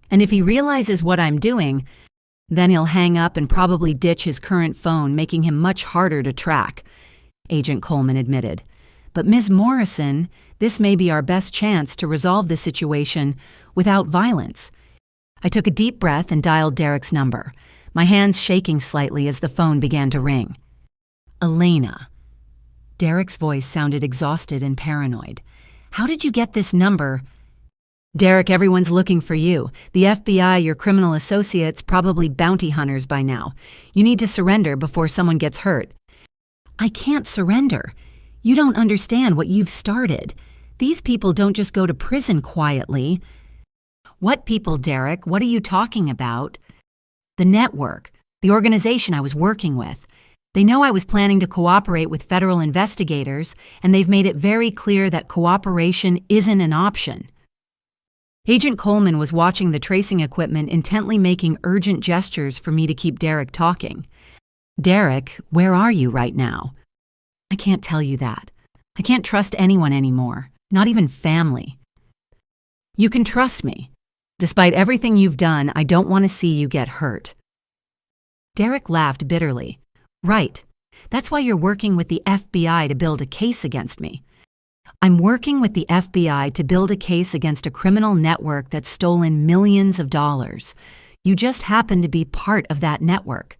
And if he realizes what I'm doing, then he'll hang up and probably ditch his current phone, making him much harder to track, Agent Coleman admitted. "But Ms. Morrison, this may be our best chance to resolve the situation without violence." I took a deep breath and dialed Derek's number, my hands shaking slightly as the phone began to ring. "Elena." Derek's voice sounded exhausted and paranoid. "How did you get this number?" "Derek, everyone's looking for you. The FBI, your criminal associates, probably bounty hunters by now. You need to surrender before someone gets hurt." "I can't surrender. You don't understand what you've started. These people don't just go to prison quietly." "What people, Derek? What are you talking about?" "The network, the organization I was working with. They know I was planning to cooperate with federal investigators, and they've made it very clear that cooperation isn't an option." Agent Coleman was watching the tracing equipment, intently making urgent gestures for me to keep Derek talking. "Derek, where are you right now?" "I can't tell you that. I can't trust anyone anymore, not even family." "You can trust me. Despite everything you've done, I don't want to see you get hurt." Derek laughed bitterly. "Right. That's why you're working with the FBI to build a case against me." "I'm working with the FBI to build a case against a criminal network that's stolen millions of dollars. You just happen to be part of that network."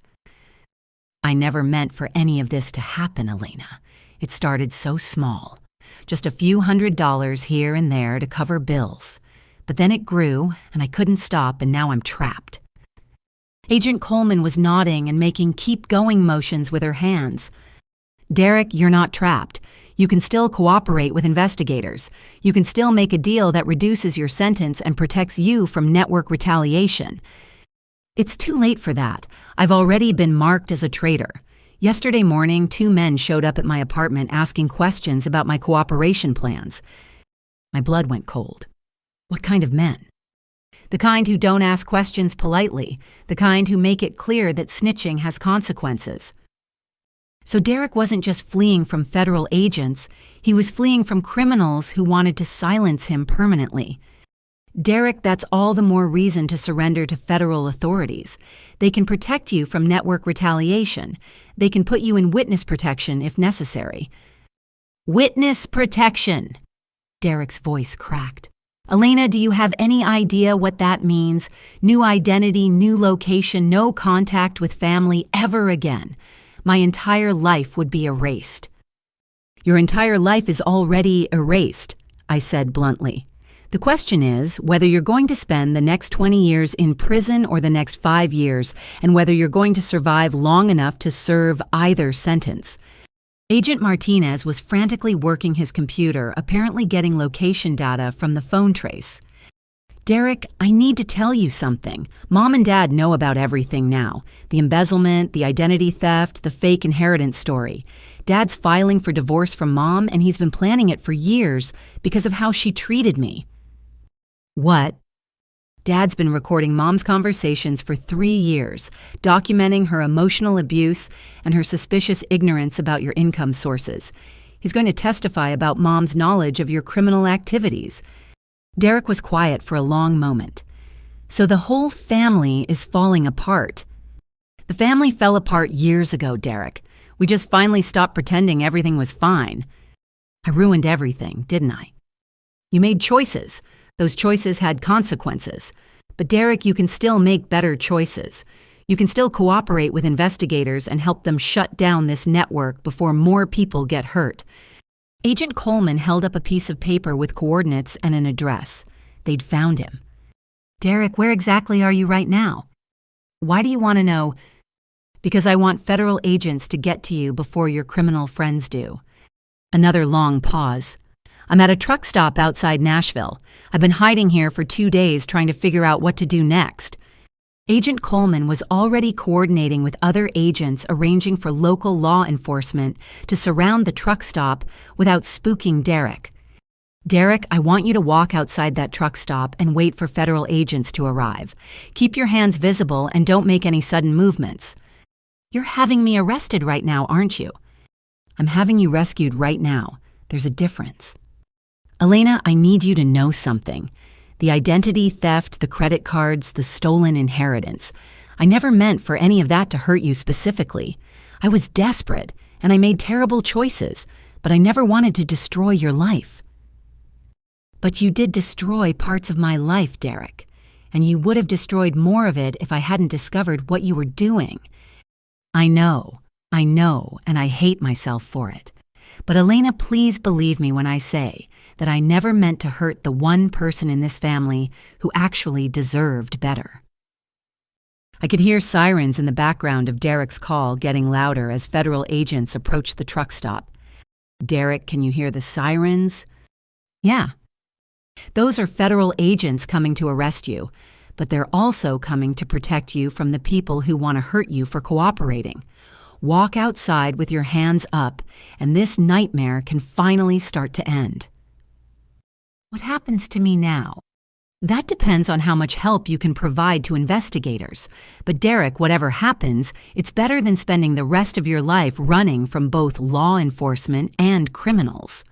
"I never meant for any of this to happen, Elena. It started so small. Just a few $100s here and there to cover bills. But then it grew, and I couldn't stop, and now I'm trapped." Agent Coleman was nodding and making keep-going motions with her hands. "Derek, you're not trapped. You can still cooperate with investigators. You can still make a deal that reduces your sentence and protects you from network retaliation." "It's too late for that. I've already been marked as a traitor. Yesterday morning, 2 men showed up at my apartment asking questions about my cooperation plans." My blood went cold. What kind of men? The kind who don't ask questions politely, the kind who make it clear that snitching has consequences. So Derek wasn't just fleeing from federal agents, he was fleeing from criminals who wanted to silence him permanently. "Derek, that's all the more reason to surrender to federal authorities. They can protect you from network retaliation. They can put you in witness protection if necessary." "Witness protection!" Derek's voice cracked. "Elena, do you have any idea what that means? New identity, new location, no contact with family ever again. My entire life would be erased." "Your entire life is already erased," I said bluntly. "The question is whether you're going to spend the next 20 years in prison or the next 5 years, and whether you're going to survive long enough to serve either sentence." Agent Martinez was frantically working his computer, apparently getting location data from the phone trace. Derek, I need to tell you something. Mom and Dad know about everything now. The embezzlement, the identity theft, the fake inheritance story. Dad's filing for divorce from Mom, and he's been planning it for years because of how she treated me. What? Dad's been recording Mom's conversations for 3 years, documenting her emotional abuse and her suspicious ignorance about your income sources. He's going to testify about Mom's knowledge of your criminal activities. Derek was quiet for a long moment. So the whole family is falling apart. The family fell apart years ago, Derek. We just finally stopped pretending everything was fine. I ruined everything, didn't I? You made choices. Those choices had consequences. But Derek, you can still make better choices. You can still cooperate with investigators and help them shut down this network before more people get hurt. Agent Coleman held up a piece of paper with coordinates and an address. They'd found him. Derek, where exactly are you right now? Why do you want to know? Because I want federal agents to get to you before your criminal friends do. Another long pause. I'm at a truck stop outside Nashville. I've been hiding here for 2 days trying to figure out what to do next. Agent Coleman was already coordinating with other agents arranging for local law enforcement to surround the truck stop without spooking Derek. Derek, I want you to walk outside that truck stop and wait for federal agents to arrive. Keep your hands visible and don't make any sudden movements. You're having me arrested right now, aren't you? I'm having you rescued right now. There's a difference. Elena, I need you to know something. The identity theft, the credit cards, the stolen inheritance. I never meant for any of that to hurt you specifically. I was desperate, and I made terrible choices, but I never wanted to destroy your life. But you did destroy parts of my life, Derek, and you would have destroyed more of it if I hadn't discovered what you were doing. I know, and I hate myself for it. But Elena, please believe me when I say that I never meant to hurt the one person in this family who actually deserved better. I could hear sirens in the background of Derek's call getting louder as federal agents approached the truck stop. Derek, can you hear the sirens? Yeah. Those are federal agents coming to arrest you, but they're also coming to protect you from the people who want to hurt you for cooperating. Walk outside with your hands up, and this nightmare can finally start to end. What happens to me now? That depends on how much help you can provide to investigators. But Derek, whatever happens, it's better than spending the rest of your life running from both law enforcement and criminals.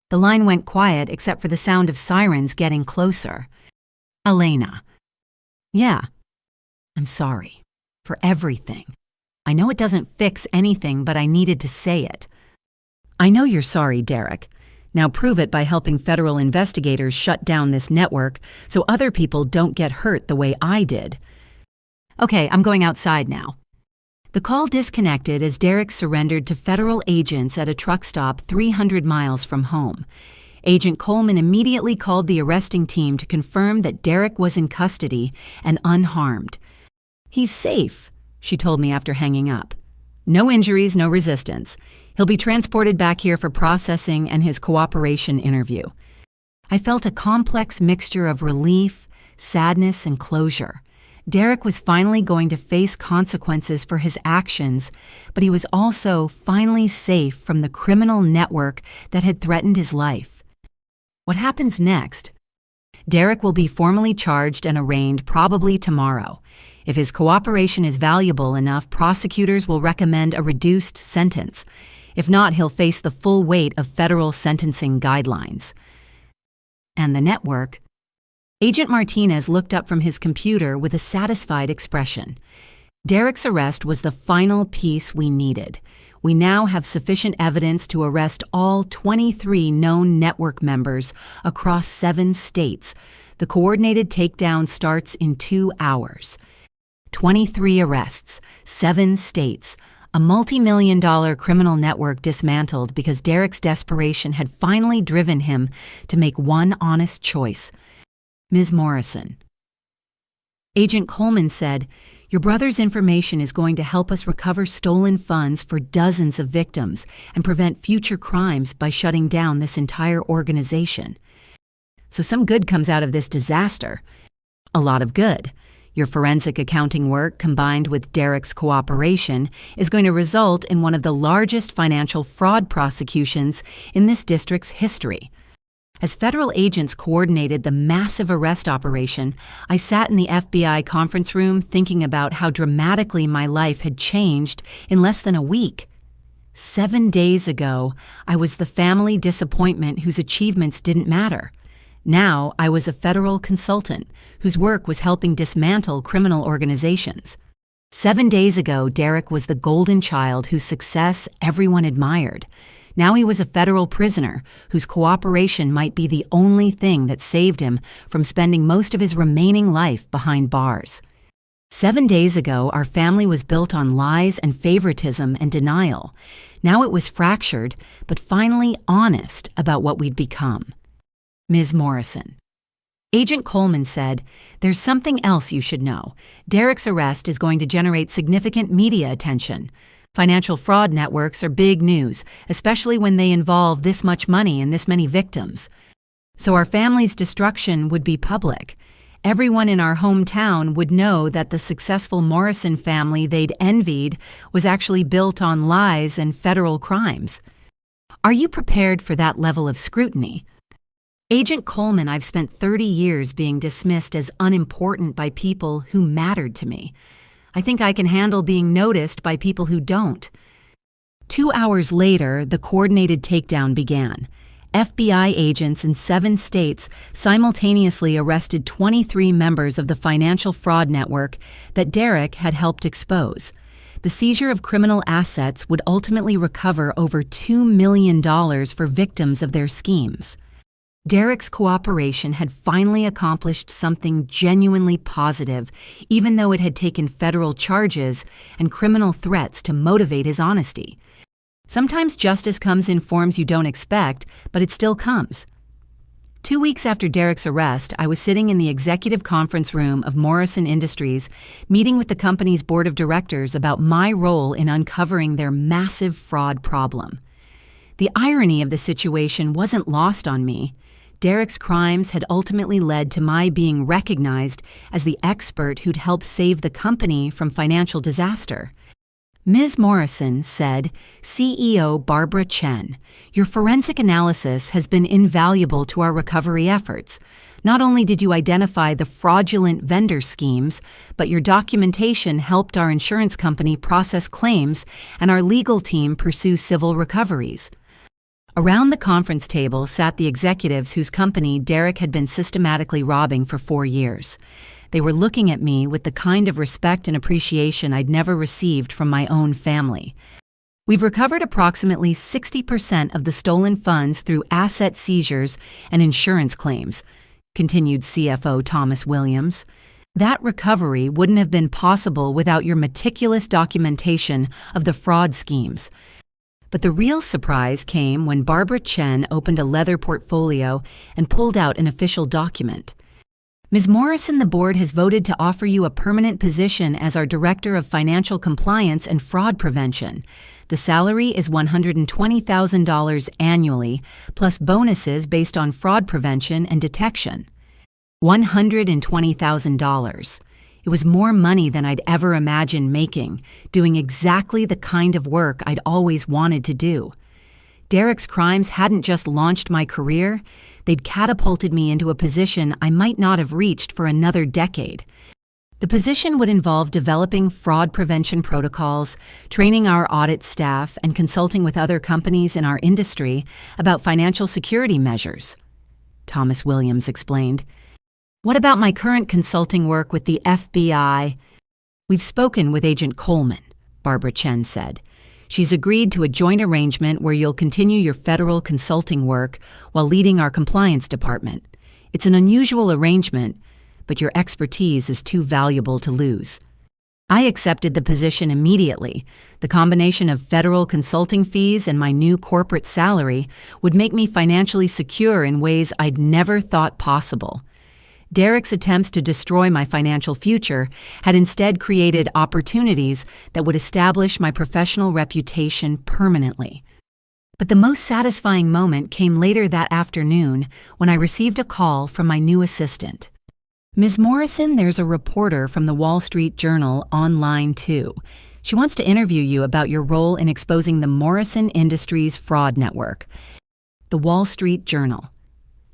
The line went quiet except for the sound of sirens getting closer. Elena. Yeah. I'm sorry. For everything. I know it doesn't fix anything, but I needed to say it. I know you're sorry, Derek. Now prove it by helping federal investigators shut down this network so other people don't get hurt the way I did. Okay, I'm going outside now. The call disconnected as Derek surrendered to federal agents at a truck stop 300 miles from home. Agent Coleman immediately called the arresting team to confirm that Derek was in custody and unharmed. He's safe, she told me after hanging up. No injuries, no resistance. He'll be transported back here for processing and his cooperation interview. I felt a complex mixture of relief, sadness, and closure. Derek was finally going to face consequences for his actions, but he was also finally safe from the criminal network that had threatened his life. What happens next? Derek will be formally charged and arraigned probably tomorrow. If his cooperation is valuable enough, prosecutors will recommend a reduced sentence. If not, he'll face the full weight of federal sentencing guidelines. And the network? Agent Martinez looked up from his computer with a satisfied expression. Derek's arrest was the final piece we needed. We now have sufficient evidence to arrest all 23 known network members across 7 states. The coordinated takedown starts in 2 hours. 23 arrests, 7 states, a multi-million-dollar criminal network dismantled because Derek's desperation had finally driven him to make one honest choice. Ms. Morrison. Agent Coleman said, "Your brother's information is going to help us recover stolen funds for dozens of victims and prevent future crimes by shutting down this entire organization." So some good comes out of this disaster. A lot of good. Your forensic accounting work, combined with Derek's cooperation, is going to result in one of the largest financial fraud prosecutions in this district's history. As federal agents coordinated the massive arrest operation, I sat in the FBI conference room thinking about how dramatically my life had changed in less than a week. 7 days ago, I was the family disappointment whose achievements didn't matter. Now, I was a federal consultant whose work was helping dismantle criminal organizations. 7 days ago, Derek was the golden child whose success everyone admired. Now he was a federal prisoner whose cooperation might be the only thing that saved him from spending most of his remaining life behind bars. 7 days ago, our family was built on lies and favoritism and denial. Now it was fractured, but finally honest about what we'd become. Ms. Morrison. Agent Coleman said, "There's something else you should know. Derek's arrest is going to generate significant media attention. Financial fraud networks are big news, especially when they involve this much money and this many victims. So our family's destruction would be public. Everyone in our hometown would know that the successful Morrison family they'd envied was actually built on lies and federal crimes. Are you prepared for that level of scrutiny?" Agent Coleman, I've spent 30 years being dismissed as unimportant by people who mattered to me. I think I can handle being noticed by people who don't. 2 hours later, the coordinated takedown began. FBI agents in 7 states simultaneously arrested 23 members of the financial fraud network that Derek had helped expose. The seizure of criminal assets would ultimately recover over $2 million for victims of their schemes. Derek's cooperation had finally accomplished something genuinely positive, even though it had taken federal charges and criminal threats to motivate his honesty. Sometimes justice comes in forms you don't expect, but it still comes. 2 weeks after Derek's arrest, I was sitting in the executive conference room of Morrison Industries, meeting with the company's board of directors about my role in uncovering their massive fraud problem. The irony of the situation wasn't lost on me. Derek's crimes had ultimately led to my being recognized as the expert who'd helped save the company from financial disaster. Ms. Morrison said, "CEO Barbara Chen, your forensic analysis has been invaluable to our recovery efforts. Not only did you identify the fraudulent vendor schemes, but your documentation helped our insurance company process claims and our legal team pursue civil recoveries." Around the conference table sat the executives whose company Derek had been systematically robbing for 4 years. They were looking at me with the kind of respect and appreciation I'd never received from my own family. "We've recovered approximately 60% of the stolen funds through asset seizures and insurance claims," continued CFO Thomas Williams. "That recovery wouldn't have been possible without your meticulous documentation of the fraud schemes." But the real surprise came when Barbara Chen opened a leather portfolio and pulled out an official document. "Ms. Morrison, the board has voted to offer you a permanent position as our Director of Financial Compliance and Fraud Prevention. The salary is $120,000 annually, plus bonuses based on fraud prevention and detection." $120,000. It was more money than I'd ever imagined making, doing exactly the kind of work I'd always wanted to do. Derek's crimes hadn't just launched my career, they'd catapulted me into a position I might not have reached for another decade. The position would involve developing fraud prevention protocols, training our audit staff, and consulting with other companies in our industry about financial security measures. Thomas Williams explained. "What about my current consulting work with the FBI?" "We've spoken with Agent Coleman," Barbara Chen said. "She's agreed to a joint arrangement where you'll continue your federal consulting work while leading our compliance department. It's an unusual arrangement, but your expertise is too valuable to lose." I accepted the position immediately. The combination of federal consulting fees and my new corporate salary would make me financially secure in ways I'd never thought possible. Derek's attempts to destroy my financial future had instead created opportunities that would establish my professional reputation permanently. But the most satisfying moment came later that afternoon when I received a call from my new assistant. "Ms. Morrison, there's a reporter from the Wall Street Journal online too. She wants to interview you about your role in exposing the Morrison Industries fraud network." The Wall Street Journal.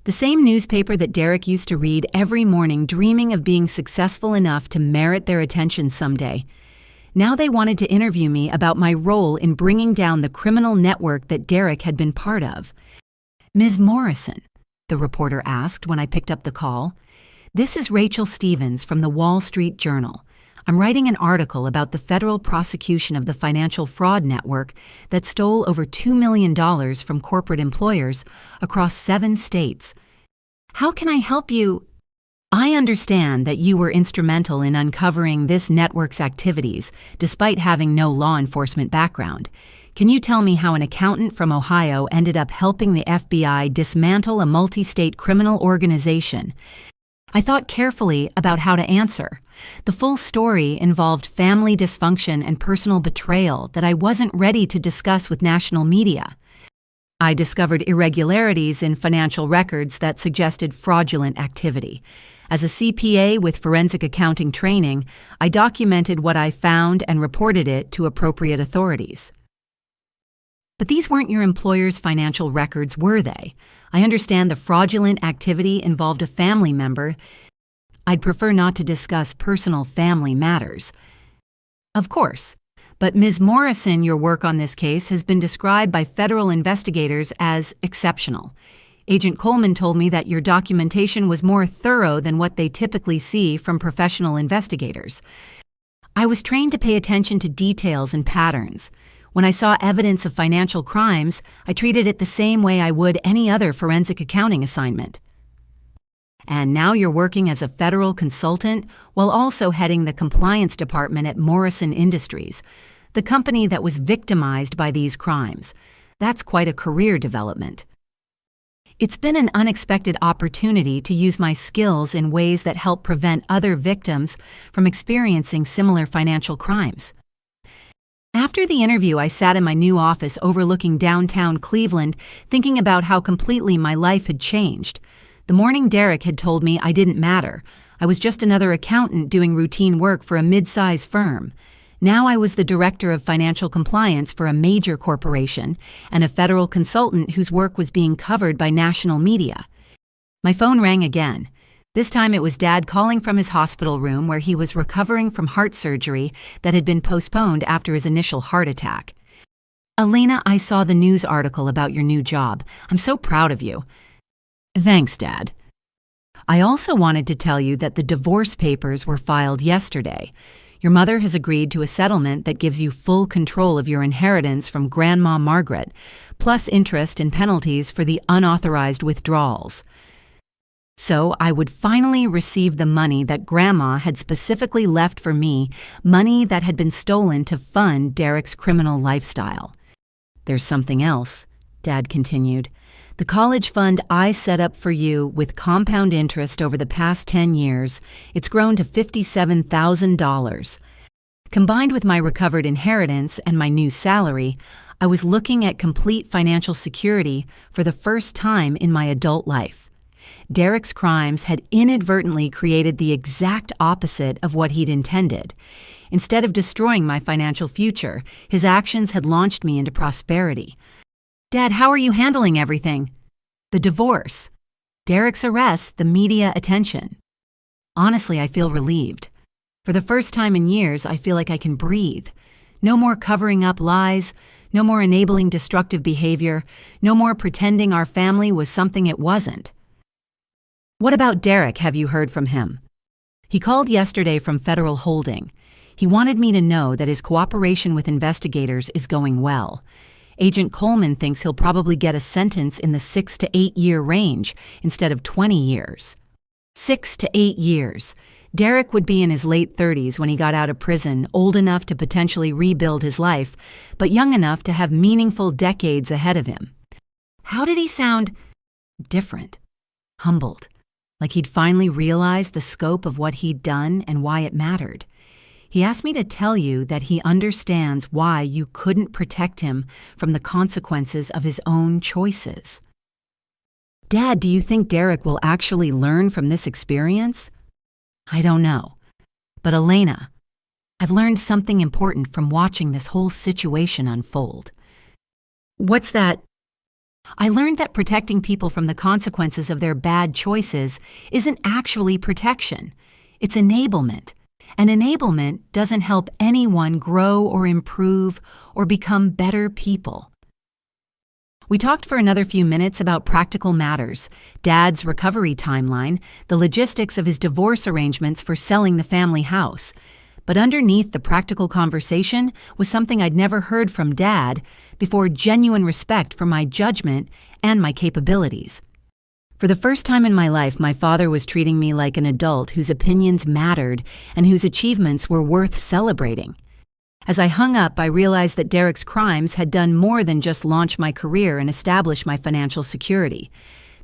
The same newspaper that Derek used to read every morning, dreaming of being successful enough to merit their attention someday. Now they wanted to interview me about my role in bringing down the criminal network that Derek had been part of. "Ms. Morrison," the reporter asked when I picked up the call, "this is Rachel Stevens from the Wall Street Journal. I'm writing an article about the federal prosecution of the financial fraud network that stole over $2 million from corporate employers across 7 states. How can I help you?" "I understand that you were instrumental in uncovering this network's activities, despite having no law enforcement background. Can you tell me how an accountant from Ohio ended up helping the FBI dismantle a multi-state criminal organization?" I thought carefully about how to answer. The full story involved family dysfunction and personal betrayal that I wasn't ready to discuss with national media. I discovered irregularities in financial records that suggested fraudulent activity. As a CPA with forensic accounting training, I documented what I found and reported it to appropriate authorities. "But these weren't your employer's financial records, were they? I understand the fraudulent activity involved a family member. I'd prefer not to discuss personal family matters." "Of course. But Ms. Morrison, your work on this case has been described by federal investigators as exceptional. Agent Coleman told me that your documentation was more thorough than what they typically see from professional investigators. I was trained to pay attention to details and patterns. When I saw evidence of financial crimes, I treated it the same way I would any other forensic accounting assignment." "And now you're working as a federal consultant while also heading the compliance department at Morrison Industries, the company that was victimized by these crimes. That's quite a career development." "It's been an unexpected opportunity to use my skills in ways that help prevent other victims from experiencing similar financial crimes." After the interview, I sat in my new office overlooking downtown Cleveland, thinking about how completely my life had changed. The morning Derek had told me I didn't matter. I was just another accountant doing routine work for a mid-size firm. Now I was the director of financial compliance for a major corporation and a federal consultant whose work was being covered by national media. My phone rang again. This time it was Dad calling from his hospital room where he was recovering from heart surgery that had been postponed after his initial heart attack. "Elena, I saw the news article about your new job. I'm so proud of you." "Thanks, Dad. I also wanted to tell you that the divorce papers were filed yesterday. Your mother has agreed to a settlement that gives you full control of your inheritance from Grandma Margaret, plus interest and penalties for the unauthorized withdrawals. So I would finally receive the money that Grandma had specifically left for me, money that had been stolen to fund Derek's criminal lifestyle. There's something else," Dad continued. "The college fund I set up for you with compound interest over the past 10 years, it's grown to $57,000. Combined with my recovered inheritance and my new salary, I was looking at complete financial security for the first time in my adult life. Derek's crimes had inadvertently created the exact opposite of what he'd intended. Instead of destroying my financial future, his actions had launched me into prosperity. Dad, how are you handling everything? The divorce, Derek's arrest, the media attention. Honestly, I feel relieved. For the first time in years, I feel like I can breathe. No more covering up lies, no more enabling destructive behavior, no more pretending our family was something it wasn't. What about Derek? Have you heard from him? He called yesterday from Federal Holding. He wanted me to know that his cooperation with investigators is going well. Agent Coleman thinks he'll probably get a sentence in the 6 to 8 year range instead of 20 years. 6 to 8 years. Derek would be in his late 30s when he got out of prison, old enough to potentially rebuild his life, but young enough to have meaningful decades ahead of him. How did he sound? Different. Humbled. Like he'd finally realized the scope of what he'd done and why it mattered. He asked me to tell you that he understands why you couldn't protect him from the consequences of his own choices. Dad, do you think Derek will actually learn from this experience? I don't know. But Elena, I've learned something important from watching this whole situation unfold. What's that? I learned that protecting people from the consequences of their bad choices isn't actually protection. It's enablement. And enablement doesn't help anyone grow or improve or become better people. We talked for another few minutes about practical matters, Dad's recovery timeline, the logistics of his divorce arrangements for selling the family house. But underneath the practical conversation was something I'd never heard from Dad before: genuine respect for my judgment and my capabilities. For the first time in my life, my father was treating me like an adult whose opinions mattered and whose achievements were worth celebrating. As I hung up, I realized that Derek's crimes had done more than just launch my career and establish my financial security.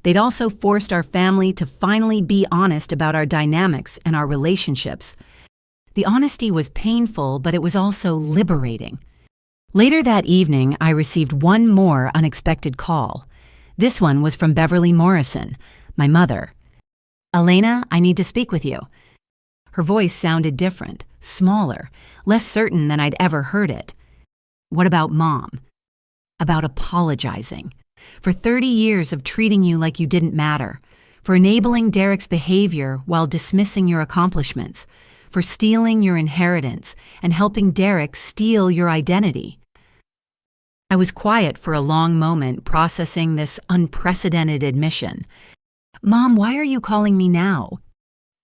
They'd also forced our family to finally be honest about our dynamics and our relationships. The honesty was painful, but it was also liberating. Later that evening, I received one more unexpected call. This one was from Beverly Morrison, my mother. "Elena, I need to speak with you." Her voice sounded different, smaller, less certain than I'd ever heard it. "What about Mom?" "About apologizing. For 30 years of treating you like you didn't matter. For enabling Derek's behavior while dismissing your accomplishments. For stealing your inheritance and helping Derek steal your identity." I was quiet for a long moment, processing this unprecedented admission. "Mom, why are you calling me now?"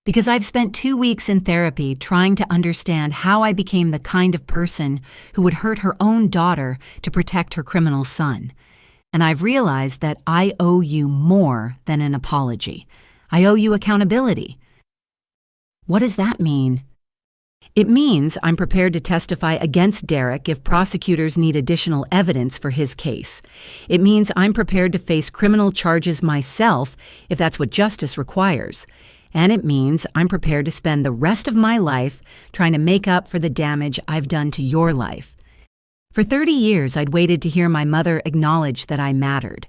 "Because I've spent 2 weeks in therapy trying to understand how I became the kind of person who would hurt her own daughter to protect her criminal son. And I've realized that I owe you more than an apology. I owe you accountability." "What does that mean?" "It means I'm prepared to testify against Derek if prosecutors need additional evidence for his case. It means I'm prepared to face criminal charges myself if that's what justice requires. And it means I'm prepared to spend the rest of my life trying to make up for the damage I've done to your life." For 30 years, I'd waited to hear my mother acknowledge that I mattered,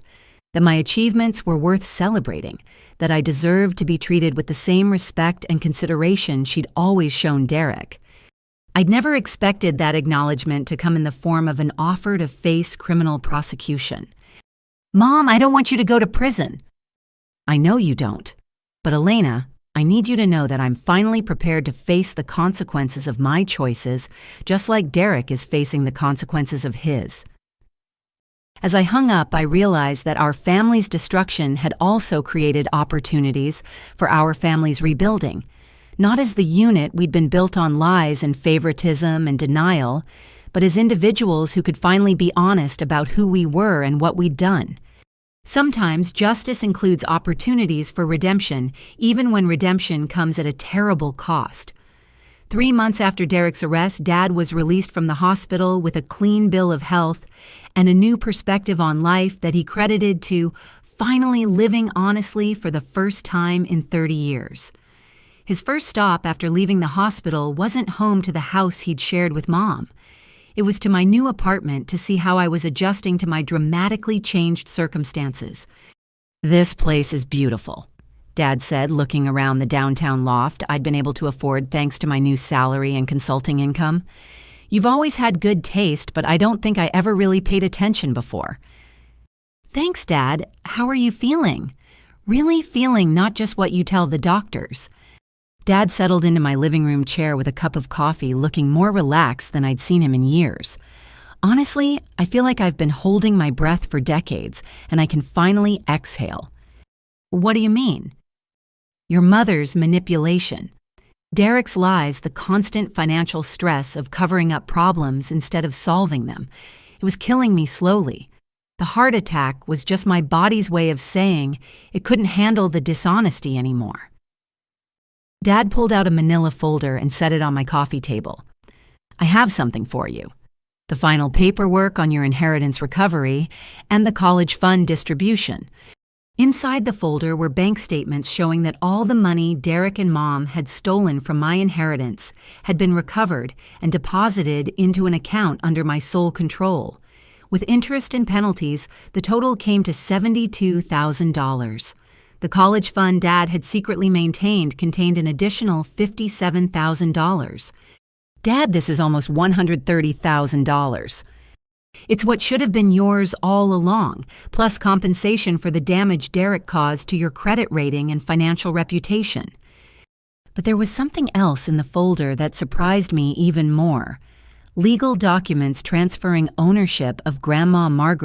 that my achievements were worth celebrating, that I deserved to be treated with the same respect and consideration she'd always shown Derek. I'd never expected that acknowledgement to come in the form of an offer to face criminal prosecution. "Mom, I don't want you to go to prison." "I know you don't. But Elena, I need you to know that I'm finally prepared to face the consequences of my choices, just like Derek is facing the consequences of his." As I hung up, I realized that our family's destruction had also created opportunities for our family's rebuilding. Not as the unit we'd been built on lies and favoritism and denial, but as individuals who could finally be honest about who we were and what we'd done. Sometimes justice includes opportunities for redemption, even when redemption comes at a terrible cost. 3 months after Derek's arrest, Dad was released from the hospital with a clean bill of health and a new perspective on life that he credited to finally living honestly for the first time in 30 years. His first stop after leaving the hospital wasn't home to the house he'd shared with Mom. It was to my new apartment to see how I was adjusting to my dramatically changed circumstances. "This place is beautiful," Dad said, looking around the downtown loft I'd been able to afford thanks to my new salary and consulting income. "You've always had good taste, but I don't think I ever really paid attention before." "Thanks, Dad. How are you feeling?" "Really feeling not just what you tell the doctors." Dad settled into my living room chair with a cup of coffee, looking more relaxed than I'd seen him in years. "Honestly, I feel like I've been holding my breath for decades, and I can finally exhale." "What do you mean?" "Your mother's manipulation. Derek's lies, the constant financial stress of covering up problems instead of solving them. It was killing me slowly. The heart attack was just my body's way of saying it couldn't handle the dishonesty anymore." Dad pulled out a manila folder and set it on my coffee table. "I have something for you. The final paperwork on your inheritance recovery and the college fund distribution. Inside the folder were bank statements showing that all the money Derek and Mom had stolen from my inheritance had been recovered and deposited into an account under my sole control. With interest and penalties, the total came to $72,000. The college fund Dad had secretly maintained contained an additional $57,000. Dad, this is almost $130,000. It's what should have been yours all along, plus compensation for the damage Derek caused to your credit rating and financial reputation. But there was something else in the folder that surprised me even more. Legal documents transferring ownership of Grandma Margaret